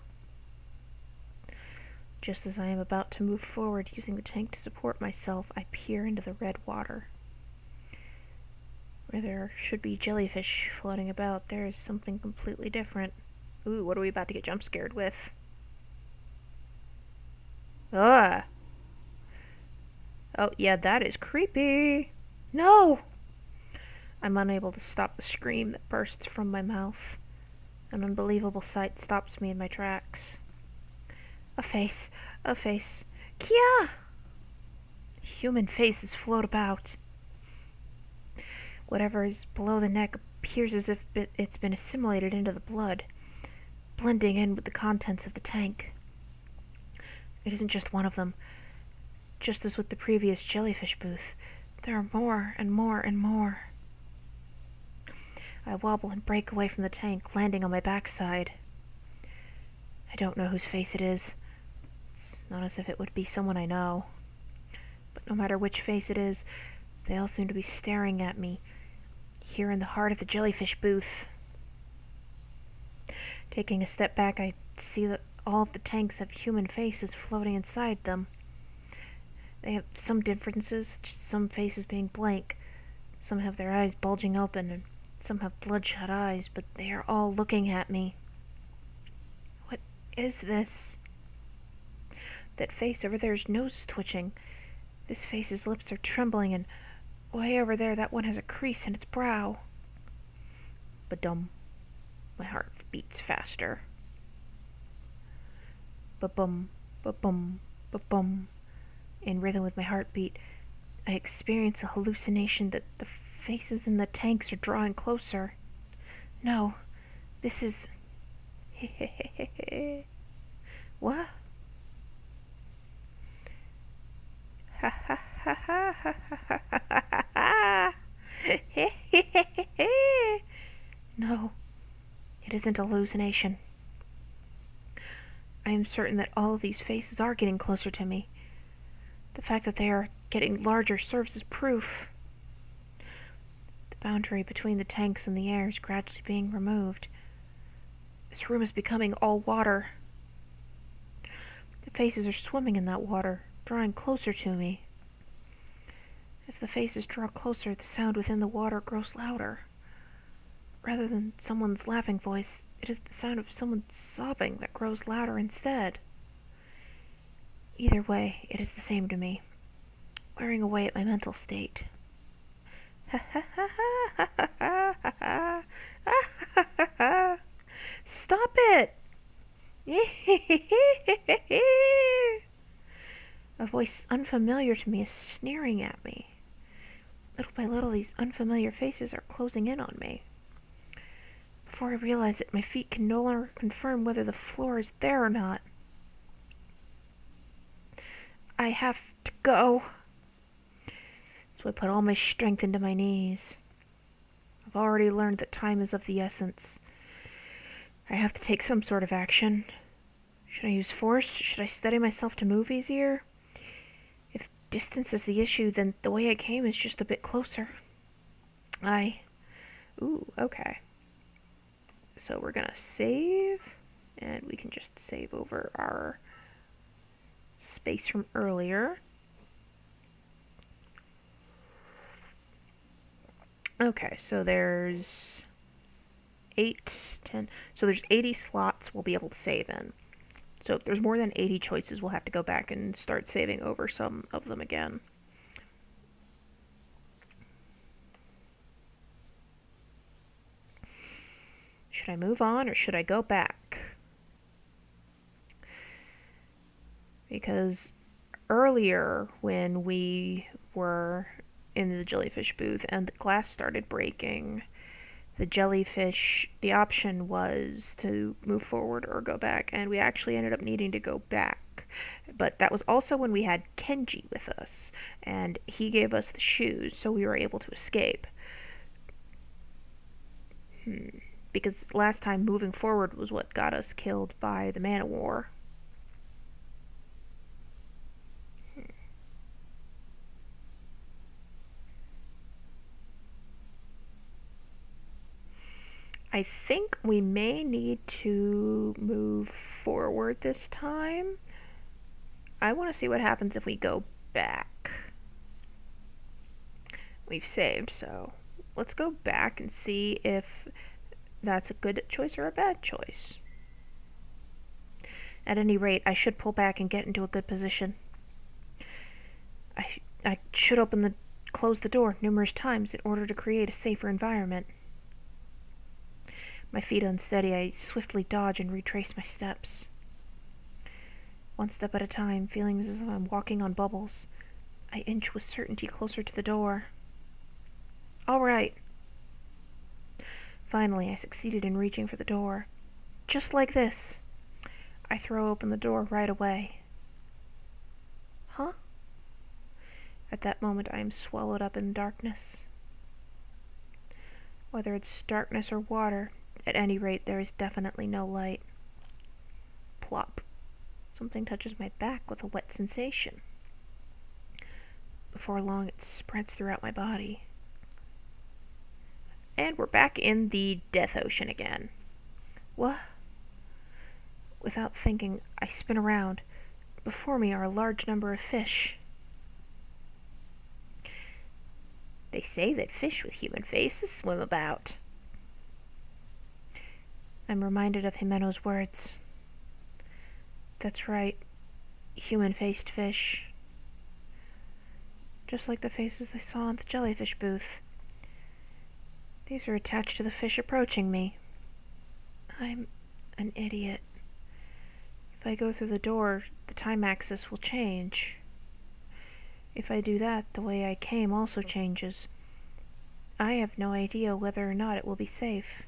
Just as I am about to move forward, using the tank to support myself, I peer into the red water. Where there should be jellyfish floating about, there is something completely different. Ooh, what are we about to get jump scared with? Ah! Oh, yeah, that is creepy! No! I'm unable to stop the scream that bursts from my mouth. An unbelievable sight stops me in my tracks. A face. A face. Kia! Human faces float about. Whatever is below the neck appears as if it's been assimilated into the blood, blending in with the contents of the tank. It isn't just one of them. Just as with the previous jellyfish booth, there are more and more and more. I wobble and break away from the tank, landing on my backside. I don't know whose face it is. It's not as if it would be someone I know. But no matter which face it is, they all seem to be staring at me, here in the heart of the jellyfish booth. Taking a step back, I see that all of the tanks have human faces floating inside them. They have some differences, just some faces being blank. Some have their eyes bulging open, and some have bloodshot eyes, but they are all looking at me. What is this? That face over there's nose is twitching. This face's lips are trembling, and way over there that one has a crease in its brow. Ba-dum. My heart beats faster. Ba-bum, ba-bum, ba-bum. In rhythm with my heartbeat, I experience a hallucination that the faces in the tanks are drawing closer. No, this is... What? Ha ha ha ha ha ha ha ha. No, it isn't a hallucination. I am certain that all of these faces are getting closer to me. The fact that they are getting larger serves as proof. The boundary between the tanks and the air is gradually being removed. This room is becoming all water. The faces are swimming in that water, drawing closer to me. As the faces draw closer, the sound within the water grows louder. Rather than someone's laughing voice, it is the sound of someone sobbing that grows louder instead. Either way, it is the same to me, wearing away at my mental state. Stop it! A voice unfamiliar to me is sneering at me. Little by little, these unfamiliar faces are closing in on me. Before I realize it, my feet can no longer confirm whether the floor is there or not. I have to go. So I put all my strength into my knees. I've already learned that time is of the essence. I have to take some sort of action. Should I use force? Should I steady myself to move easier? If distance is the issue, then the way I came is just a bit closer. Ooh, okay. So we're gonna save, and we can just save over our space from earlier. Okay, so there's 8, 10, so there's 80 slots we'll be able to save in. So if there's more than 80 choices, we'll have to go back and start saving over some of them again. Should I move on or should I go back? Because earlier when we were in the jellyfish booth and the glass started breaking, the option was to move forward or go back, and we actually ended up needing to go back. But that was also when we had Kenji with us, and he gave us the shoes, so we were able to escape. Because last time moving forward was what got us killed by the Man-O-War. I think we may need to move forward this time. I want to see what happens if we go back. We've saved, so let's go back and see if that's a good choice or a bad choice. At any rate, I should pull back and get into a good position. I should close the door numerous times in order to create a safer environment. My feet unsteady, I swiftly dodge and retrace my steps. One step at a time, feeling as if I'm walking on bubbles, I inch with certainty closer to the door. All right. Finally, I succeeded in reaching for the door. Just like this. I throw open the door right away. Huh? At that moment, I am swallowed up in darkness. Whether it's darkness or water, at any rate, there is definitely no light. Plop. Something touches my back with a wet sensation. Before long, it spreads throughout my body. And we're back in the Death Ocean again. What? Without thinking, I spin around. Before me are a large number of fish. They say that fish with human faces swim about. I'm reminded of Himeno's words. That's right, human-faced fish. Just like the faces I saw in the jellyfish booth. These are attached to the fish approaching me. I'm an idiot. If I go through the door, the time axis will change. If I do that, the way I came also changes. I have no idea whether or not it will be safe.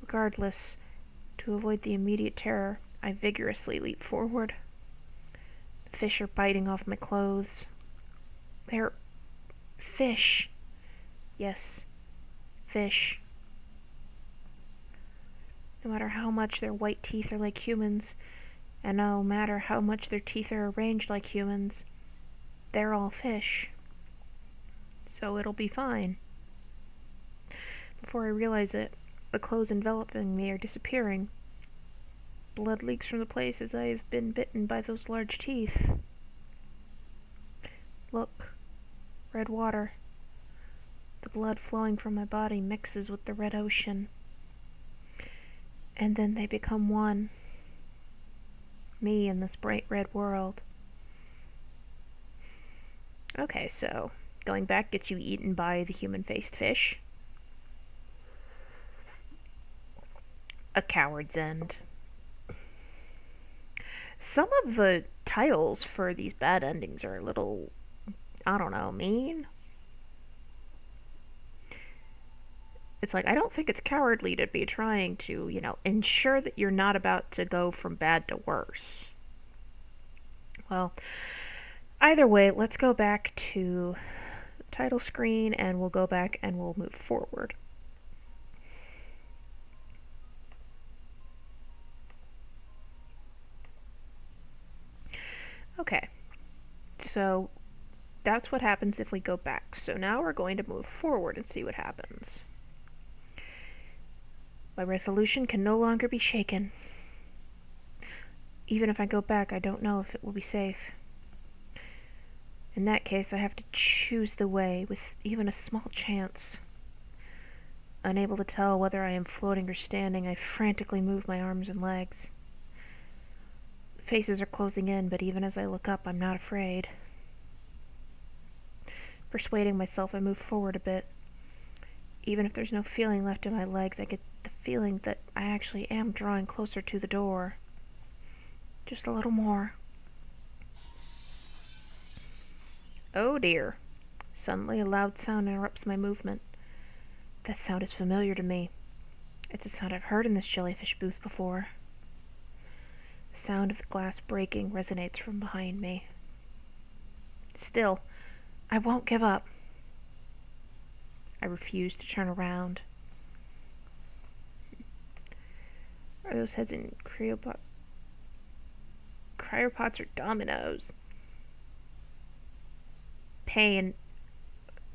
Regardless, to avoid the immediate terror, I vigorously leap forward. The fish are biting off my clothes. They're fish. Yes, fish. No matter how much their white teeth are like humans, and no matter how much their teeth are arranged like humans, they're all fish. So it'll be fine. Before I realize it, the clothes enveloping me are disappearing. Blood leaks from the places I have been bitten by those large teeth. Look, red water. The blood flowing from my body mixes with the red ocean. And then they become one. Me in this bright red world. Okay, so going back gets you eaten by the human-faced fish. A coward's end. Some of the titles for these bad endings are a little, I don't know, mean. It's like, I don't think it's cowardly to be trying to, ensure that you're not about to go from bad to worse. Well, either way, let's go back to the title screen and we'll go back and we'll move forward. Okay, so that's what happens if we go back. So now we're going to move forward and see what happens. My resolution can no longer be shaken. Even if I go back, I don't know if it will be safe. In that case, I have to choose the way with even a small chance. Unable to tell whether I am floating or standing, I frantically move my arms and legs. The faces are closing in, but even as I look up, I'm not afraid. Persuading myself, I move forward a bit. Even if there's no feeling left in my legs, I get the feeling that I actually am drawing closer to the door. Just a little more. Oh dear. Suddenly a loud sound interrupts my movement. That sound is familiar to me. It's a sound I've heard in this jellyfish booth before. The sound of the glass breaking resonates from behind me. Still, I won't give up. I refuse to turn around. Are those heads in cryopods or dominoes? Pain.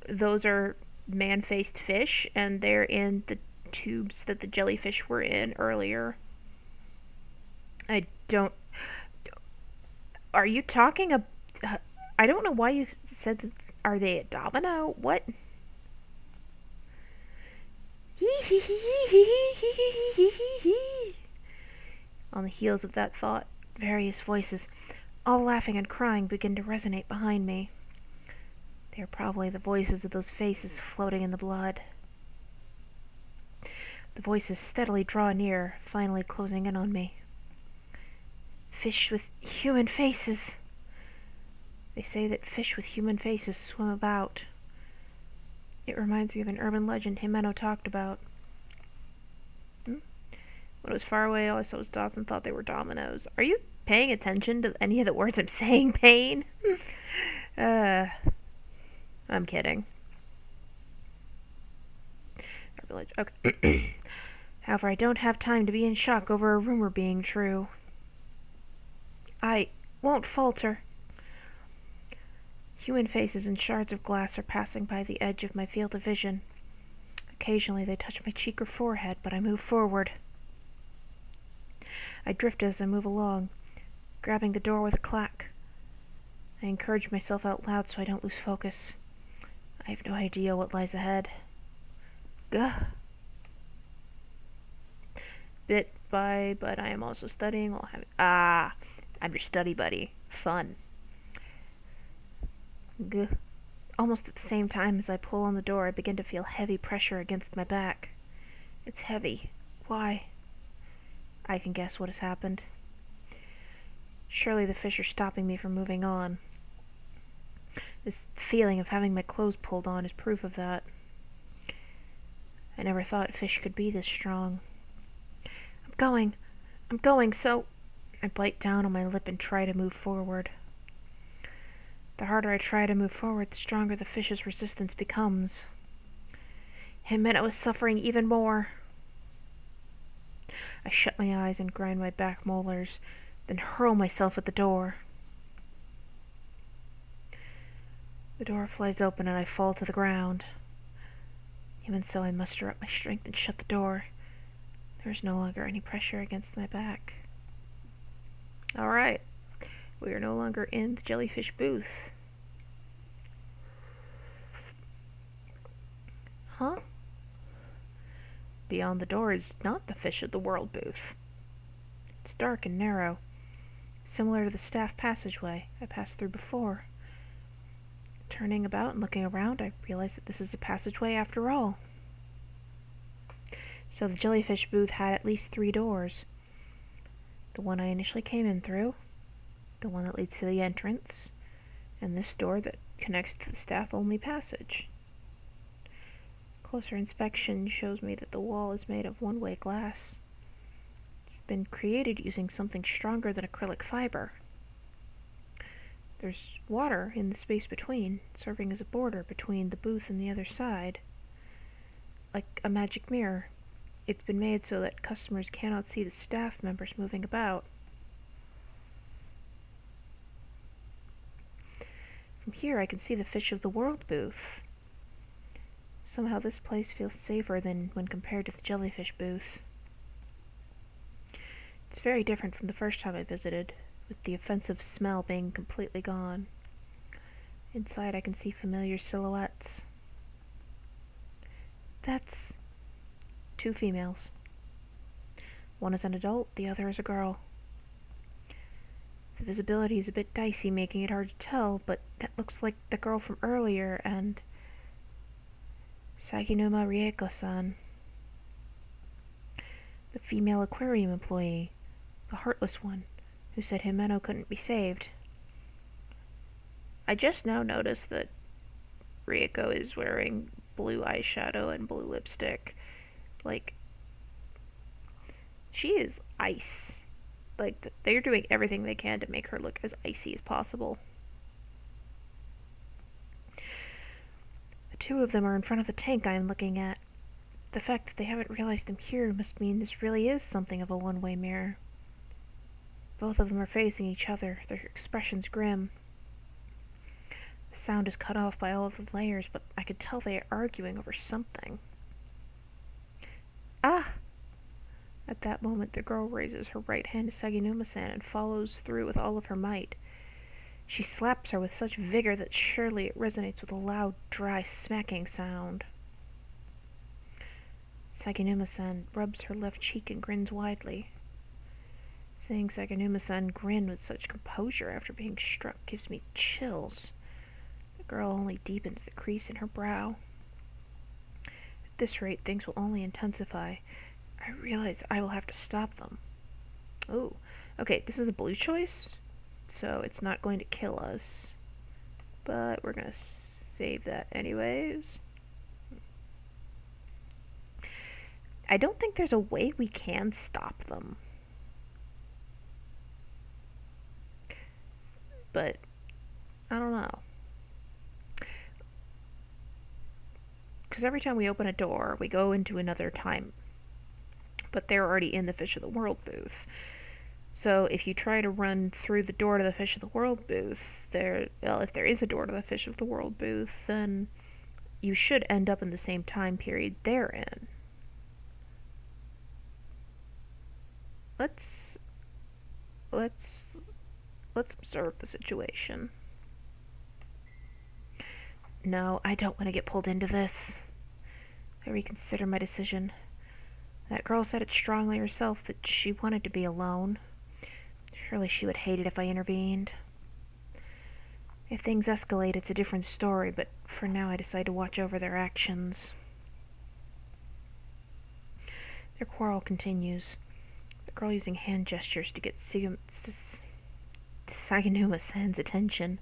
Those are man-faced fish, and they're in the tubes that the jellyfish were in earlier. I don't... Are you talking about... I don't know why you said that... Are they a domino? What? On the heels of that thought, various voices, all laughing and crying, begin to resonate behind me. They are probably the voices of those faces floating in the blood. The voices steadily draw near, finally closing in on me. Fish with human faces. They say that fish with human faces swim about. It reminds me of an urban legend Jimeno talked about. When it was far away, all I saw was dots and thought they were dominoes. Are you paying attention to any of the words I'm saying, Pain? I'm kidding. Okay. However, I don't have time to be in shock over a rumor being true. I won't falter. Human faces and shards of glass are passing by the edge of my field of vision. Occasionally they touch my cheek or forehead, but I move forward. I drift as I move along, grabbing the door with a clack. I encourage myself out loud so I don't lose focus. I have no idea what lies ahead. Gah. Bit by, but I am also studying while having... I'm your study buddy. Fun. Gah. Almost at the same time as I pull on the door, I begin to feel heavy pressure against my back. It's heavy. Why? I can guess what has happened. Surely the fish are stopping me from moving on. This feeling of having my clothes pulled on is proof of that. I never thought fish could be this strong. I'm going, so... I bite down on my lip and try to move forward. The harder I try to move forward, the stronger the fish's resistance becomes. Jimeno is suffering even more. I shut my eyes and grind my back molars, then hurl myself at the door. The door flies open and I fall to the ground. Even so, I muster up my strength and shut the door. There is no longer any pressure against my back. Alright, we are no longer in the jellyfish booth. Huh? Beyond the door is not the Fish of the World booth. It's dark and narrow, similar to the staff passageway I passed through before. Turning about and looking around, I realize that this is a passageway after all. So the jellyfish booth had at least 3 doors. The one I initially came in through, the one that leads to the entrance, and this door that connects to the staff-only passage. Closer inspection shows me that the wall is made of one-way glass. It's been created using something stronger than acrylic fiber. There's water in the space between, serving as a border between the booth and the other side. Like a magic mirror, it's been made so that customers cannot see the staff members moving about. From here I can see the Fish of the World booth. Somehow this place feels safer than when compared to the jellyfish booth. It's very different from the first time I visited, with the offensive smell being completely gone. Inside I can see familiar silhouettes. That's 2 females. One is an adult, the other is a girl. The visibility is a bit dicey, making it hard to tell, but that looks like the girl from earlier and Saginuma Rieko-san, the female aquarium employee, the heartless one, who said Jimeno couldn't be saved. I just now noticed that Rieko is wearing blue eyeshadow and blue lipstick. Like, she is ice. Like, they're doing everything they can to make her look as icy as possible. The 2 of them are in front of the tank I am looking at. The fact that they haven't realized I'm here must mean this really is something of a one-way mirror. Both of them are facing each other, their expressions grim. The sound is cut off by all of the layers, but I could tell they are arguing over something. Ah! At that moment, the girl raises her right hand to Saginuma-san and follows through with all of her might. She slaps her with such vigor that surely it resonates with a loud, dry, smacking sound. Saginuma-san rubs her left cheek and grins widely. Seeing Saginuma-san grin with such composure after being struck gives me chills. The girl only deepens the crease in her brow. At this rate, things will only intensify. I realize I will have to stop them. Oh, okay, this is a blue choice, so it's not going to kill us. But we're going to save that anyways. I don't think there's a way we can stop them. But, I don't know. Because every time we open a door, we go into another time. But they're already in the Fish of the World booth. So if you try to run through the door to the Fish of the World booth, if there is a door to the Fish of the World booth, then you should end up in the same time period they're in. Let's observe the situation. No, I don't want to get pulled into this. I reconsider my decision. That girl said it strongly herself that she wanted to be alone. Surely she would hate it if I intervened. If things escalate, it's a different story, but for now I decide to watch over their actions. Their quarrel continues, the girl using hand gestures to get Saganuma-san's attention.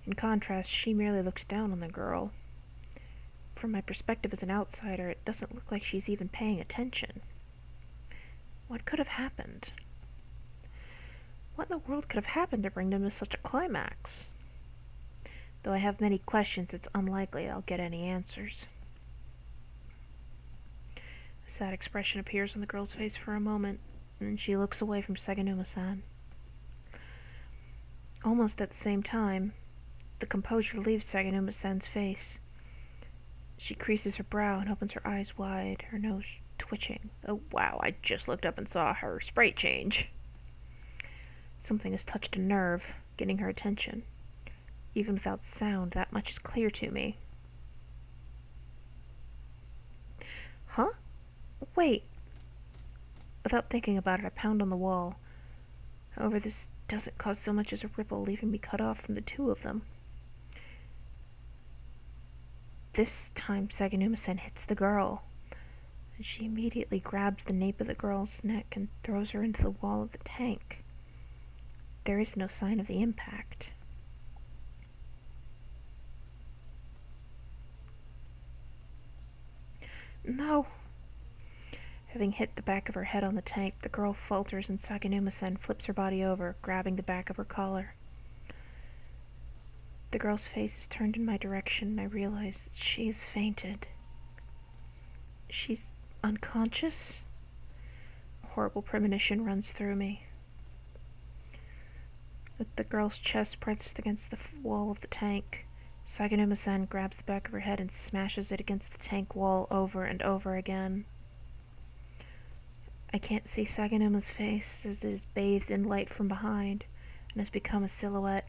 In contrast, she merely looks down on the girl. From my perspective as an outsider, it doesn't look like she's even paying attention. What could have happened? What in the world could have happened to bring them to such a climax? Though I have many questions, it's unlikely I'll get any answers. A sad expression appears on the girl's face for a moment, and she looks away from Saganuma-san. Almost at the same time, the composure leaves Saganuma-san's face. She creases her brow and opens her eyes wide, her nose twitching. Oh wow, I just looked up and saw her sprite change. Something has touched a nerve, getting her attention. Even without sound, that much is clear to me. Huh? Wait. Without thinking about it, I pound on the wall. However, this doesn't cause so much as a ripple, leaving me cut off from the two of them. This time, Saganuma-san hits the girl, and she immediately grabs the nape of the girl's neck and throws her into the wall of the tank. There is no sign of the impact. No! Having hit the back of her head on the tank, the girl falters and Saganuma-san flips her body over, grabbing the back of her collar. The girl's face is turned in my direction, and I realize that she has fainted. She's unconscious? A horrible premonition runs through me. With the girl's chest pressed against the wall of the tank, Saganuma-san grabs the back of her head and smashes it against the tank wall over and over again. I can't see Saganuma's face as it is bathed in light from behind and has become a silhouette.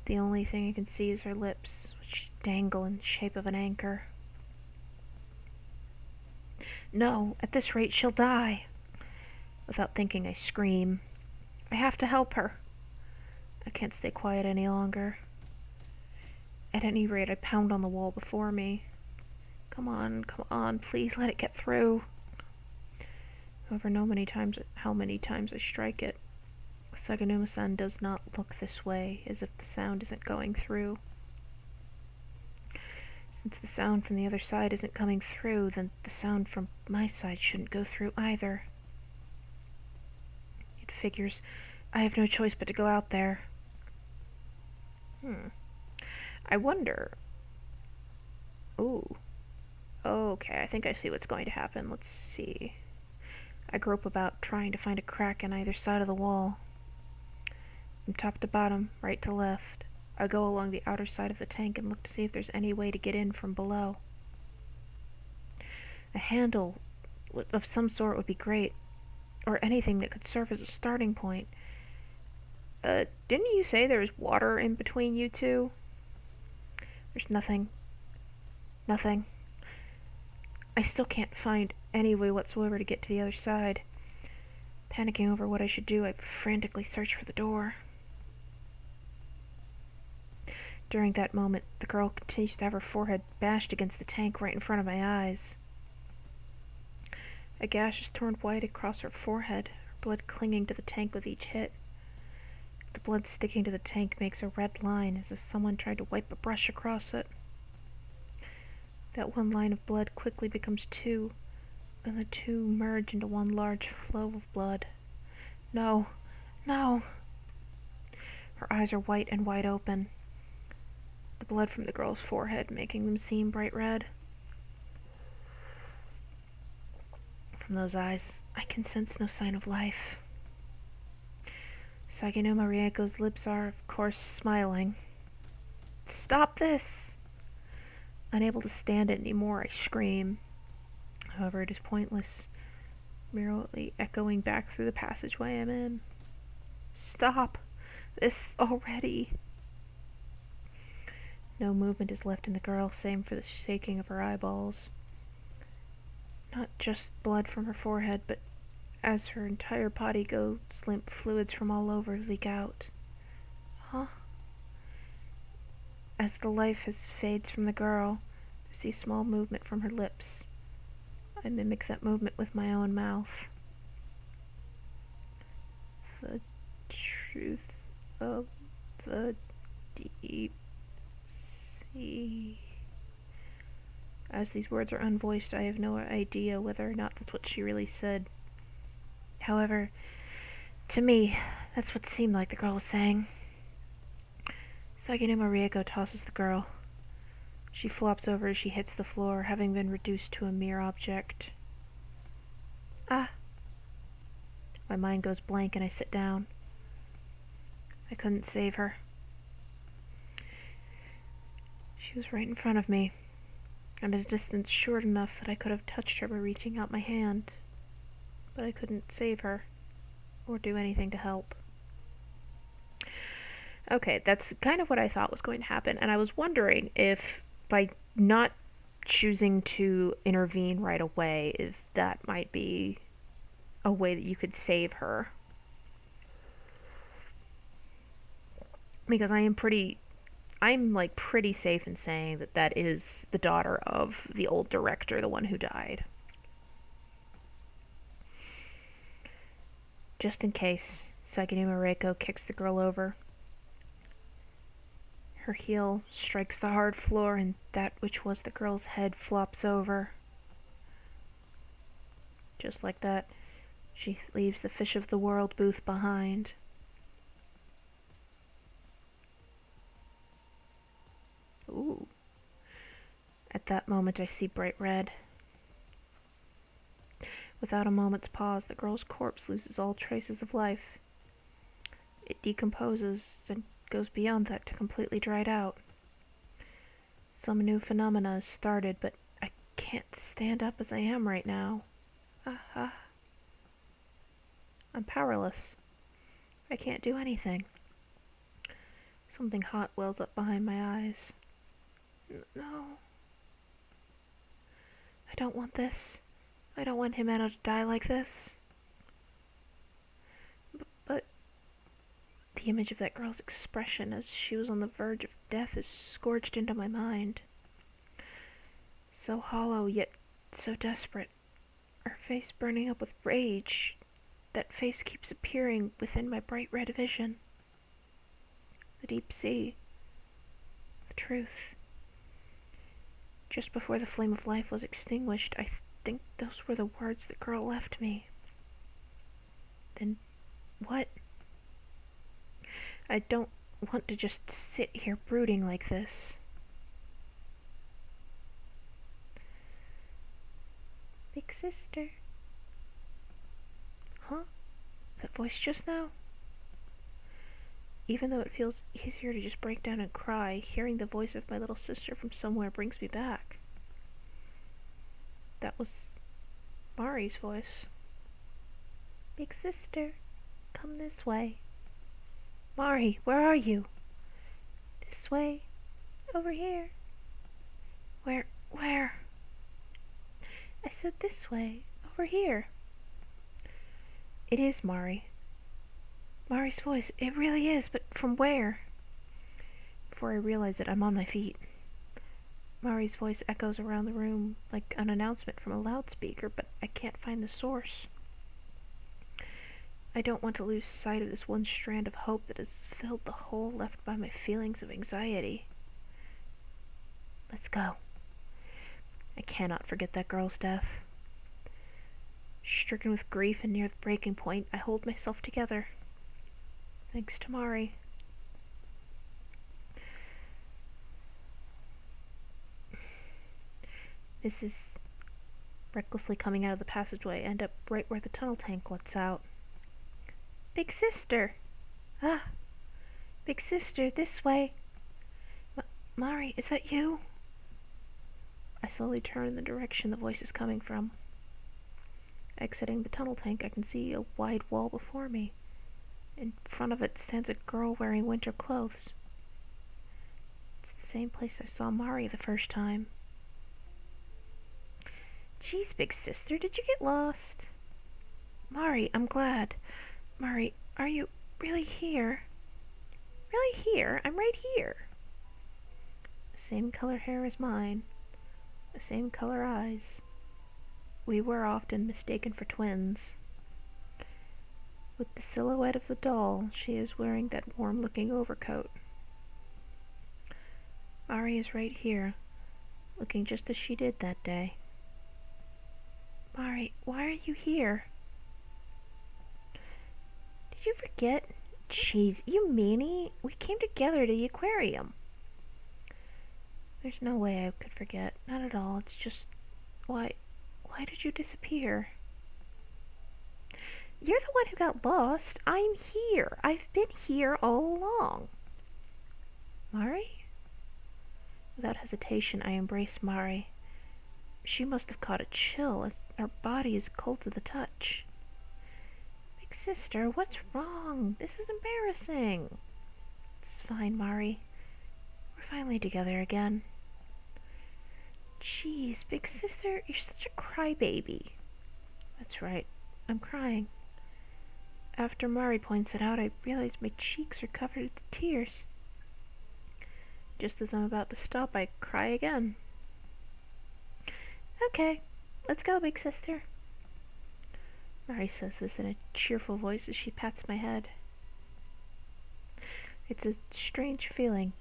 The only thing I can see is her lips, which dangle in the shape of an anchor. No, at this rate she'll die. Without thinking, I scream. I have to help her. I can't stay quiet any longer. At any rate, I pound on the wall before me. Come on, please let it get through. However, how many times I strike it, Saganuma-san does not look this way, as if the sound isn't going through. Since the sound from the other side isn't coming through, then the sound from my side shouldn't go through either. It figures I have no choice but to go out there. I wonder... Ooh. Okay, I think I see what's going to happen. Let's see. I grope about, trying to find a crack on either side of the wall. From top to bottom, right to left, I go along the outer side of the tank and look to see if there's any way to get in from below. A handle of some sort would be great, or anything that could serve as a starting point. Didn't you say there was water in between you two? There's nothing. Nothing. I still can't find any way whatsoever to get to the other side. Panicking over what I should do, I frantically search for the door. During that moment, the girl continues to have her forehead bashed against the tank right in front of my eyes. A gash is torn white across her forehead, her blood clinging to the tank with each hit. The blood sticking to the tank makes a red line as if someone tried to wipe a brush across it. That one line of blood quickly becomes two, and the two merge into one large flow of blood. No, no! Her eyes are white and wide open, the blood from the girl's forehead making them seem bright red. From those eyes, I can sense no sign of life. Saganuma Rieko's lips are, of course, smiling. Stop this! Unable to stand it anymore, I scream. However, it is pointless, merely echoing back through the passageway I'm in. Stop this already! No movement is left in the girl, save for the shaking of her eyeballs. Not just blood from her forehead, but as her entire body goes limp, fluids from all over leak out. Huh? As the life fades from the girl, I see small movement from her lips. I mimic that movement with my own mouth. The truth of the deep sea. As these words are unvoiced, I have no idea whether or not that's what she really said. However, to me, that's what seemed like the girl was saying. Saganuma Rieko tosses the girl. She flops over as she hits the floor, having been reduced to a mere object. Ah! My mind goes blank and I sit down. I couldn't save her. She was right in front of me, at a distance short enough that I could have touched her by reaching out my hand. But I couldn't save her, or do anything to help. Okay, that's kind of what I thought was going to happen, and I was wondering if by not choosing to intervene right away, if that might be a way that you could save her. Because I'm pretty safe in saying that that is the daughter of the old director, the one who died. Just in case, Saganuma Reiko kicks the girl over. Her heel strikes the hard floor and that which was the girl's head flops over. Just like that, she leaves the Fish of the World booth behind. Ooh. At that moment I see bright red. Without a moment's pause, the girl's corpse loses all traces of life. It decomposes and goes beyond that to completely dried out. Some new phenomena has started, but I can't stand up as I am right now. I'm powerless. I can't do anything. Something hot wells up behind my eyes. No. I don't want this. I don't want Himeno to die like this. But the image of that girl's expression as she was on the verge of death is scorched into my mind. So hollow, yet so desperate. Her face burning up with rage. That face keeps appearing within my bright red vision. The deep sea. The truth. Just before the flame of life was extinguished, I think those were the words the girl left me. Then what? I don't want to just sit here brooding like this. Big sister. Huh? That voice just now? Even though it feels easier to just break down and cry, hearing the voice of my little sister from somewhere brings me back. That was Mari's voice. Big sister, come this way. Mari, where are you? This way. Over here. Where? I said this way. Over here. It is Mari. Mari's voice. It really is, but from where? Before I realize it, I'm on my feet. Mari's voice echoes around the room like an announcement from a loudspeaker, but I can't find the source. I don't want to lose sight of this one strand of hope that has filled the hole left by my feelings of anxiety. Let's go. I cannot forget that girl's death. Stricken with grief and near the breaking point, I hold myself together. Thanks to Mari. This is recklessly coming out of the passageway, end up right where the tunnel tank lets out. Big sister! Ah! Big sister, this way! Mari, is that you? I slowly turn in the direction the voice is coming from. Exiting the tunnel tank, I can see a wide wall before me. In front of it stands a girl wearing winter clothes. It's the same place I saw Mari the first time. Jeez, big sister, did you get lost? Mari, I'm glad. Mari, are you really here? Really here? I'm right here. The same color hair as mine. The same color eyes. We were often mistaken for twins. With the silhouette of the doll, she is wearing that warm-looking overcoat. Mari is right here, looking just as she did that day. Mari, why are you here? Did you forget? Jeez, you meanie. We came together to the aquarium. There's no way I could forget. Not at all. It's just... Why did you disappear? You're the one who got lost. I'm here. I've been here all along. Mari? Without hesitation, I embraced Mari. She must have caught a chill, as her body is cold to the touch. Big sister, what's wrong? This is embarrassing. It's fine, Mari. We're finally together again. Jeez, big sister, you're such a crybaby. That's right, I'm crying. After Mari points it out, I realize my cheeks are covered with tears. Just as I'm about to stop, I cry again. Okay, let's go, big sister. Mari says this in a cheerful voice as she pats my head. It's a strange feeling,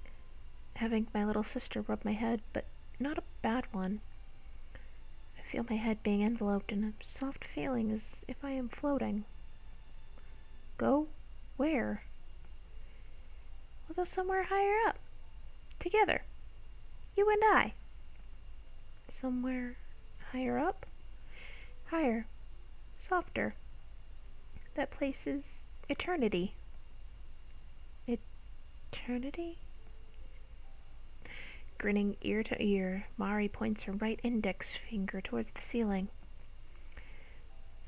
having my little sister rub my head, but not a bad one. I feel my head being enveloped in a soft feeling as if I am floating. Go? Where? We'll go somewhere higher up. Together. You and I. Somewhere higher up? Higher. Softer. That place is eternity. Eternity? Grinning ear to ear, Mari points her right index finger towards the ceiling.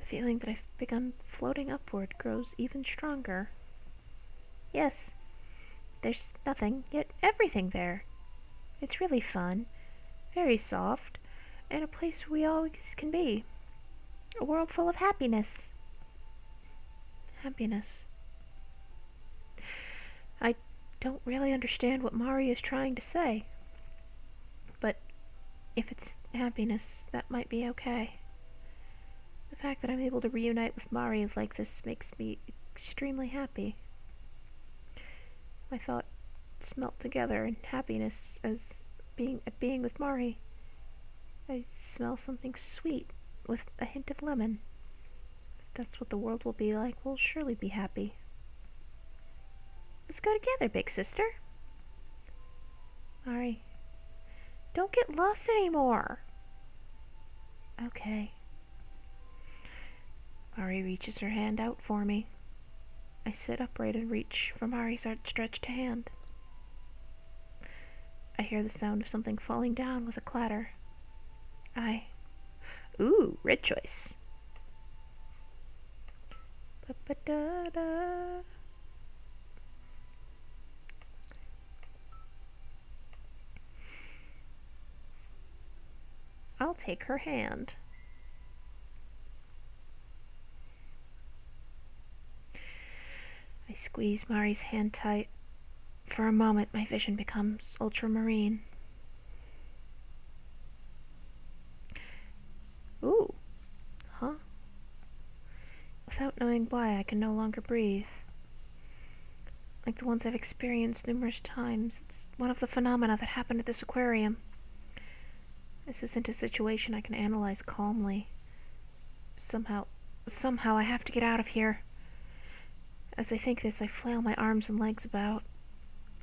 The feeling that I've begun floating upward grows even stronger. Yes, there's nothing, yet everything there. It's really fun, very soft, and a place we always can be. A world full of happiness. Happiness. I don't really understand what Mari is trying to say. But if it's happiness, that might be okay. The fact that I'm able to reunite with Mari like this makes me extremely happy. My thoughts melt together in happiness as being with Mari. I smell something sweet with a hint of lemon. If that's what the world will be like, we'll surely be happy. Let's go together, big sister. Mari, don't get lost anymore. Okay. Mari reaches her hand out for me. I sit upright and reach for Mari's outstretched hand. I hear the sound of something falling down with a clatter. Ooh, red choice. Ba-ba-da-da. I'll take her hand. I squeeze Mari's hand tight. For a moment, my vision becomes ultramarine. Ooh. Huh? Without knowing why, I can no longer breathe. Like the ones I've experienced numerous times, it's one of the phenomena that happened at this aquarium. This isn't a situation I can analyze calmly. Somehow I have to get out of here. As I think this, I flail my arms and legs about.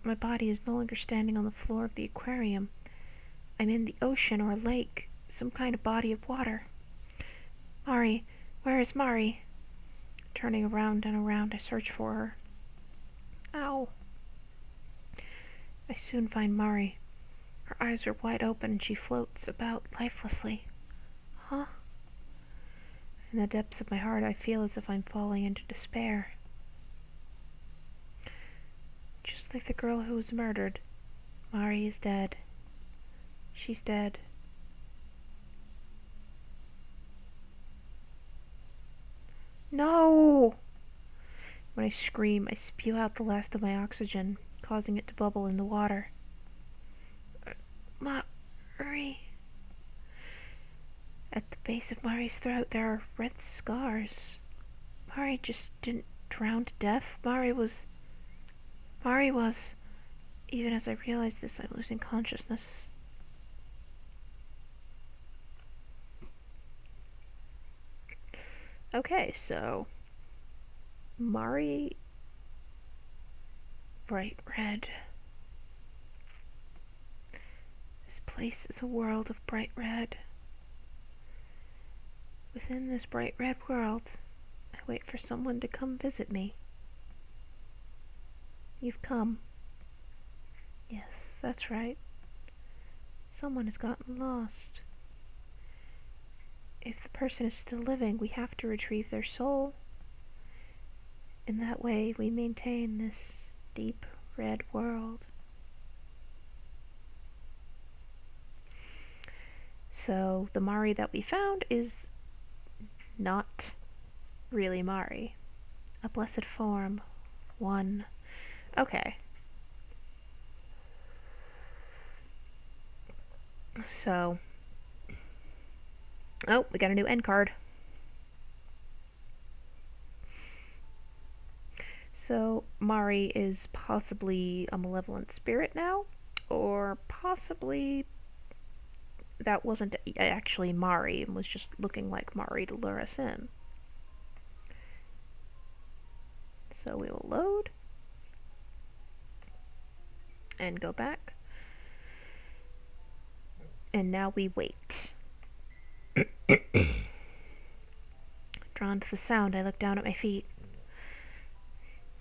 My body is no longer standing on the floor of the aquarium. I'm in the ocean or a lake, some kind of body of water. Mari, where is Mari? Turning around and around, I search for her. Ow. I soon find Mari. Her eyes are wide open and she floats about lifelessly. Huh? In the depths of my heart, I feel as if I'm falling into despair. Just like the girl who was murdered, Mari is dead. She's dead. No! When I scream, I spew out the last of my oxygen. causing it to bubble in the water. Mari. At the base of Mari's throat, there are red scars. Mari just didn't drown to death. Mari was... Even as I realize this, I'm losing consciousness. Okay, so... Mari... Bright red. This place is a world of bright red. Within this bright red world, I wait for someone to come visit me. You've come. Yes, that's right. Someone has gotten lost. If the person is still living, we have to retrieve their soul. In that way, we maintain this deep red world. So, the Mari that we found is not really Mari. A blessed form. One. Okay. So. Oh, we got a new end card. So, Mari is possibly a malevolent spirit now, or possibly that wasn't actually Mari and was just looking like Mari to lure us in. So we will load and go back. And now we wait. Drawn to the sound, I look down at my feet.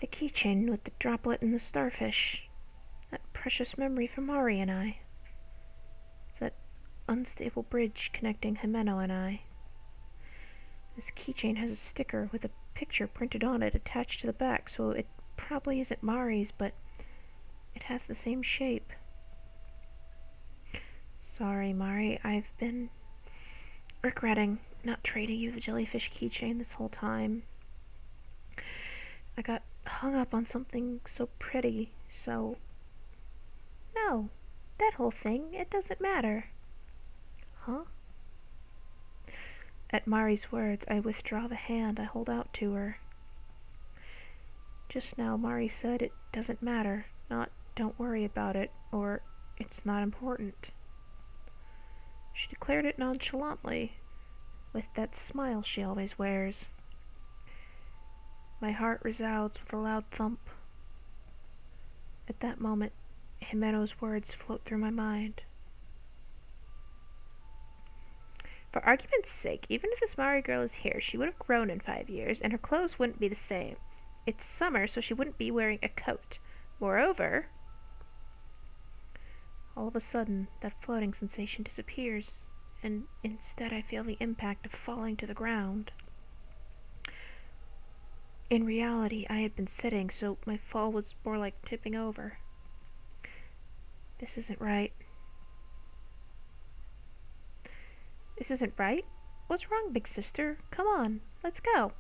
The keychain with the droplet and the starfish. That precious memory from Mari and I. That unstable bridge connecting Himeno and I. This keychain has a sticker with a picture printed on it attached to the back, so it probably isn't Mari's, but it has the same shape. Sorry, Mari, I've been regretting not trading you the jellyfish keychain this whole time. I got hung up on something so pretty, so... No, that whole thing, it doesn't matter. Huh? At Mari's words, I withdraw the hand I hold out to her. Just now, Mari said it doesn't matter, not don't worry about it, or it's not important. She declared it nonchalantly, with that smile she always wears. My heart resounds with a loud thump. At that moment, Himeno's words float through my mind. For argument's sake, even if this Mari girl is here, she would have grown in 5 years, and her clothes wouldn't be the same. It's summer, so she wouldn't be wearing a coat. Moreover... All of a sudden, that floating sensation disappears, and instead I feel the impact of falling to the ground. In reality, I had been sitting, so my fall was more like tipping over. This isn't right. This isn't right? What's wrong, big sister? Come on, let's go.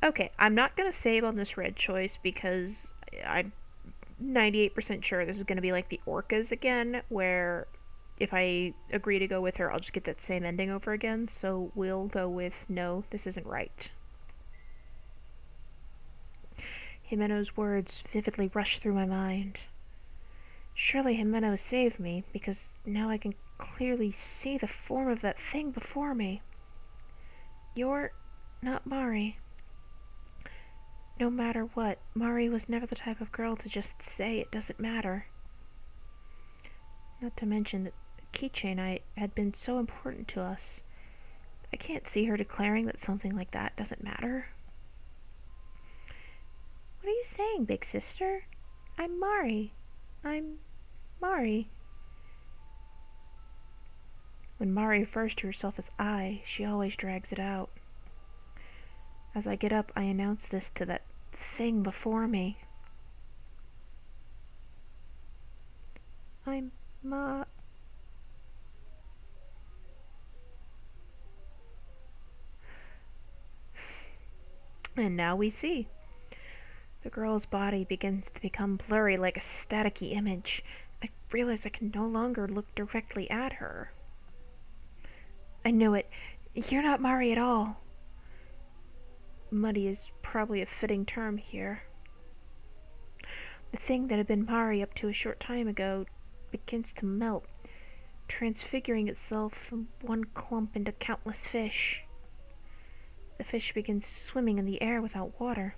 Okay, I'm not gonna save on this red choice because I'm 98% sure this is gonna be like the orcas again, where if I agree to go with her, I'll just get that same ending over again, so we'll go with no, this isn't right. Himeno's words vividly rush through my mind. Surely Himeno saved me, because now I can clearly see the form of that thing before me. You're not Mari. No matter what, Mari was never the type of girl to just say it doesn't matter. Not to mention that the keychain had been so important to us. I can't see her declaring that something like that doesn't matter. What are you saying, big sister? I'm Mari. I'm Mari. When Mari refers to herself as I, she always drags it out. As I get up, I announce this to that thing before me. I'm And now we see. The girl's body begins to become blurry like a staticky image. I realize I can no longer look directly at her. I knew it. You're not Mari at all. Muddy is probably a fitting term here. The thing that had been Mari up to a short time ago begins to melt, transfiguring itself from one clump into countless fish. The fish begins swimming in the air without water.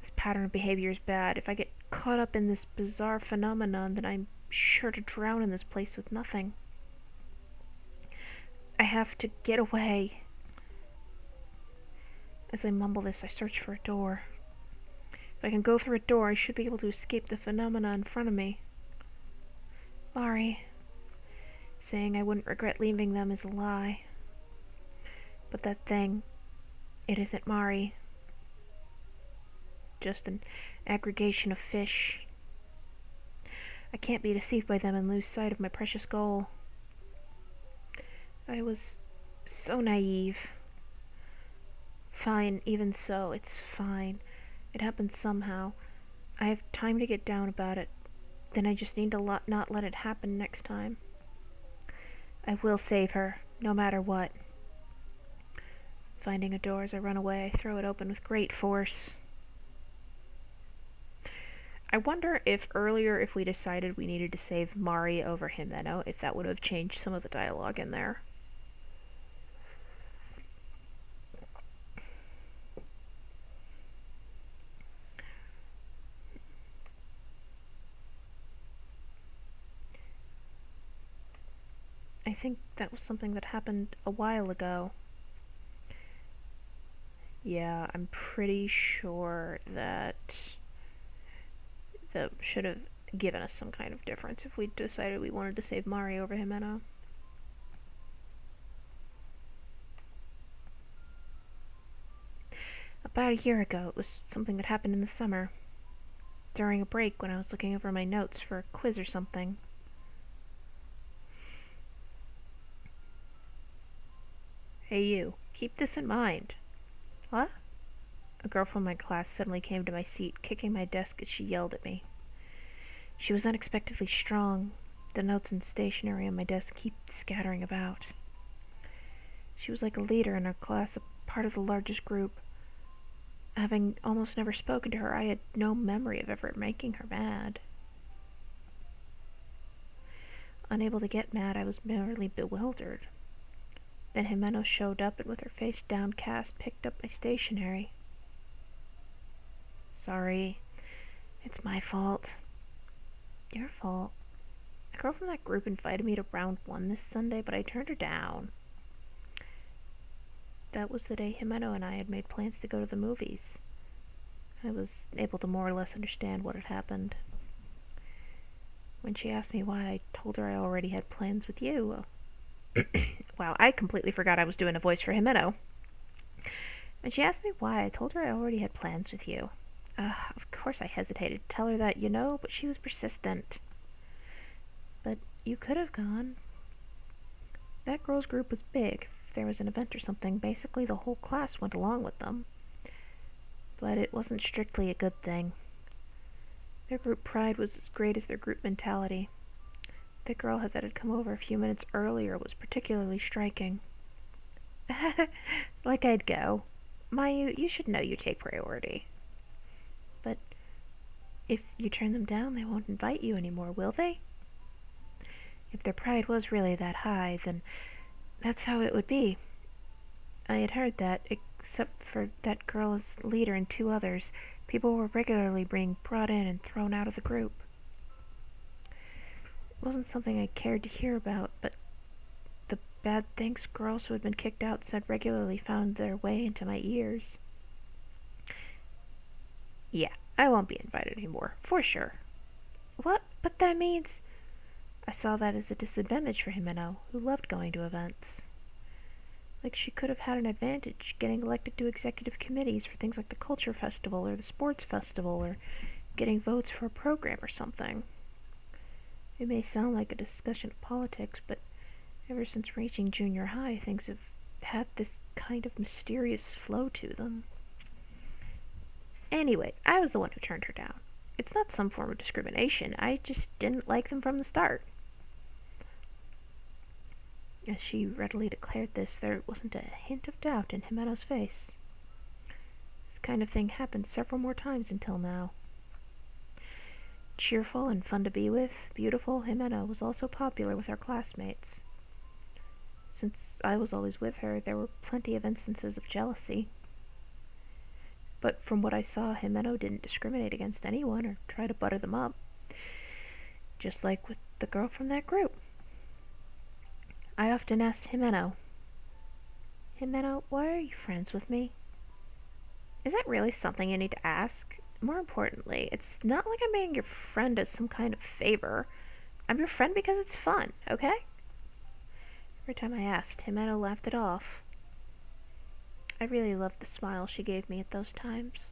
This pattern of behavior is bad. If I get caught up in this bizarre phenomenon, then I'm sure to drown in this place with nothing. I have to get away. As I mumble this, I search for a door. If I can go through a door, I should be able to escape the phenomena in front of me. Mari. Saying I wouldn't regret leaving them is a lie. But that thing, it isn't Mari. Just an aggregation of fish. I can't be deceived by them and lose sight of my precious goal. I was so naive. Fine, even so, it's fine. It happened somehow. I have time to get down about it. Then I just need to not let it happen next time. I will save her, no matter what. Finding a door as I run away, I throw it open with great force. I wonder if earlier, if we decided we needed to save Mari over Himeno, if that would have changed some of the dialogue in there. I think that was something that happened a while ago. Yeah, I'm pretty sure that should have given us some kind of difference if we decided we wanted to save Mari over Himeno. About a year ago, it was something that happened in the summer. During a break when I was looking over my notes for a quiz or something. Hey you, keep this in mind. What? A girl from my class suddenly came to my seat, kicking my desk as she yelled at me. She was unexpectedly strong. The notes and stationery on my desk keep scattering about. She was like a leader in her class, a part of the largest group. Having almost never spoken to her, I had no memory of ever making her mad. Unable to get mad, I was merely bewildered. Then Himeno showed up and with her face downcast picked up my stationery. Sorry. It's my fault. Your fault. A girl from that group invited me to round 1 this Sunday, but I turned her down. That was the day Himeno and I had made plans to go to the movies. I was able to more or less understand what had happened. When she asked me why, I told her I already had plans with you. Wow, I completely forgot I was doing a voice for Himeno. When she asked me why, I told her I already had plans with you. Of course I hesitated to tell her that, but she was persistent. But you could have gone. That girls' group was big. If there was an event or something, basically the whole class went along with them. But it wasn't strictly a good thing. Their group pride was as great as their group mentality. The girl that had come over a few minutes earlier was particularly striking. Like I'd go. Mayu, you should know you take priority. But if you turn them down, they won't invite you anymore, will they? If their pride was really that high, then that's how it would be. I had heard that, except for that girl as leader and 2 others, people were regularly being brought in and thrown out of the group. It wasn't something I cared to hear about, but the bad things girls who had been kicked out said regularly found their way into my ears. Yeah, I won't be invited anymore, for sure. What? But that means... I saw that as a disadvantage for Himeno, who loved going to events. Like she could have had an advantage getting elected to executive committees for things like the culture festival or the sports festival or getting votes for a program or something. It may sound like a discussion of politics, but ever since reaching junior high, things have had this kind of mysterious flow to them. Anyway, I was the one who turned her down. It's not some form of discrimination. I just didn't like them from the start. As she readily declared this, there wasn't a hint of doubt in Himeno's face. This kind of thing happened several more times until now. Cheerful and fun to be with, beautiful Himeno was also popular with our classmates. Since I was always with her, there were plenty of instances of jealousy. But from what I saw, Himeno didn't discriminate against anyone or try to butter them up. Just like with the girl from that group. I often asked Himeno, why are you friends with me? Is that really something you need to ask? More importantly, it's not like I'm being your friend as some kind of favor. I'm your friend because it's fun, okay? Every time I asked, Himeno laughed it off. I really loved the smile she gave me at those times.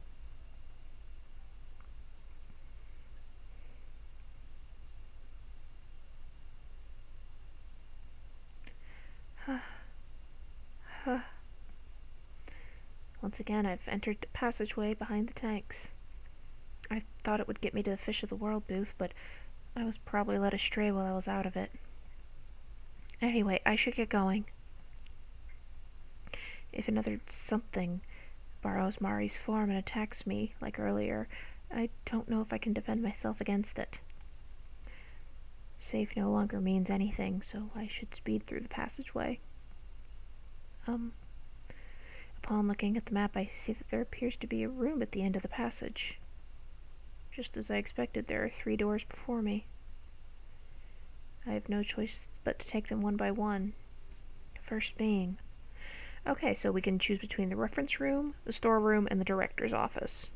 Once again, I've entered the passageway behind the tanks. I thought it would get me to the Fish of the World booth, but I was probably led astray while I was out of it. Anyway, I should get going. If another something borrows Mari's form and attacks me, like earlier, I don't know if I can defend myself against it. Safe no longer means anything, so I should speed through the passageway. Upon looking at the map, I see that there appears to be a room at the end of the passage. Just as I expected, there are 3 doors before me. I have no choice but to take them one by one. First being... Okay, so we can choose between the reference room, the storeroom, and the director's office.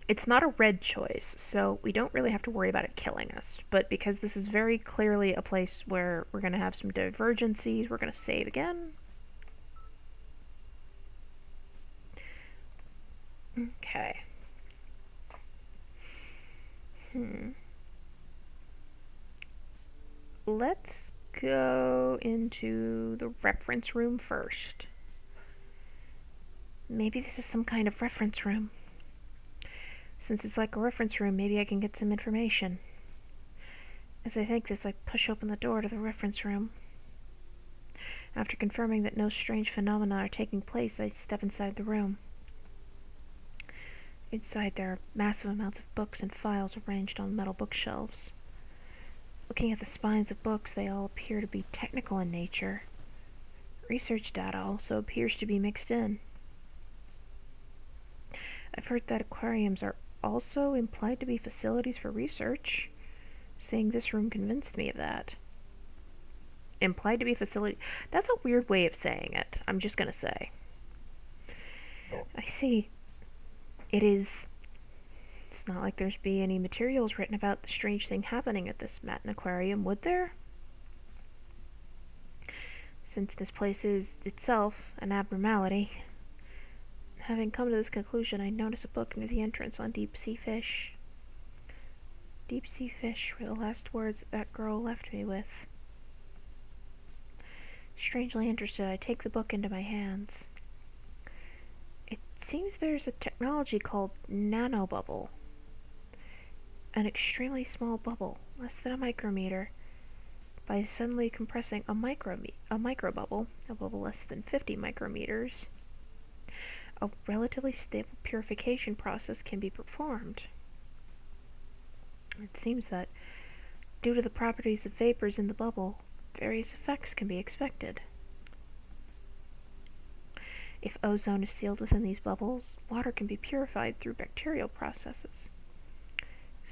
It's not a red choice, so we don't really have to worry about it killing us. But because this is very clearly a place where we're going to have some divergencies, we're going to save again. Okay. Let's go into the reference room first. Maybe this is some kind of reference room. Since it's like a reference room, maybe I can get some information. As I think this, I push open the door to the reference room. After confirming that no strange phenomena are taking place, I step inside the room. Inside there are massive amounts of books and files arranged on metal bookshelves. Looking at the spines of books, they all appear to be technical in nature. Research data also appears to be mixed in. I've heard that aquariums are also implied to be facilities for research. Seeing this room convinced me of that. Implied to be facility... That's a weird way of saying it, I'm just gonna say. I see. It's not like there's be any materials written about the strange thing happening at this Matin Aquarium, would there? Since this place is itself an abnormality. Having come to this conclusion, I notice a book near the entrance on deep sea fish. Deep sea fish were the last words that girl left me with. Strangely interested, I take the book into my hands. It seems there's a technology called nanobubble. An extremely small bubble, less than a micrometer. By suddenly compressing a microbubble, a bubble less than 50 micrometers, a relatively stable purification process can be performed. It seems that, due to the properties of vapors in the bubble, various effects can be expected. If ozone is sealed within these bubbles, water can be purified through bacterial processes.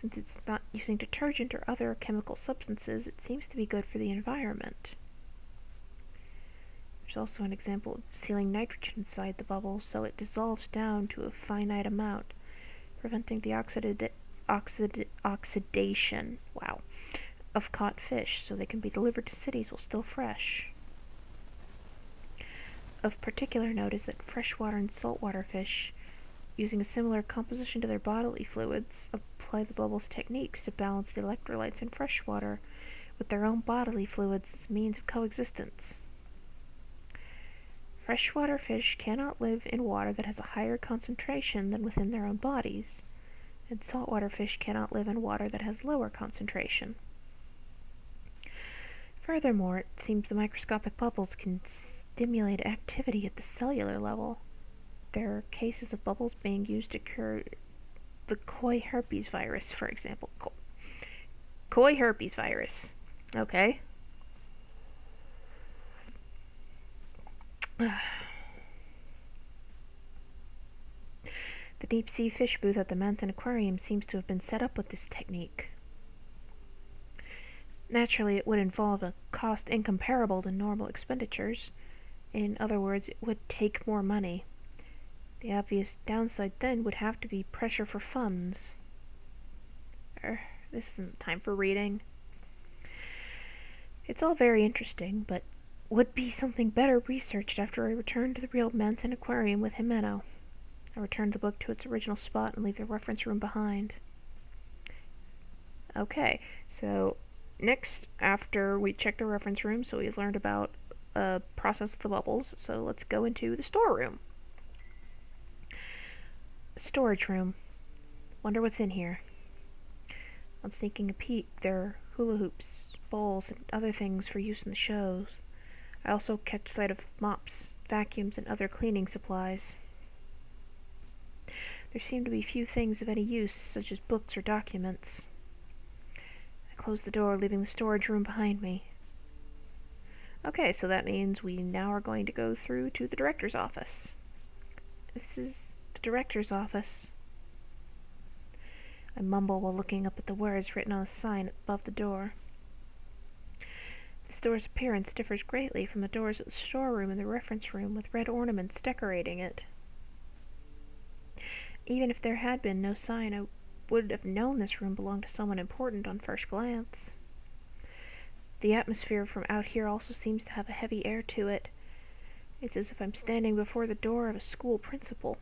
Since it's not using detergent or other chemical substances, it seems to be good for the environment. There's also an example of sealing nitrogen inside the bubble so it dissolves down to a finite amount, preventing the oxidation of caught fish so they can be delivered to cities while still fresh. Of particular note is that freshwater and saltwater fish, using a similar composition to their bodily fluids, apply the bubble's techniques to balance the electrolytes in freshwater with their own bodily fluids as means of coexistence. Freshwater fish cannot live in water that has a higher concentration than within their own bodies, and saltwater fish cannot live in water that has lower concentration. Furthermore, it seems the microscopic bubbles can stimulate activity at the cellular level. There are cases of bubbles being used to cure the koi herpes virus, for example. Koi herpes virus. Okay. The deep-sea fish booth at the mountain aquarium seems to have been set up with this technique. Naturally, it would involve a cost incomparable to normal expenditures. In other words, it would take more money. The obvious downside then would have to be pressure for funds. This isn't time for reading. It's all very interesting, but would be something better researched after I return to the real mountain aquarium with Jimeno. I return the book to its original spot and leave the reference room behind. Okay, so next, after we check the reference room, so we learned about process of the bubbles, so let's go into the storeroom. Storage room. Wonder what's in here. On sneaking a peek, there are hula hoops, bowls, and other things for use in the shows. I also catch sight of mops, vacuums, and other cleaning supplies. There seem to be few things of any use, such as books or documents. I close the door, leaving the storage room behind me. Okay, so that means we now are going to go through to the director's office. This is the director's office. I mumble while looking up at the words written on a sign above the door. This door's appearance differs greatly from the doors of the storeroom and the reference room, with red ornaments decorating it. Even if there had been no sign, I would have known this room belonged to someone important on first glance. The atmosphere from out here also seems to have a heavy air to it. It's as if I'm standing before the door of a school principal.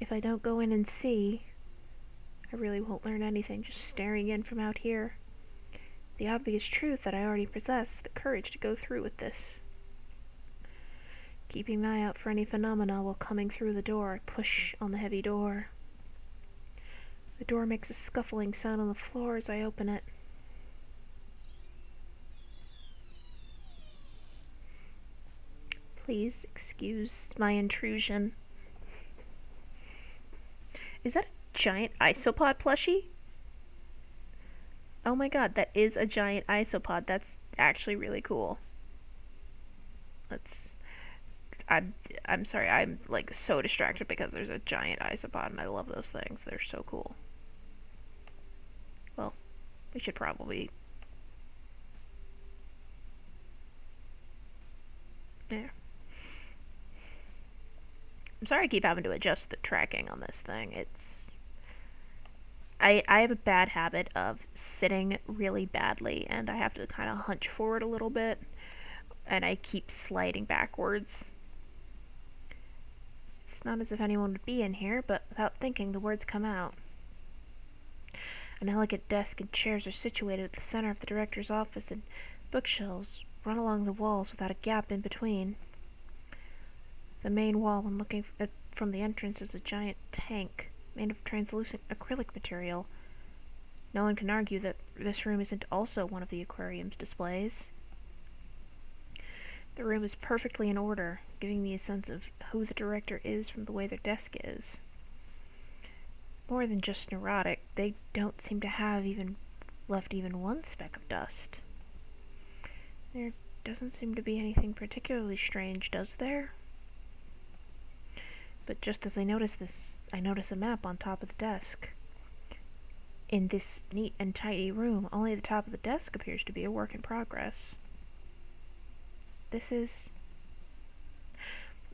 If I don't go in and see, I really won't learn anything just staring in from out here. The obvious truth that I already possess the courage to go through with this. Keeping my eye out for any phenomena while coming through the door, I push on the heavy door. The door makes a scuffling sound on the floor as I open it. Please excuse my intrusion. Is that a giant isopod plushie? Oh my god, that is a giant isopod. That's actually really cool. I'm sorry, I'm like so distracted because there's a giant isopod and I love those things. They're so cool. Well, we should probably... There. I'm sorry I keep having to adjust the tracking on this thing. I have a bad habit of sitting really badly, and I have to kind of hunch forward a little bit, and I keep sliding backwards. It's not as if anyone would be in here, but without thinking, the words come out. An elegant desk and chairs are situated at the center of the director's office, and bookshelves run along the walls without a gap in between. The main wall, when looking from the entrance, is a giant tank made of translucent acrylic material. No one can argue that this room isn't also one of the aquarium's displays. The room is perfectly in order, giving me a sense of who the director is from the way their desk is. More than just neurotic, they don't seem to have left even one speck of dust. There doesn't seem to be anything particularly strange, does there? But just as I notice this, I notice a map on top of the desk. In this neat and tidy room, only the top of the desk appears to be a work in progress. This is...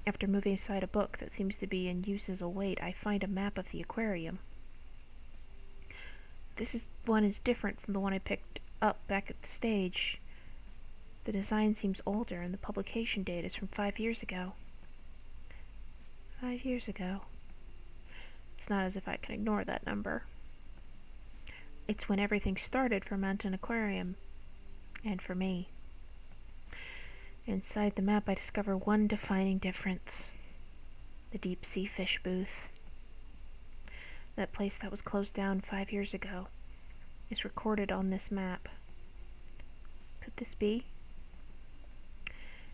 After moving aside a book that seems to be in use as a weight, I find a map of the aquarium. This one is different from the one I picked up back at the stage. The design seems older, and the publication date is from 5 years ago. 5 years ago. It's not as if I can ignore that number. It's when everything started for Mountain Aquarium, and for me. Inside the map, I discover one defining difference. The deep sea fish booth. That place that was closed down 5 years ago is recorded on this map. Could this be?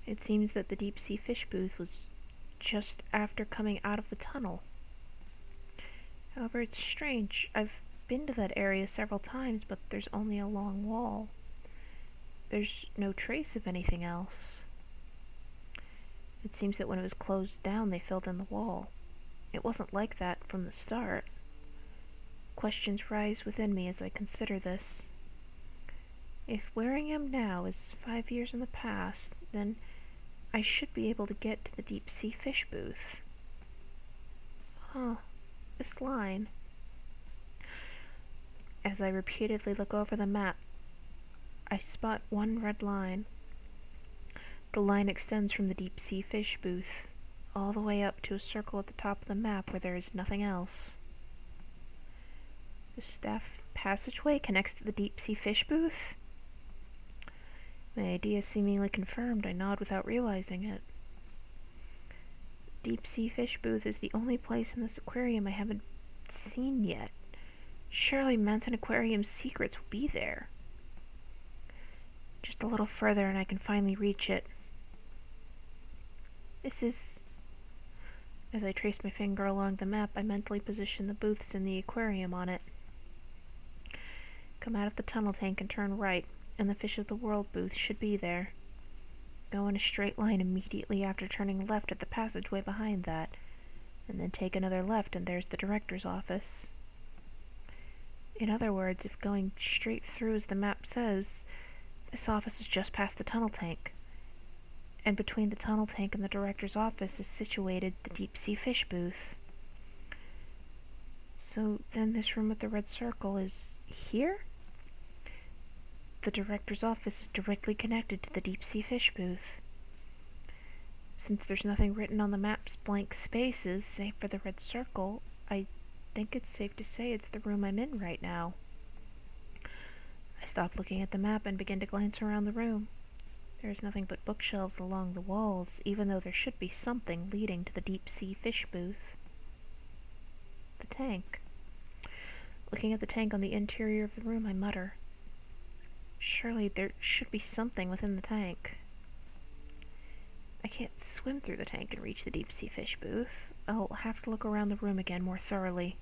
It seems that the deep sea fish booth was just after coming out of the tunnel. However, it's strange. I've been to that area several times, but there's only a long wall. There's no trace of anything else. It seems that when it was closed down, they filled in the wall. It wasn't like that from the start. Questions rise within me as I consider this. If Warringham now is 5 years in the past, then I should be able to get to the deep sea fish booth. This line. As I repeatedly look over the map, I spot one red line. The line extends from the deep sea fish booth all the way up to a circle at the top of the map where there is nothing else. The staff passageway connects to the deep sea fish booth? My idea seemingly confirmed, I nod without realizing it. Deep sea fish booth is the only place in this aquarium I haven't seen yet. Surely Mountain Aquarium's secrets will be there. Just a little further and I can finally reach it. This is... As I trace my finger along the map, I mentally position the booths in the aquarium on it. Come out of the tunnel tank and turn right, and the Fish of the World booth should be there. Go in a straight line immediately after turning left at the passageway behind that, and then take another left and there's the director's office. In other words, if going straight through as the map says, this office is just past the tunnel tank. And between the tunnel tank and the director's office is situated the deep sea fish booth. So then this room with the red circle is here? The director's office is directly connected to the deep sea fish booth. Since there's nothing written on the map's blank spaces, save for the red circle, I think it's safe to say it's the room I'm in right now. I stop looking at the map and begin to glance around the room. There's nothing but bookshelves along the walls, even though there should be something leading to the deep sea fish booth. The tank. Looking at the tank on the interior of the room, I mutter. Surely there should be something within the tank. I can't swim through the tank and reach the deep sea fish booth. I'll have to look around the room again more thoroughly.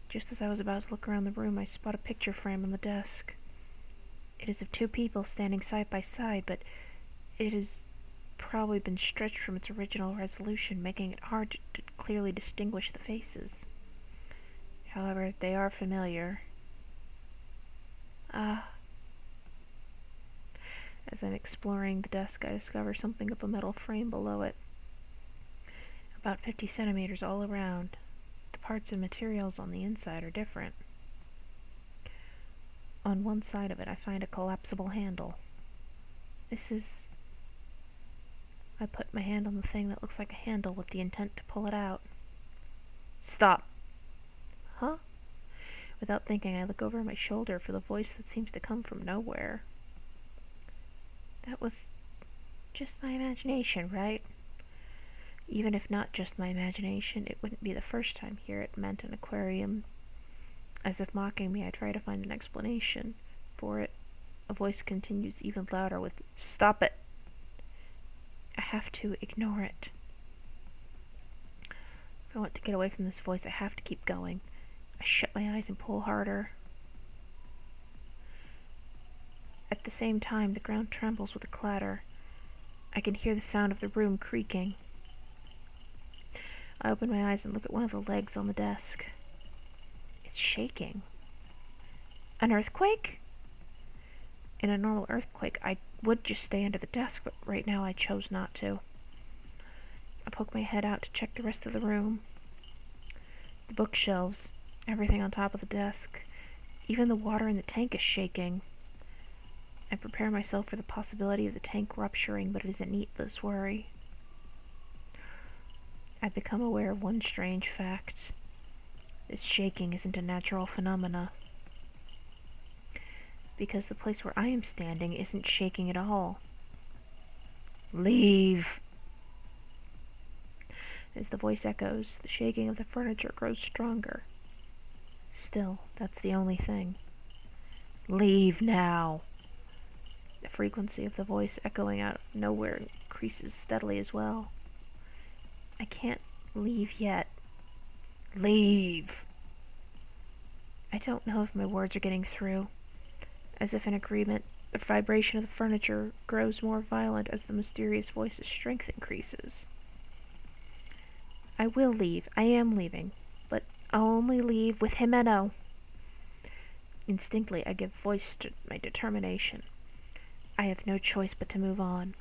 Just as I was about to look around the room, I spot a picture frame on the desk. It is of two people standing side by side, but it has probably been stretched from its original resolution, making it hard to clearly distinguish the faces. However, they are familiar. As I'm exploring the desk, I discover something of a metal frame below it. About 50 centimeters all around. The parts and materials on the inside are different. On one side of it, I find a collapsible handle. I put my hand on the thing that looks like a handle with the intent to pull it out. Stop! Huh? Without thinking, I look over my shoulder for the voice that seems to come from nowhere. That was just my imagination, right? Even if not just my imagination, it wouldn't be the first time here at Mountain Aquarium. As if mocking me, I try to find an explanation for it. A voice continues even louder with, "Stop it!" I have to ignore it. If I want to get away from this voice, I have to keep going. I shut my eyes and pull harder. At the same time, the ground trembles with a clatter. I can hear the sound of the room creaking. I open my eyes and look at one of the legs on the desk. It's shaking. An earthquake? In a normal earthquake, I would just stay under the desk, but right now I chose not to. I poke my head out to check the rest of the room. The bookshelves, everything on top of the desk, even the water in the tank is shaking. I prepare myself for the possibility of the tank rupturing, but it is a needless worry. I've become aware of one strange fact. This shaking isn't a natural phenomena. Because the place where I am standing isn't shaking at all. Leave. As the voice echoes, the shaking of the furniture grows stronger. Still, that's the only thing. Leave now. The frequency of the voice echoing out of nowhere increases steadily as well. I can't leave yet. Leave. I don't know if my words are getting through. As if in agreement, the vibration of the furniture grows more violent as the mysterious voice's strength increases. I will leave. I am leaving. But I'll only leave with Jimeno. Instinctively, I give voice to my determination. I have no choice but to move on.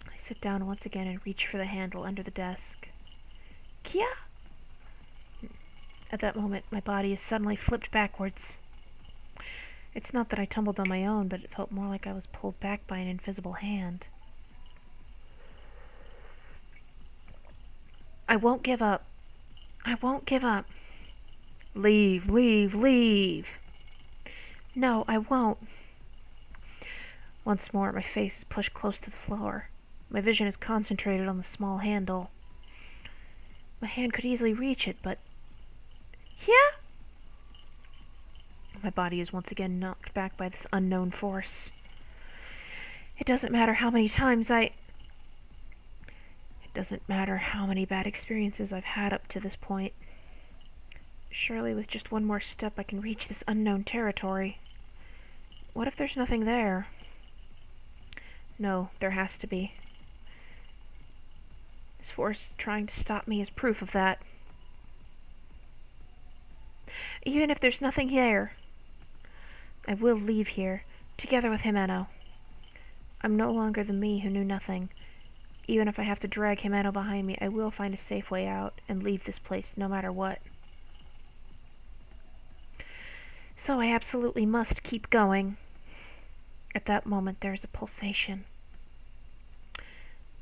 I sit down once again and reach for the handle under the desk. Kia! At that moment, my body is suddenly flipped backwards. It's not that I tumbled on my own, but it felt more like I was pulled back by an invisible hand. I won't give up. I won't give up. Leave, leave, leave. No, I won't. Once more, my face is pushed close to the floor. My vision is concentrated on the small handle. My hand could easily reach it, but... Yeah? My body is once again knocked back by this unknown force. It doesn't matter how many times It doesn't matter how many bad experiences I've had up to this point. Surely with just one more step I can reach this unknown territory. What if there's nothing there? No, there has to be. This force trying to stop me is proof of that. Even if there's nothing there, I will leave here, together with Jimeno. I'm no longer the me who knew nothing. Even if I have to drag Jimeno behind me, I will find a safe way out and leave this place no matter what. So I absolutely must keep going. At that moment, there is a pulsation.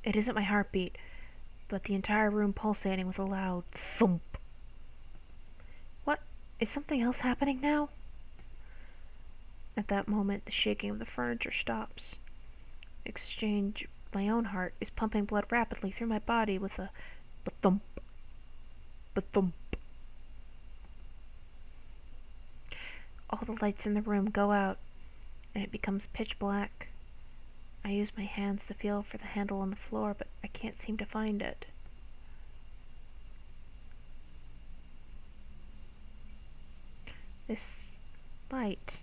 It isn't my heartbeat, but the entire room pulsating with a loud thump. What? Is something else happening now? At that moment, the shaking of the furniture stops. Exchange, my own heart is pumping blood rapidly through my body with a ba-thump, ba-thump. All the lights in the room go out, and it becomes pitch black. I use my hands to feel for the handle on the floor, but I can't seem to find it. This light,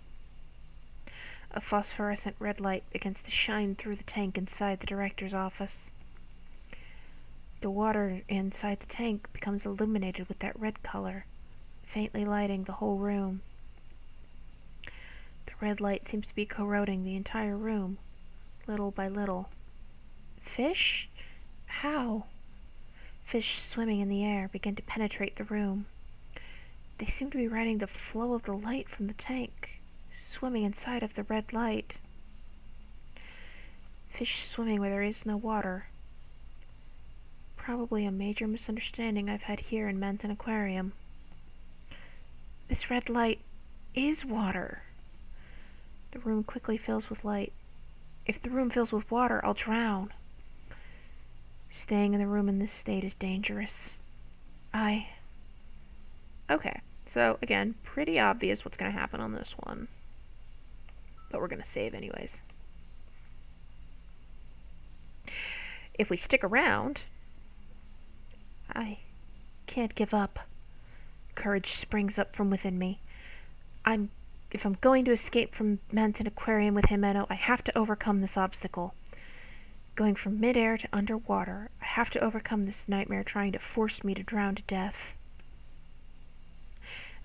a phosphorescent red light, begins to shine through the tank inside the director's office. The water inside the tank becomes illuminated with that red color, faintly lighting the whole room. The red light seems to be corroding the entire room, little by little. Fish? How? Fish swimming in the air begin to penetrate the room. They seem to be riding the flow of the light from the tank, swimming inside of the red light. Fish swimming where there is no water. Probably a major misunderstanding I've had here in Manton Aquarium. This red light is water. The room quickly fills with light. If the room fills with water, I'll drown. Staying in the room in this state is dangerous. Okay, so again, pretty obvious what's going to happen on this one. But we're going to save anyways. If we stick around, I can't give up. Courage springs up from within me. If I'm going to escape from Manton Aquarium with Jimeno, I have to overcome this obstacle. Going from midair to underwater, I have to overcome this nightmare trying to force me to drown to death.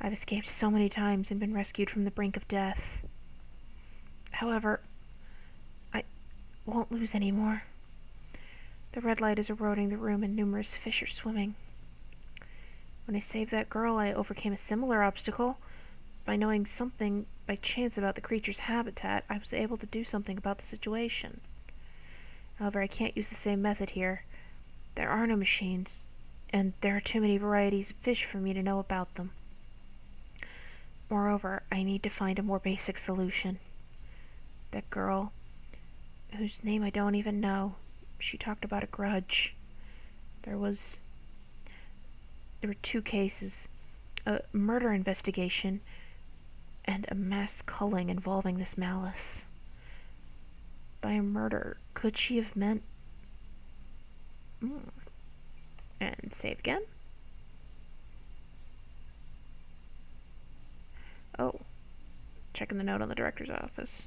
I've escaped so many times and been rescued from the brink of death. However, I won't lose anymore. The red light is eroding the room and numerous fish are swimming. When I saved that girl, I overcame a similar obstacle. By knowing something by chance about the creature's habitat, I was able to do something about the situation. However, I can't use the same method here. There are no machines, and there are too many varieties of fish for me to know about them. Moreover, I need to find a more basic solution. That girl, whose name I don't even know, She talked about a grudge. There were 2 cases. A murder investigation and a mass culling involving this malice. By a murder, could she have meant... And save again. Oh, checking the note on the director's office.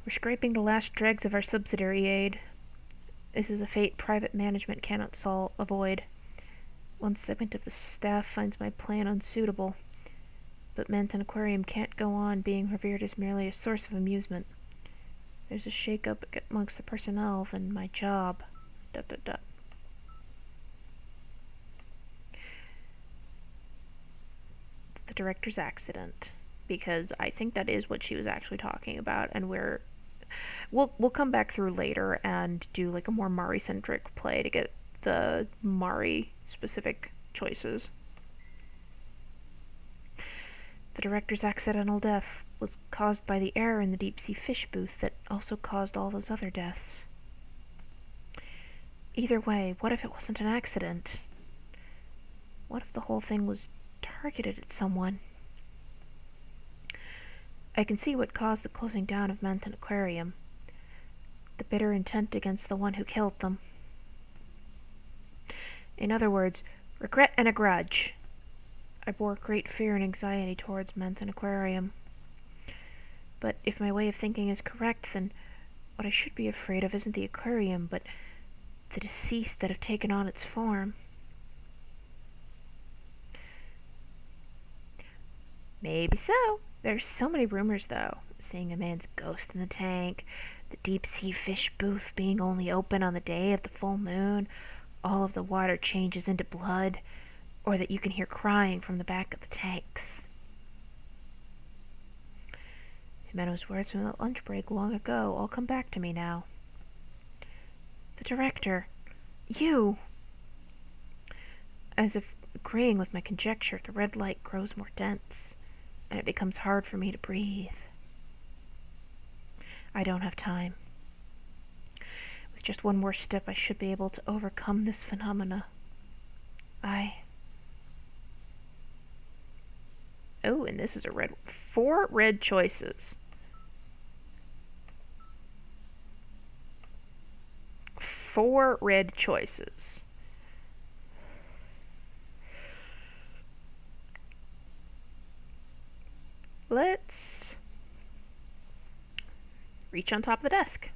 We're scraping the last dregs of our subsidiary aid. This is a fate private management cannot avoid. One segment of the staff finds my plan unsuitable, but Manton Aquarium can't go on being revered as merely a source of amusement. There's a shake-up amongst the personnel, then my job. ... The director's accident, because I think that is what she was actually talking about, and we'll come back through later and do like a more Mari-centric play to get the Mari-specific choices. The director's accidental death was caused by the error in the deep-sea fish booth that also caused all those other deaths. Either way, what if it wasn't an accident? What if the whole thing was targeted at someone? I can see what caused the closing down of Manton Aquarium. The bitter intent against the one who killed them. In other words, regret and a grudge. I bore great fear and anxiety towards Manton Aquarium. But if my way of thinking is correct, then what I should be afraid of isn't the aquarium, but the deceased that have taken on its form. Maybe so. There's so many rumors, though. Seeing a man's ghost in the tank, the deep-sea fish booth being only open on the day of the full moon, all of the water changes into blood, or that you can hear crying from the back of the tanks. Jimenez's words from the lunch break long ago all come back to me now. The director. You! As if agreeing with my conjecture, the red light grows more dense, and it becomes hard for me to breathe. I don't have time. With just one more step, I should be able to overcome this phenomena. Oh, and this is 4 red choices. 4 red choices. Let's reach on top of the desk.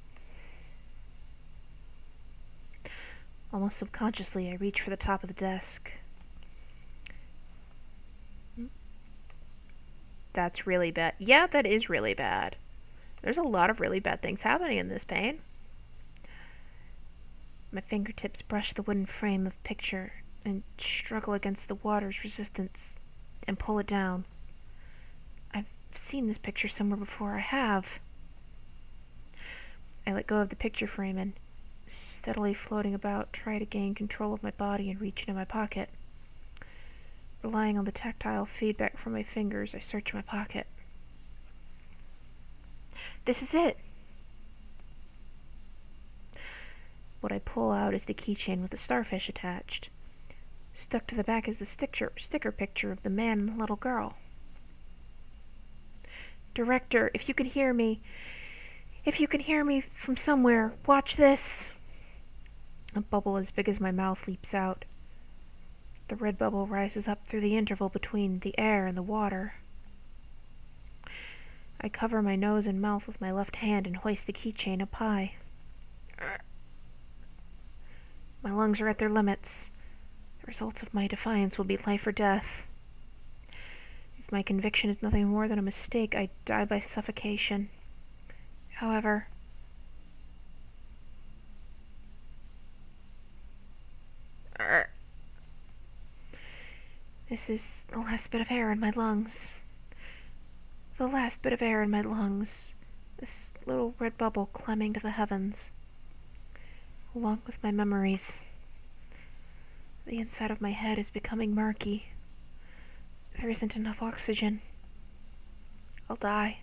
Almost subconsciously, I reach for the top of the desk. That's really bad. Yeah, that is really bad. There's a lot of really bad things happening in this pain. My fingertips brush the wooden frame of picture and struggle against the water's resistance and pull it down. I've seen this picture somewhere before. I have. I let go of the picture frame and, steadily floating about, try to gain control of my body and reach into my pocket. Relying on the tactile feedback from my fingers, I search my pocket. This is it! What I pull out is the keychain with the starfish attached. Stuck to the back is the sticker picture of the man and the little girl. Director, if you can hear me from somewhere, watch this! A bubble as big as my mouth leaps out. The red bubble rises up through the interval between the air and the water. I cover my nose and mouth with my left hand and hoist the keychain up high. My lungs are at their limits. The results of my defiance will be life or death. If my conviction is nothing more than a mistake, I die by suffocation. However, this is the last bit of air in my lungs. The last bit of air in my lungs. This little red bubble climbing to the heavens. Along with my memories. The inside of my head is becoming murky. There isn't enough oxygen. I'll die.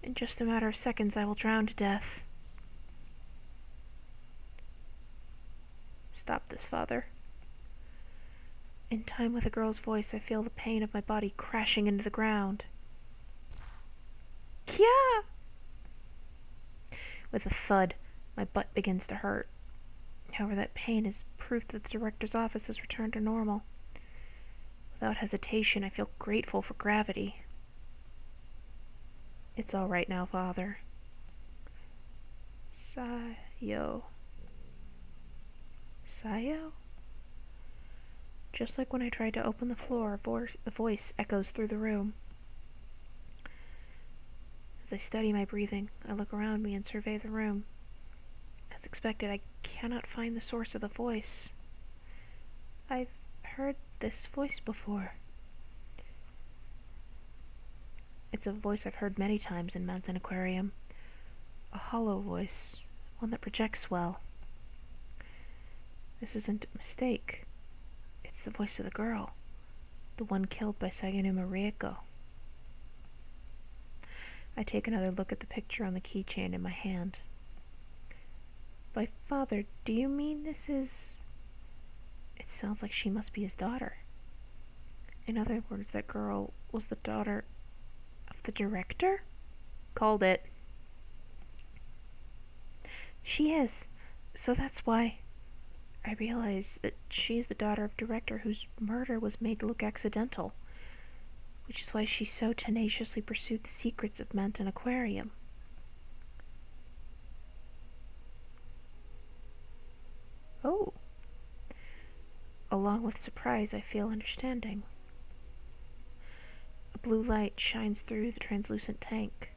In just a matter of seconds, I will drown to death. Stop this, Father. In time with the girl's voice, I feel the pain of my body crashing into the ground. Kya! With a thud, my butt begins to hurt. However, that pain is proof that the director's office has returned to normal. Without hesitation, I feel grateful for gravity. It's all right now, Father. Sayo. Sayo? Just like when I tried to open the floor, the voice echoes through the room. As I study my breathing, I look around me and survey the room. As expected, I cannot find the source of the voice. I've heard this voice before. It's a voice I've heard many times in Mountain Aquarium. A hollow voice, one that projects well. This isn't a mistake. It's the voice of the girl, the one killed by Saganuma Rieko. I take another look at the picture on the keychain in my hand. By Father, do you mean this is... It sounds like she must be his daughter. In other words, that girl was the daughter of the director? Called it. She is. So that's why I realize that she is the daughter of director whose murder was made to look accidental, which is why she so tenaciously pursued the secrets of Mountain Aquarium. Oh. Along with surprise, I feel understanding. A blue light shines through the translucent tank.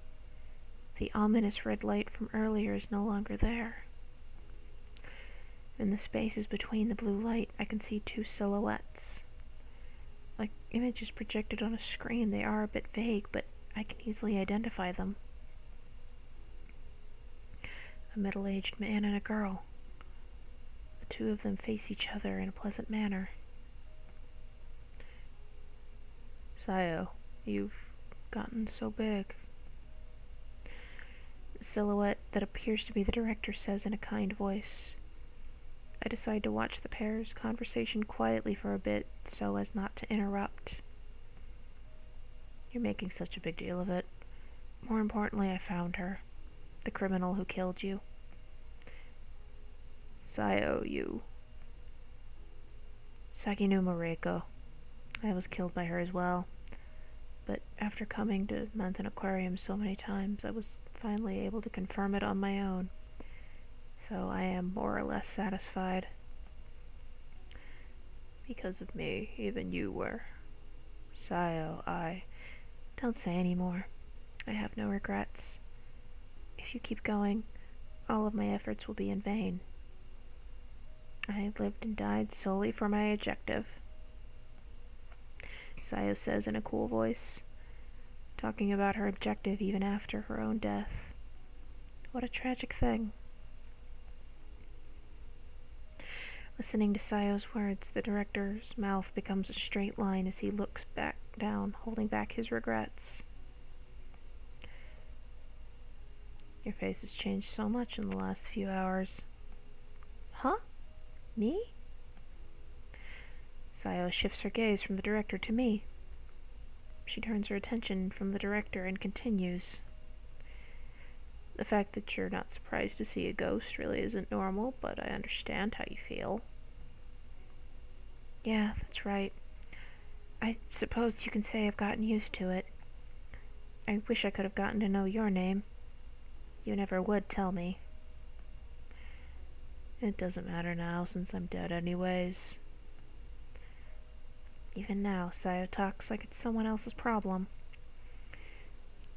The ominous red light from earlier is no longer there. In the spaces between the blue light, I can see two silhouettes. Like images projected on a screen, they are a bit vague, but I can easily identify them. A middle-aged man and a girl. The two of them face each other in a pleasant manner. Sayo, you've gotten so big. The silhouette that appears to be the director says in a kind voice. I decide to watch the pair's conversation quietly for a bit so as not to interrupt. You're making such a big deal of it. More importantly, I found her. The criminal who killed you. Sayo, you. Saganuma Rieko. I was killed by her as well. But after coming to Mountain Aquarium so many times, I was finally able to confirm it on my own. So I am more or less satisfied. Because of me, even you were. Sayo, Don't say any more. I have no regrets. If you keep going, all of my efforts will be in vain. I have lived and died solely for my objective. Sayo says in a cool voice, talking about her objective even after her own death. What a tragic thing. Listening to Sayo's words, the director's mouth becomes a straight line as he looks back down, holding back his regrets. Your face has changed so much in the last few hours. Huh? Me? Sayo shifts her gaze from the director to me. She turns her attention from the director and continues. The fact that you're not surprised to see a ghost really isn't normal, but I understand how you feel. Yeah, that's right. I suppose you can say I've gotten used to it. I wish I could have gotten to know your name. You never would tell me. It doesn't matter now, since I'm dead anyways. Even now, Sayo talks like it's someone else's problem.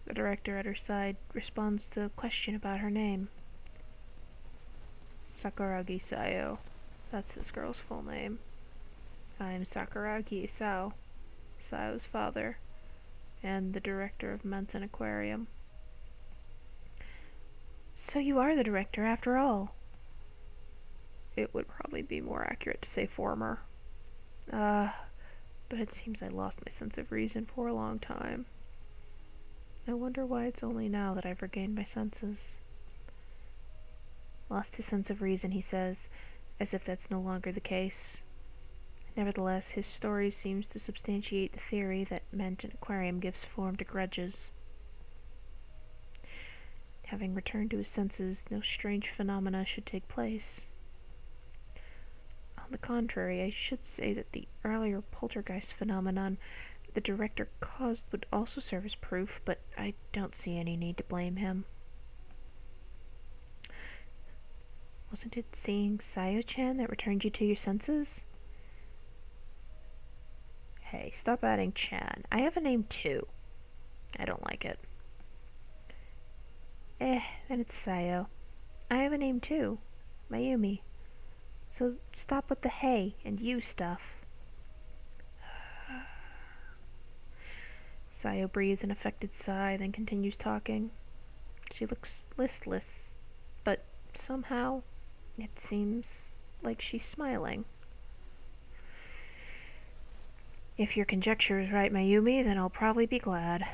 The director at her side responds to a question about her name. Sakuragi Sayo. That's this girl's full name. I'm Sakuragi Isao, Sayo's father, and the director of Mountain Aquarium. So you are the director after all. It would probably be more accurate to say former. But it seems I lost my sense of reason for a long time. I wonder why it's only now that I've regained my senses. Lost his sense of reason, he says, as if that's no longer the case. Nevertheless, his story seems to substantiate the theory that meant an aquarium gives form to grudges. Having returned to his senses, no strange phenomena should take place. On the contrary, I should say that the earlier poltergeist phenomenon the director caused would also serve as proof, but I don't see any need to blame him. Wasn't it seeing Sayo-chan that returned you to your senses? Hey, stop adding Chan. I have a name too. I don't like it. Then it's Sayo. I have a name too. Mayumi. So stop with the hey and you stuff. Sayo breathes an affected sigh, then continues talking. She looks listless, but somehow it seems like she's smiling. If your conjecture is right, Mayumi, then I'll probably be glad.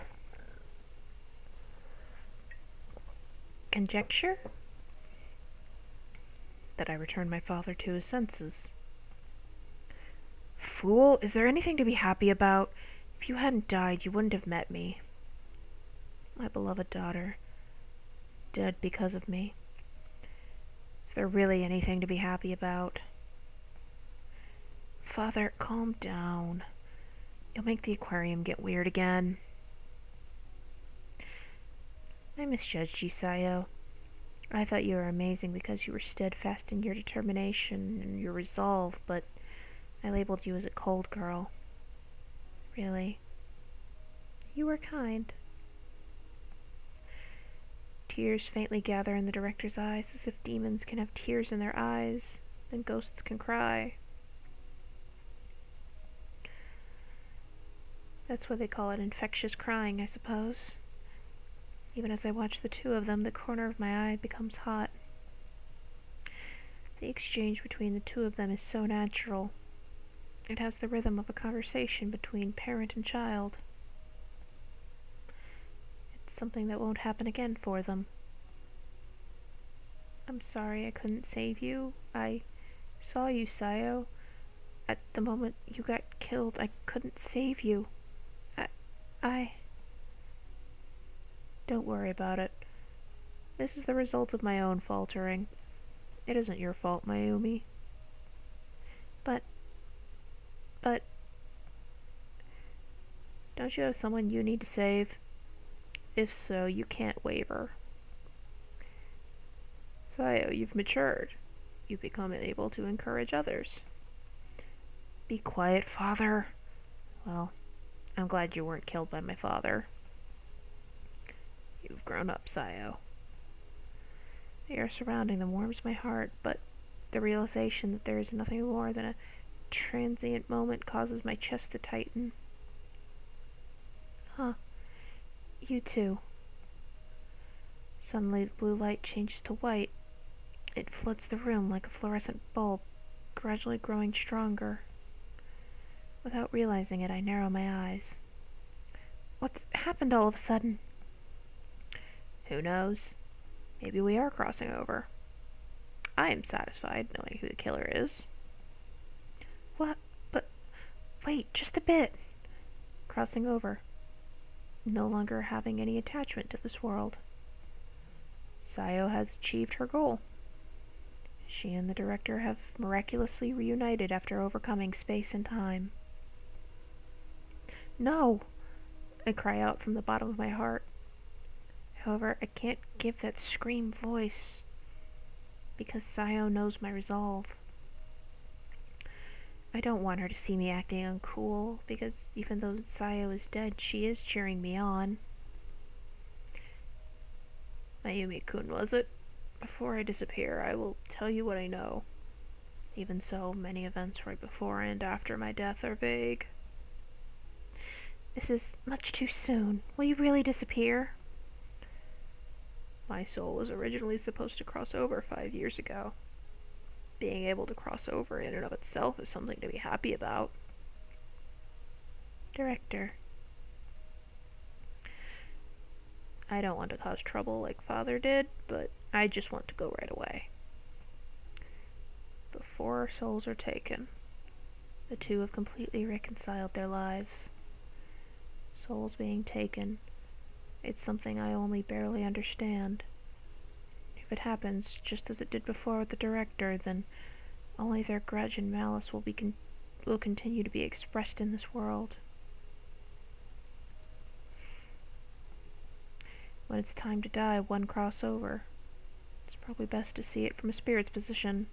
Conjecture? That I returned my father to his senses. Fool, is there anything to be happy about? If you hadn't died, you wouldn't have met me. My beloved daughter, dead because of me. Is there really anything to be happy about? Father, calm down. You'll make the aquarium get weird again. I misjudged you, Sayo. I thought you were amazing because you were steadfast in your determination and your resolve, but I labeled you as a cold girl. Really. You were kind. Tears faintly gather in the director's eyes, as if demons can have tears in their eyes, then ghosts can cry. That's why they call it infectious crying, I suppose. Even as I watch the two of them, the corner of my eye becomes hot. The exchange between the two of them is so natural. It has the rhythm of a conversation between parent and child. It's something that won't happen again for them. I'm sorry I couldn't save you. I saw you, Sayo. At the moment you got killed, I couldn't save you. I... Don't worry about it. This is the result of my own faltering. It isn't your fault, Mayumi. But... Don't you have someone you need to save? If so, you can't waver. Sayo, you've matured. You've become able to encourage others. Be quiet, father. Well, I'm glad you weren't killed by my father. You've grown up, Sayo. The air surrounding them warms my heart, but the realization that there is nothing more than a transient moment causes my chest to tighten. Huh. You too. Suddenly the blue light changes to white. It floods the room like a fluorescent bulb, gradually growing stronger. Without realizing it, I narrow my eyes. What's happened all of a sudden? Who knows? Maybe we are crossing over. I am satisfied knowing who the killer is. What? But wait, just a bit. Crossing over. No longer having any attachment to this world. Sayo has achieved her goal. She and the director have miraculously reunited after overcoming space and time. No! I cry out from the bottom of my heart. However, I can't give that scream voice, because Sayo knows my resolve. I don't want her to see me acting uncool, because even though Sayo is dead, she is cheering me on. Mayumi-kun, was it? Before I disappear, I will tell you what I know. Even so, many events right before and after my death are vague. This is much too soon. Will you really disappear? My soul was originally supposed to cross over 5 years ago. Being able to cross over in and of itself is something to be happy about. Director. I don't want to cause trouble like Father did, but I just want to go right away. Before our souls are taken, the two have completely reconciled their lives. Souls being taken, it's something I only barely understand. If it happens just as it did before with the director, then only their grudge and malice will continue to be expressed in this world. When it's time to die, one cross over. It's probably best to see it from a spirit's position.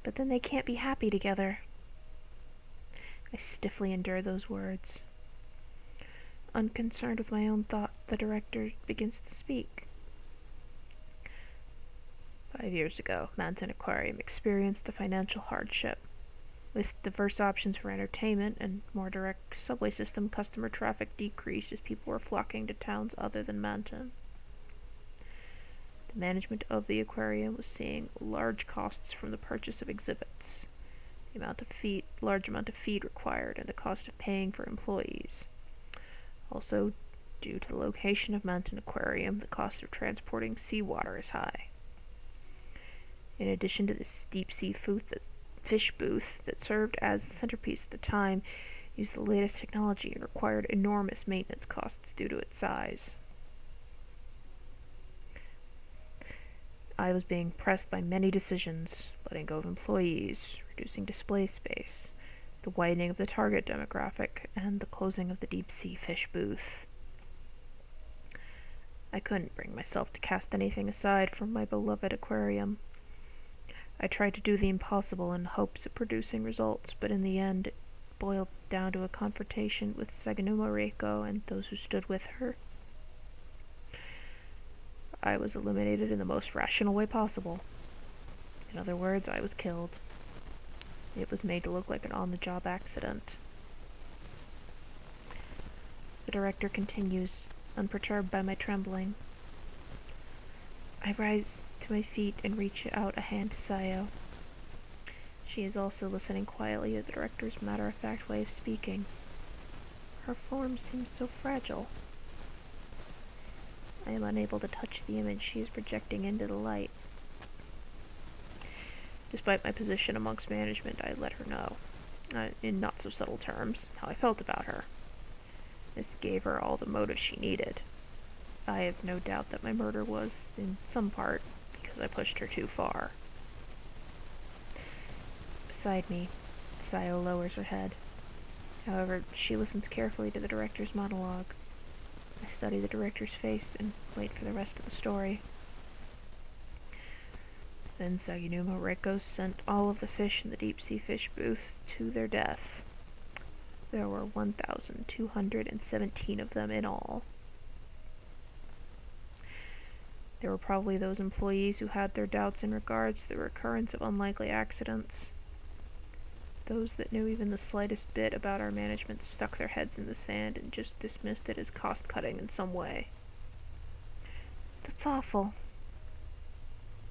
But then they can't be happy together. I stiffly endure those words. Unconcerned with my own thought, the director begins to speak. 5 years ago, Mountain Aquarium experienced a financial hardship. With diverse options for entertainment and more direct subway system, customer traffic decreased as people were flocking to towns other than Mountain. The management of the aquarium was seeing large costs from the purchase of exhibits, large amount of feed required, and the cost of paying for employees. Also, due to the location of Mountain Aquarium, the cost of transporting seawater is high. In addition to this deep-sea fish booth that served as the centerpiece at the time, used the latest technology and required enormous maintenance costs due to its size. I was being pressed by many decisions: letting go of employees, reducing display space, the widening of the target demographic, and the closing of the deep-sea fish booth. I couldn't bring myself to cast anything aside from my beloved aquarium. I tried to do the impossible in hopes of producing results, but in the end it boiled down to a confrontation with Saganuma Reiko and those who stood with her. I was eliminated in the most rational way possible. In other words, I was killed. It was made to look like an on-the-job accident. The director continues, unperturbed by my trembling. I rise to my feet and reach out a hand to Sayo. She is also listening quietly to the director's matter-of-fact way of speaking. Her form seems so fragile. I am unable to touch the image she is projecting into the light. Despite my position amongst management, I let her know, in not-so-subtle terms, how I felt about her. This gave her all the motive she needed. I have no doubt that my murder was, in some part, because I pushed her too far. Beside me, Sayo lowers her head. However, she listens carefully to the director's monologue. I study the director's face and wait for the rest of the story. Then Saganuma Reiko sent all of the fish in the deep-sea fish booth to their death. There were 1,217 of them in all. There were probably those employees who had their doubts in regards to the recurrence of unlikely accidents. Those that knew even the slightest bit about our management stuck their heads in the sand and just dismissed it as cost-cutting in some way. That's awful.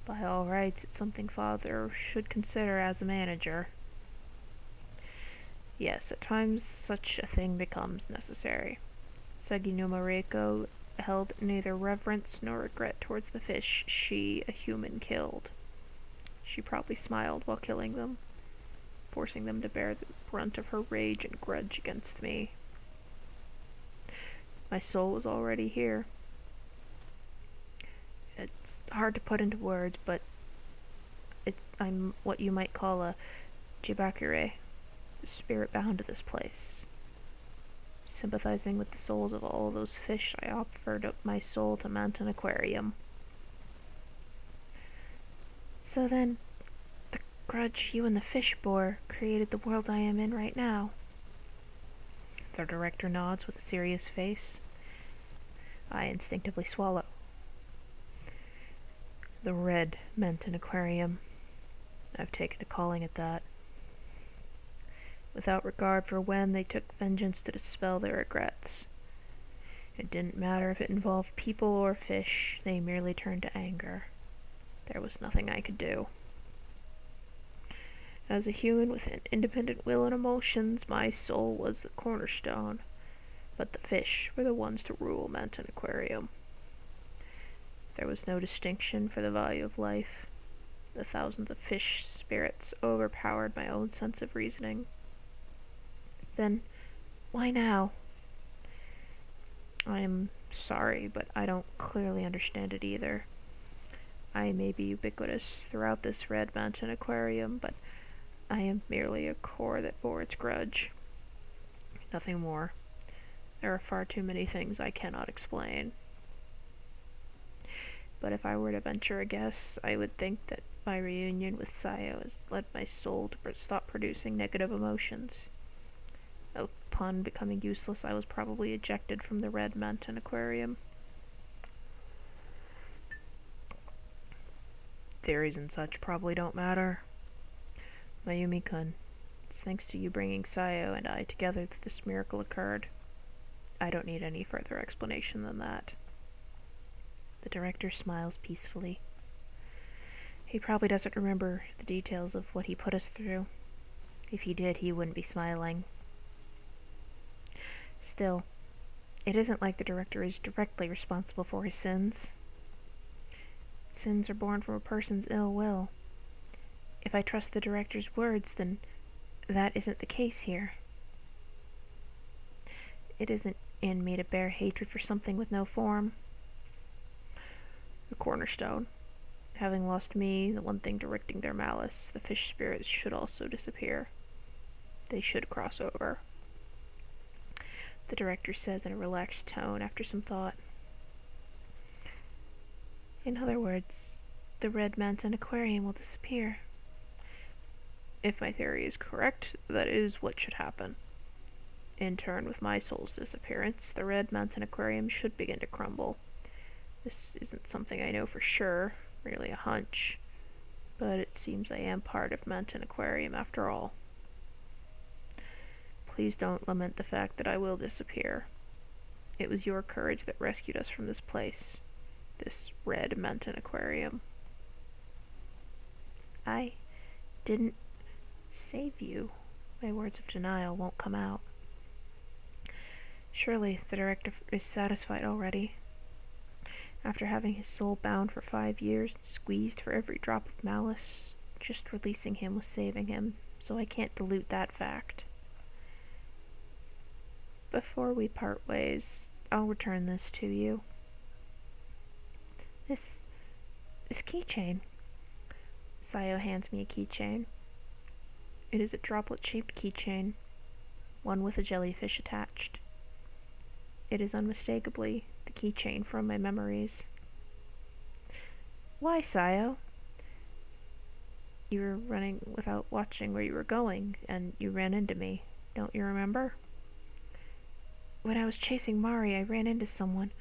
By all rights, it's something Father should consider as a manager. Yes, at times such a thing becomes necessary. Saganuma Reiko held neither reverence nor regret towards the fish she, a human, killed. She probably smiled while killing them, forcing them to bear the brunt of her rage and grudge against me. My soul was already here. It's hard to put into words, but I'm what you might call a jibakure, spirit bound to this place. Sympathizing with the souls of all those fish, I offered up my soul to Mountain Aquarium. So then, the grudge you and the fish bore created the world I am in right now. The director nods with a serious face. I instinctively swallow. The red Mountain Aquarium. I've taken to calling it that. Without regard for when, they took vengeance to dispel their regrets. It didn't matter if it involved people or fish, they merely turned to anger. There was nothing I could do. As a human with an independent will and emotions, my soul was the cornerstone. but the fish were the ones to rule Mountain Aquarium. There was no distinction for the value of life. The thousands of fish spirits overpowered my own sense of reasoning. Then, why now? I am sorry, but I don't clearly understand it either. I may be ubiquitous throughout this Red Mountain Aquarium, but I am merely a core that bore its grudge. Nothing more. There are far too many things I cannot explain. But if I were to venture a guess, I would think that my reunion with Sayo has led my soul to stop producing negative emotions. Upon becoming useless, I was probably ejected from the Red Mountain Aquarium. Theories and such probably don't matter. Mayumi-kun, it's thanks to you bringing Sayo and I together that this miracle occurred. I don't need any further explanation than that. The director smiles peacefully. He probably doesn't remember the details of what he put us through. If he did, he wouldn't be smiling. Still, it isn't like the director is directly responsible for his sins. Sins are born from a person's ill will. If I trust the director's words, then that isn't the case here. It isn't in me to bear hatred for something with no form. The cornerstone. Having lost me, the one thing directing their malice, the fish spirits should also disappear. They should cross over. The director says in a relaxed tone after some thought. In other words, the Red Mountain Aquarium will disappear. If my theory is correct, that is what should happen. In turn, with my soul's disappearance, the Red Mountain Aquarium should begin to crumble. This isn't something I know for sure, merely a hunch, but it seems I am part of Mountain Aquarium after all. Please don't lament the fact that I will disappear. It was your courage that rescued us from this place, this Red Mountain Aquarium. I didn't save you. My words of denial won't come out. Surely the director is satisfied already. After having his soul bound for 5 years, squeezed for every drop of malice, just releasing him was saving him, so I can't dilute that fact. Before we part ways, I'll return this to you. This keychain. Sayo hands me a keychain. It is a droplet-shaped keychain, one with a jellyfish attached. It is unmistakably the keychain from my memories. Why, Sayo? You were running without watching where you were going, and you ran into me. Don't you remember? When I was chasing Mari, I ran into someone.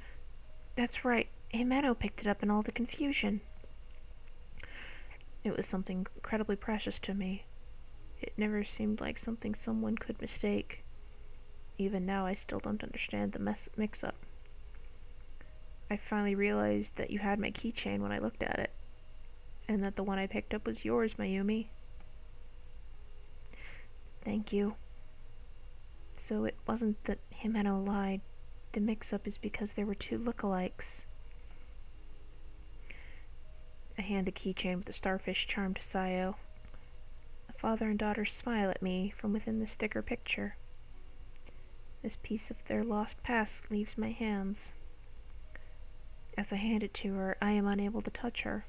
That's right, Himeno picked it up in all the confusion. It was something incredibly precious to me. It never seemed like something someone could mistake. Even now, I still don't understand the mix-up. I finally realized that you had my keychain when I looked at it, and that the one I picked up was yours, Mayumi. Thank you. So it wasn't that Himeno lied. The mix-up is because there were two lookalikes. I hand the keychain with the starfish charm to Sayo. A father and daughter smile at me from within the sticker picture. This piece of their lost past leaves my hands. As I hand it to her, I am unable to touch her.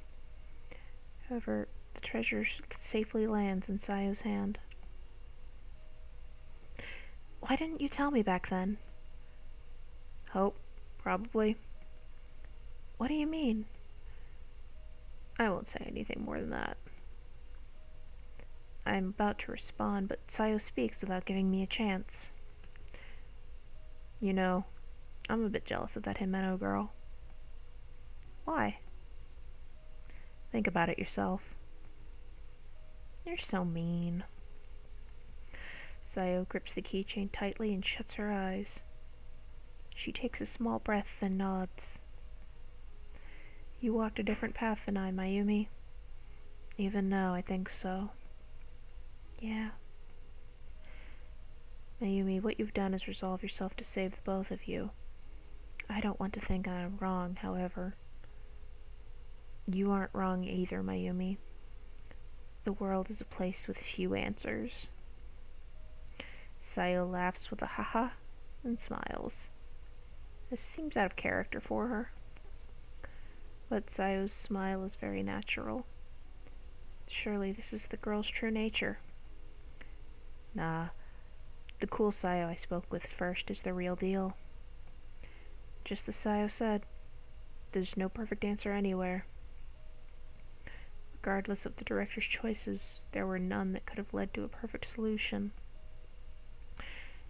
However, the treasure safely lands in Sayo's hand. Why didn't you tell me back then? Hope, probably. What do you mean? I won't say anything more than that. I'm about to respond, but Sayo speaks without giving me a chance. You know, I'm a bit jealous of that Himeno girl. Why? Think about it yourself. You're so mean. Sayo grips the keychain tightly and shuts her eyes. She takes a small breath, then nods. You walked a different path than I, Mayumi. Even now, I think so. Yeah. Mayumi, what you've done is resolve yourself to save the both of you. I don't want to think I'm wrong, however. You aren't wrong either, Mayumi. The world is a place with few answers. Sayo laughs with a haha and smiles. This seems out of character for her. But Sayo's smile is very natural. Surely this is the girl's true nature. Nah, the cool Sayo I spoke with first is the real deal. Just as Sayo said, there's no perfect answer anywhere. Regardless of the director's choices, there were none that could have led to a perfect solution.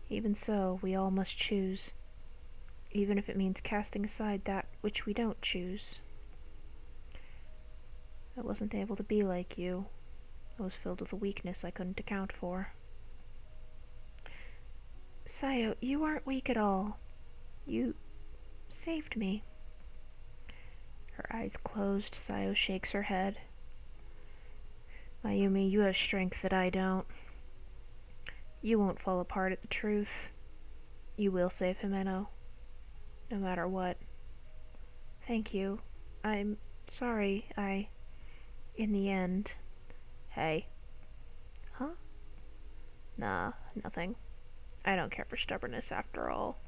Even so, we all must choose, even if it means casting aside that which we don't choose. I wasn't able to be like you. I was filled with a weakness I couldn't account for. Sayo, you aren't weak at all. You saved me. Her eyes closed, Sayo shakes her head. Mayumi, you have strength that I don't. You won't fall apart at the truth. You will save Himeno, no matter what. Thank you. I'm sorry, in the end... Hey. Huh? Nah, nothing. I don't care for stubbornness after all.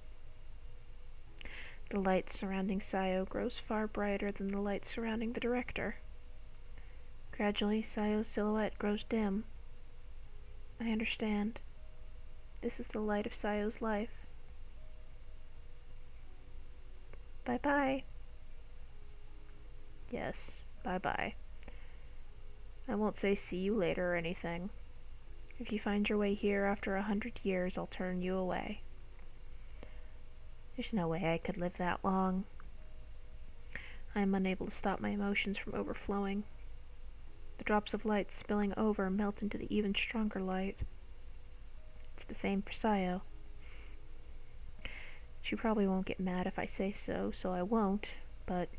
The light surrounding Sayo grows far brighter than the light surrounding the director. Gradually, Sayo's silhouette grows dim. I understand. This is the light of Sayo's life. Bye-bye. Yes, bye-bye. I won't say see you later or anything. If you find your way here after 100 years, I'll turn you away. There's no way I could live that long. I am unable to stop my emotions from overflowing. The drops of light spilling over melt into the even stronger light. It's the same for Sayo. She probably won't get mad if I say so, so I won't, but...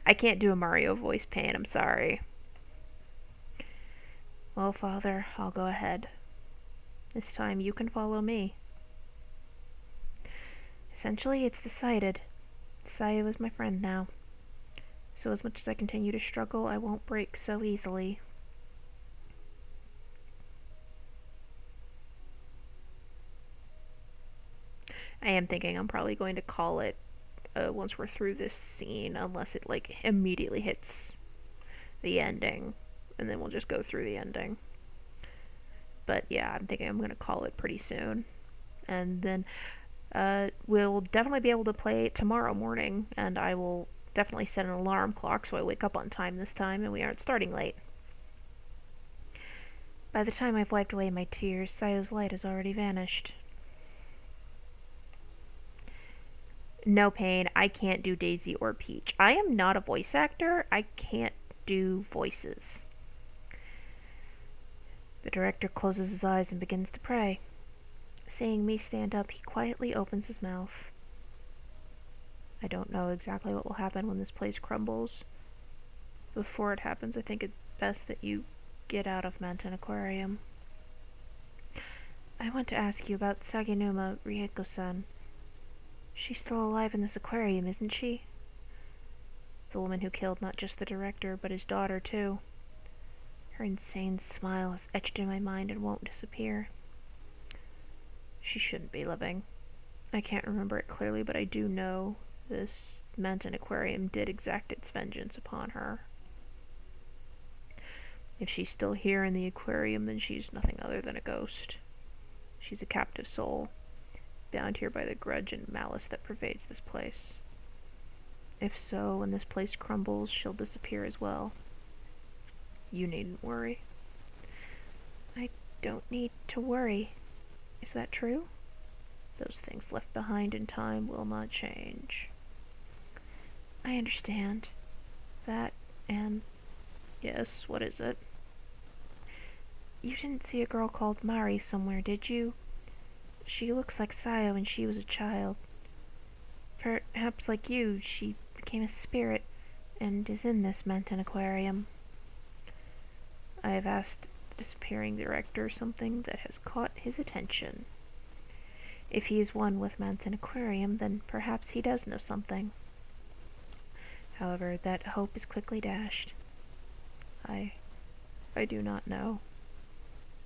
I can't do a Mario voice, Pain, I'm sorry. Well, Father, I'll go ahead. This time you can follow me. Essentially, it's decided. Sayo is my friend now. So as much as I continue to struggle, I won't break so easily. I am thinking I'm probably going to call it once we're through this scene, unless it like immediately hits the ending, and then we'll just go through the ending. But yeah, I'm thinking I'm going to call it pretty soon. And then we'll definitely be able to play it tomorrow morning, and I will definitely set an alarm clock so I wake up on time this time and we aren't starting late. By the time I've wiped away my tears, Sayo's light has already vanished. No, Pain, I can't do Daisy or Peach. I am not a voice actor. I can't do voices. The director closes his eyes and begins to pray. Seeing me stand up, he quietly opens his mouth. I don't know exactly what will happen when this place crumbles. Before it happens, I think it's best that you get out of Mountain Aquarium. I want to ask you about Saginuma Rieko-san. She's still alive in this aquarium, isn't she? The woman who killed not just the director, but his daughter, too. Her insane smile is etched in my mind and won't disappear. She shouldn't be living. I can't remember it clearly, but I do know this Mountain Aquarium did exact its vengeance upon her. If she's still here in the aquarium, then she's nothing other than a ghost. She's a captive soul, bound here by the grudge and malice that pervades this place. If so, when this place crumbles, she'll disappear as well. You needn't worry. I don't need to worry. Is that true? Those things left behind in time will not change. I understand. That and... Yes, what is it? You didn't see a girl called Mari somewhere, did you? She looks like Sayo when she was a child. Perhaps like you, she became a spirit and is in this Mountain Aquarium. I have asked the disappearing director something that has caught his attention. If he is one with Mountain Aquarium, then perhaps he does know something. However, that hope is quickly dashed. I do not know.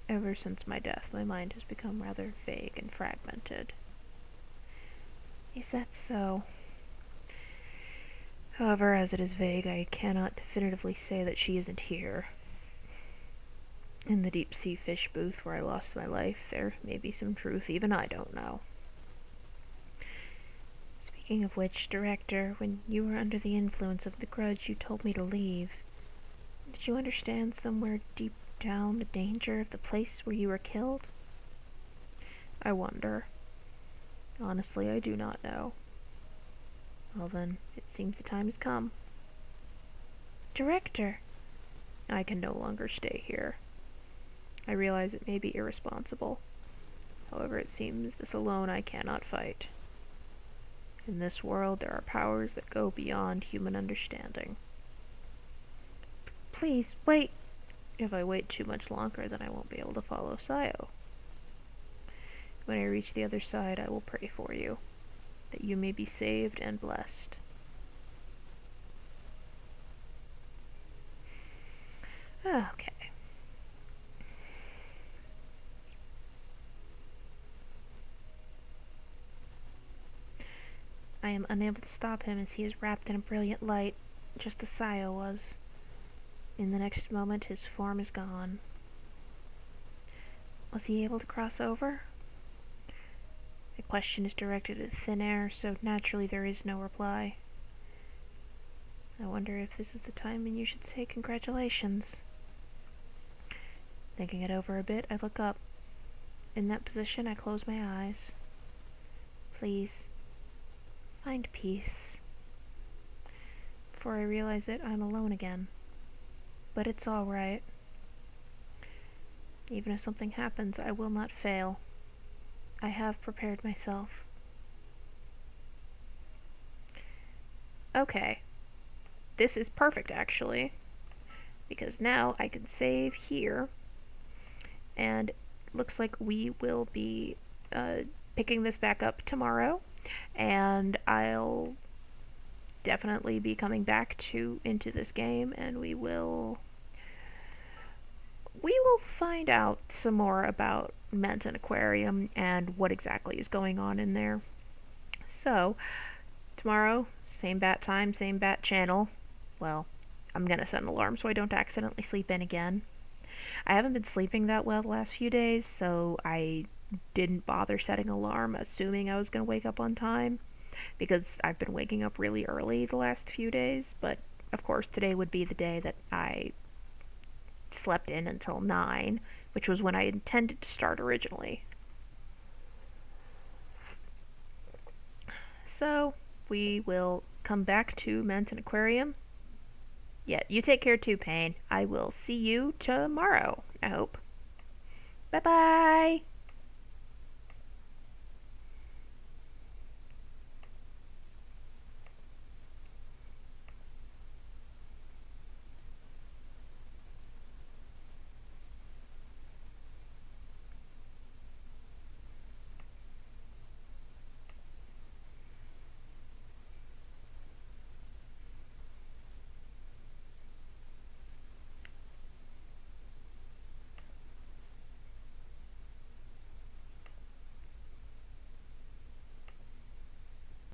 Ever since my death, my mind has become rather vague and fragmented. Is that so? However, as it is vague, I cannot definitively say that she isn't here. In the deep-sea fish booth where I lost my life, there may be some truth even I don't know. Speaking of which, Director, when you were under the influence of the grudge, you told me to leave. Did you understand somewhere deep down the danger of the place where you were killed? I wonder. Honestly, I do not know. Well then, it seems the time has come. Director! I can no longer stay here. I realize it may be irresponsible. However, it seems this alone I cannot fight. In this world, there are powers that go beyond human understanding. Please, wait! If I wait too much longer, then I won't be able to follow Sayo. When I reach the other side, I will pray for you, that you may be saved and blessed. Okay. I am unable to stop him as he is wrapped in a brilliant light, just as Sayo was. In the next moment, his form is gone. Was he able to cross over? The question is directed at thin air, so naturally there is no reply. I wonder if this is the time when you should say congratulations. Thinking it over a bit, I look up. In that position, I close my eyes. Please, find peace. Before I realize it, I'm alone again. But it's all right. Even if something happens, I will not fail. I have prepared myself. Okay. This is perfect, actually. Because now I can save here. And looks like we will be picking this back up tomorrow. And I'll definitely be coming back into this game, and we will find out some more about Mountain Aquarium and what exactly is going on in there. So, tomorrow, same bat time, same bat channel. Well, I'm gonna set an alarm so I don't accidentally sleep in again. I haven't been sleeping that well the last few days, so I didn't bother setting an alarm, assuming I was gonna wake up on time, because I've been waking up really early the last few days, but of course today would be the day that I slept in until 9, which was when I intended to start originally. So, we will come back to Mountain Aquarium. Yeah, you take care too, Pain. I will see you tomorrow, I hope. Bye-bye!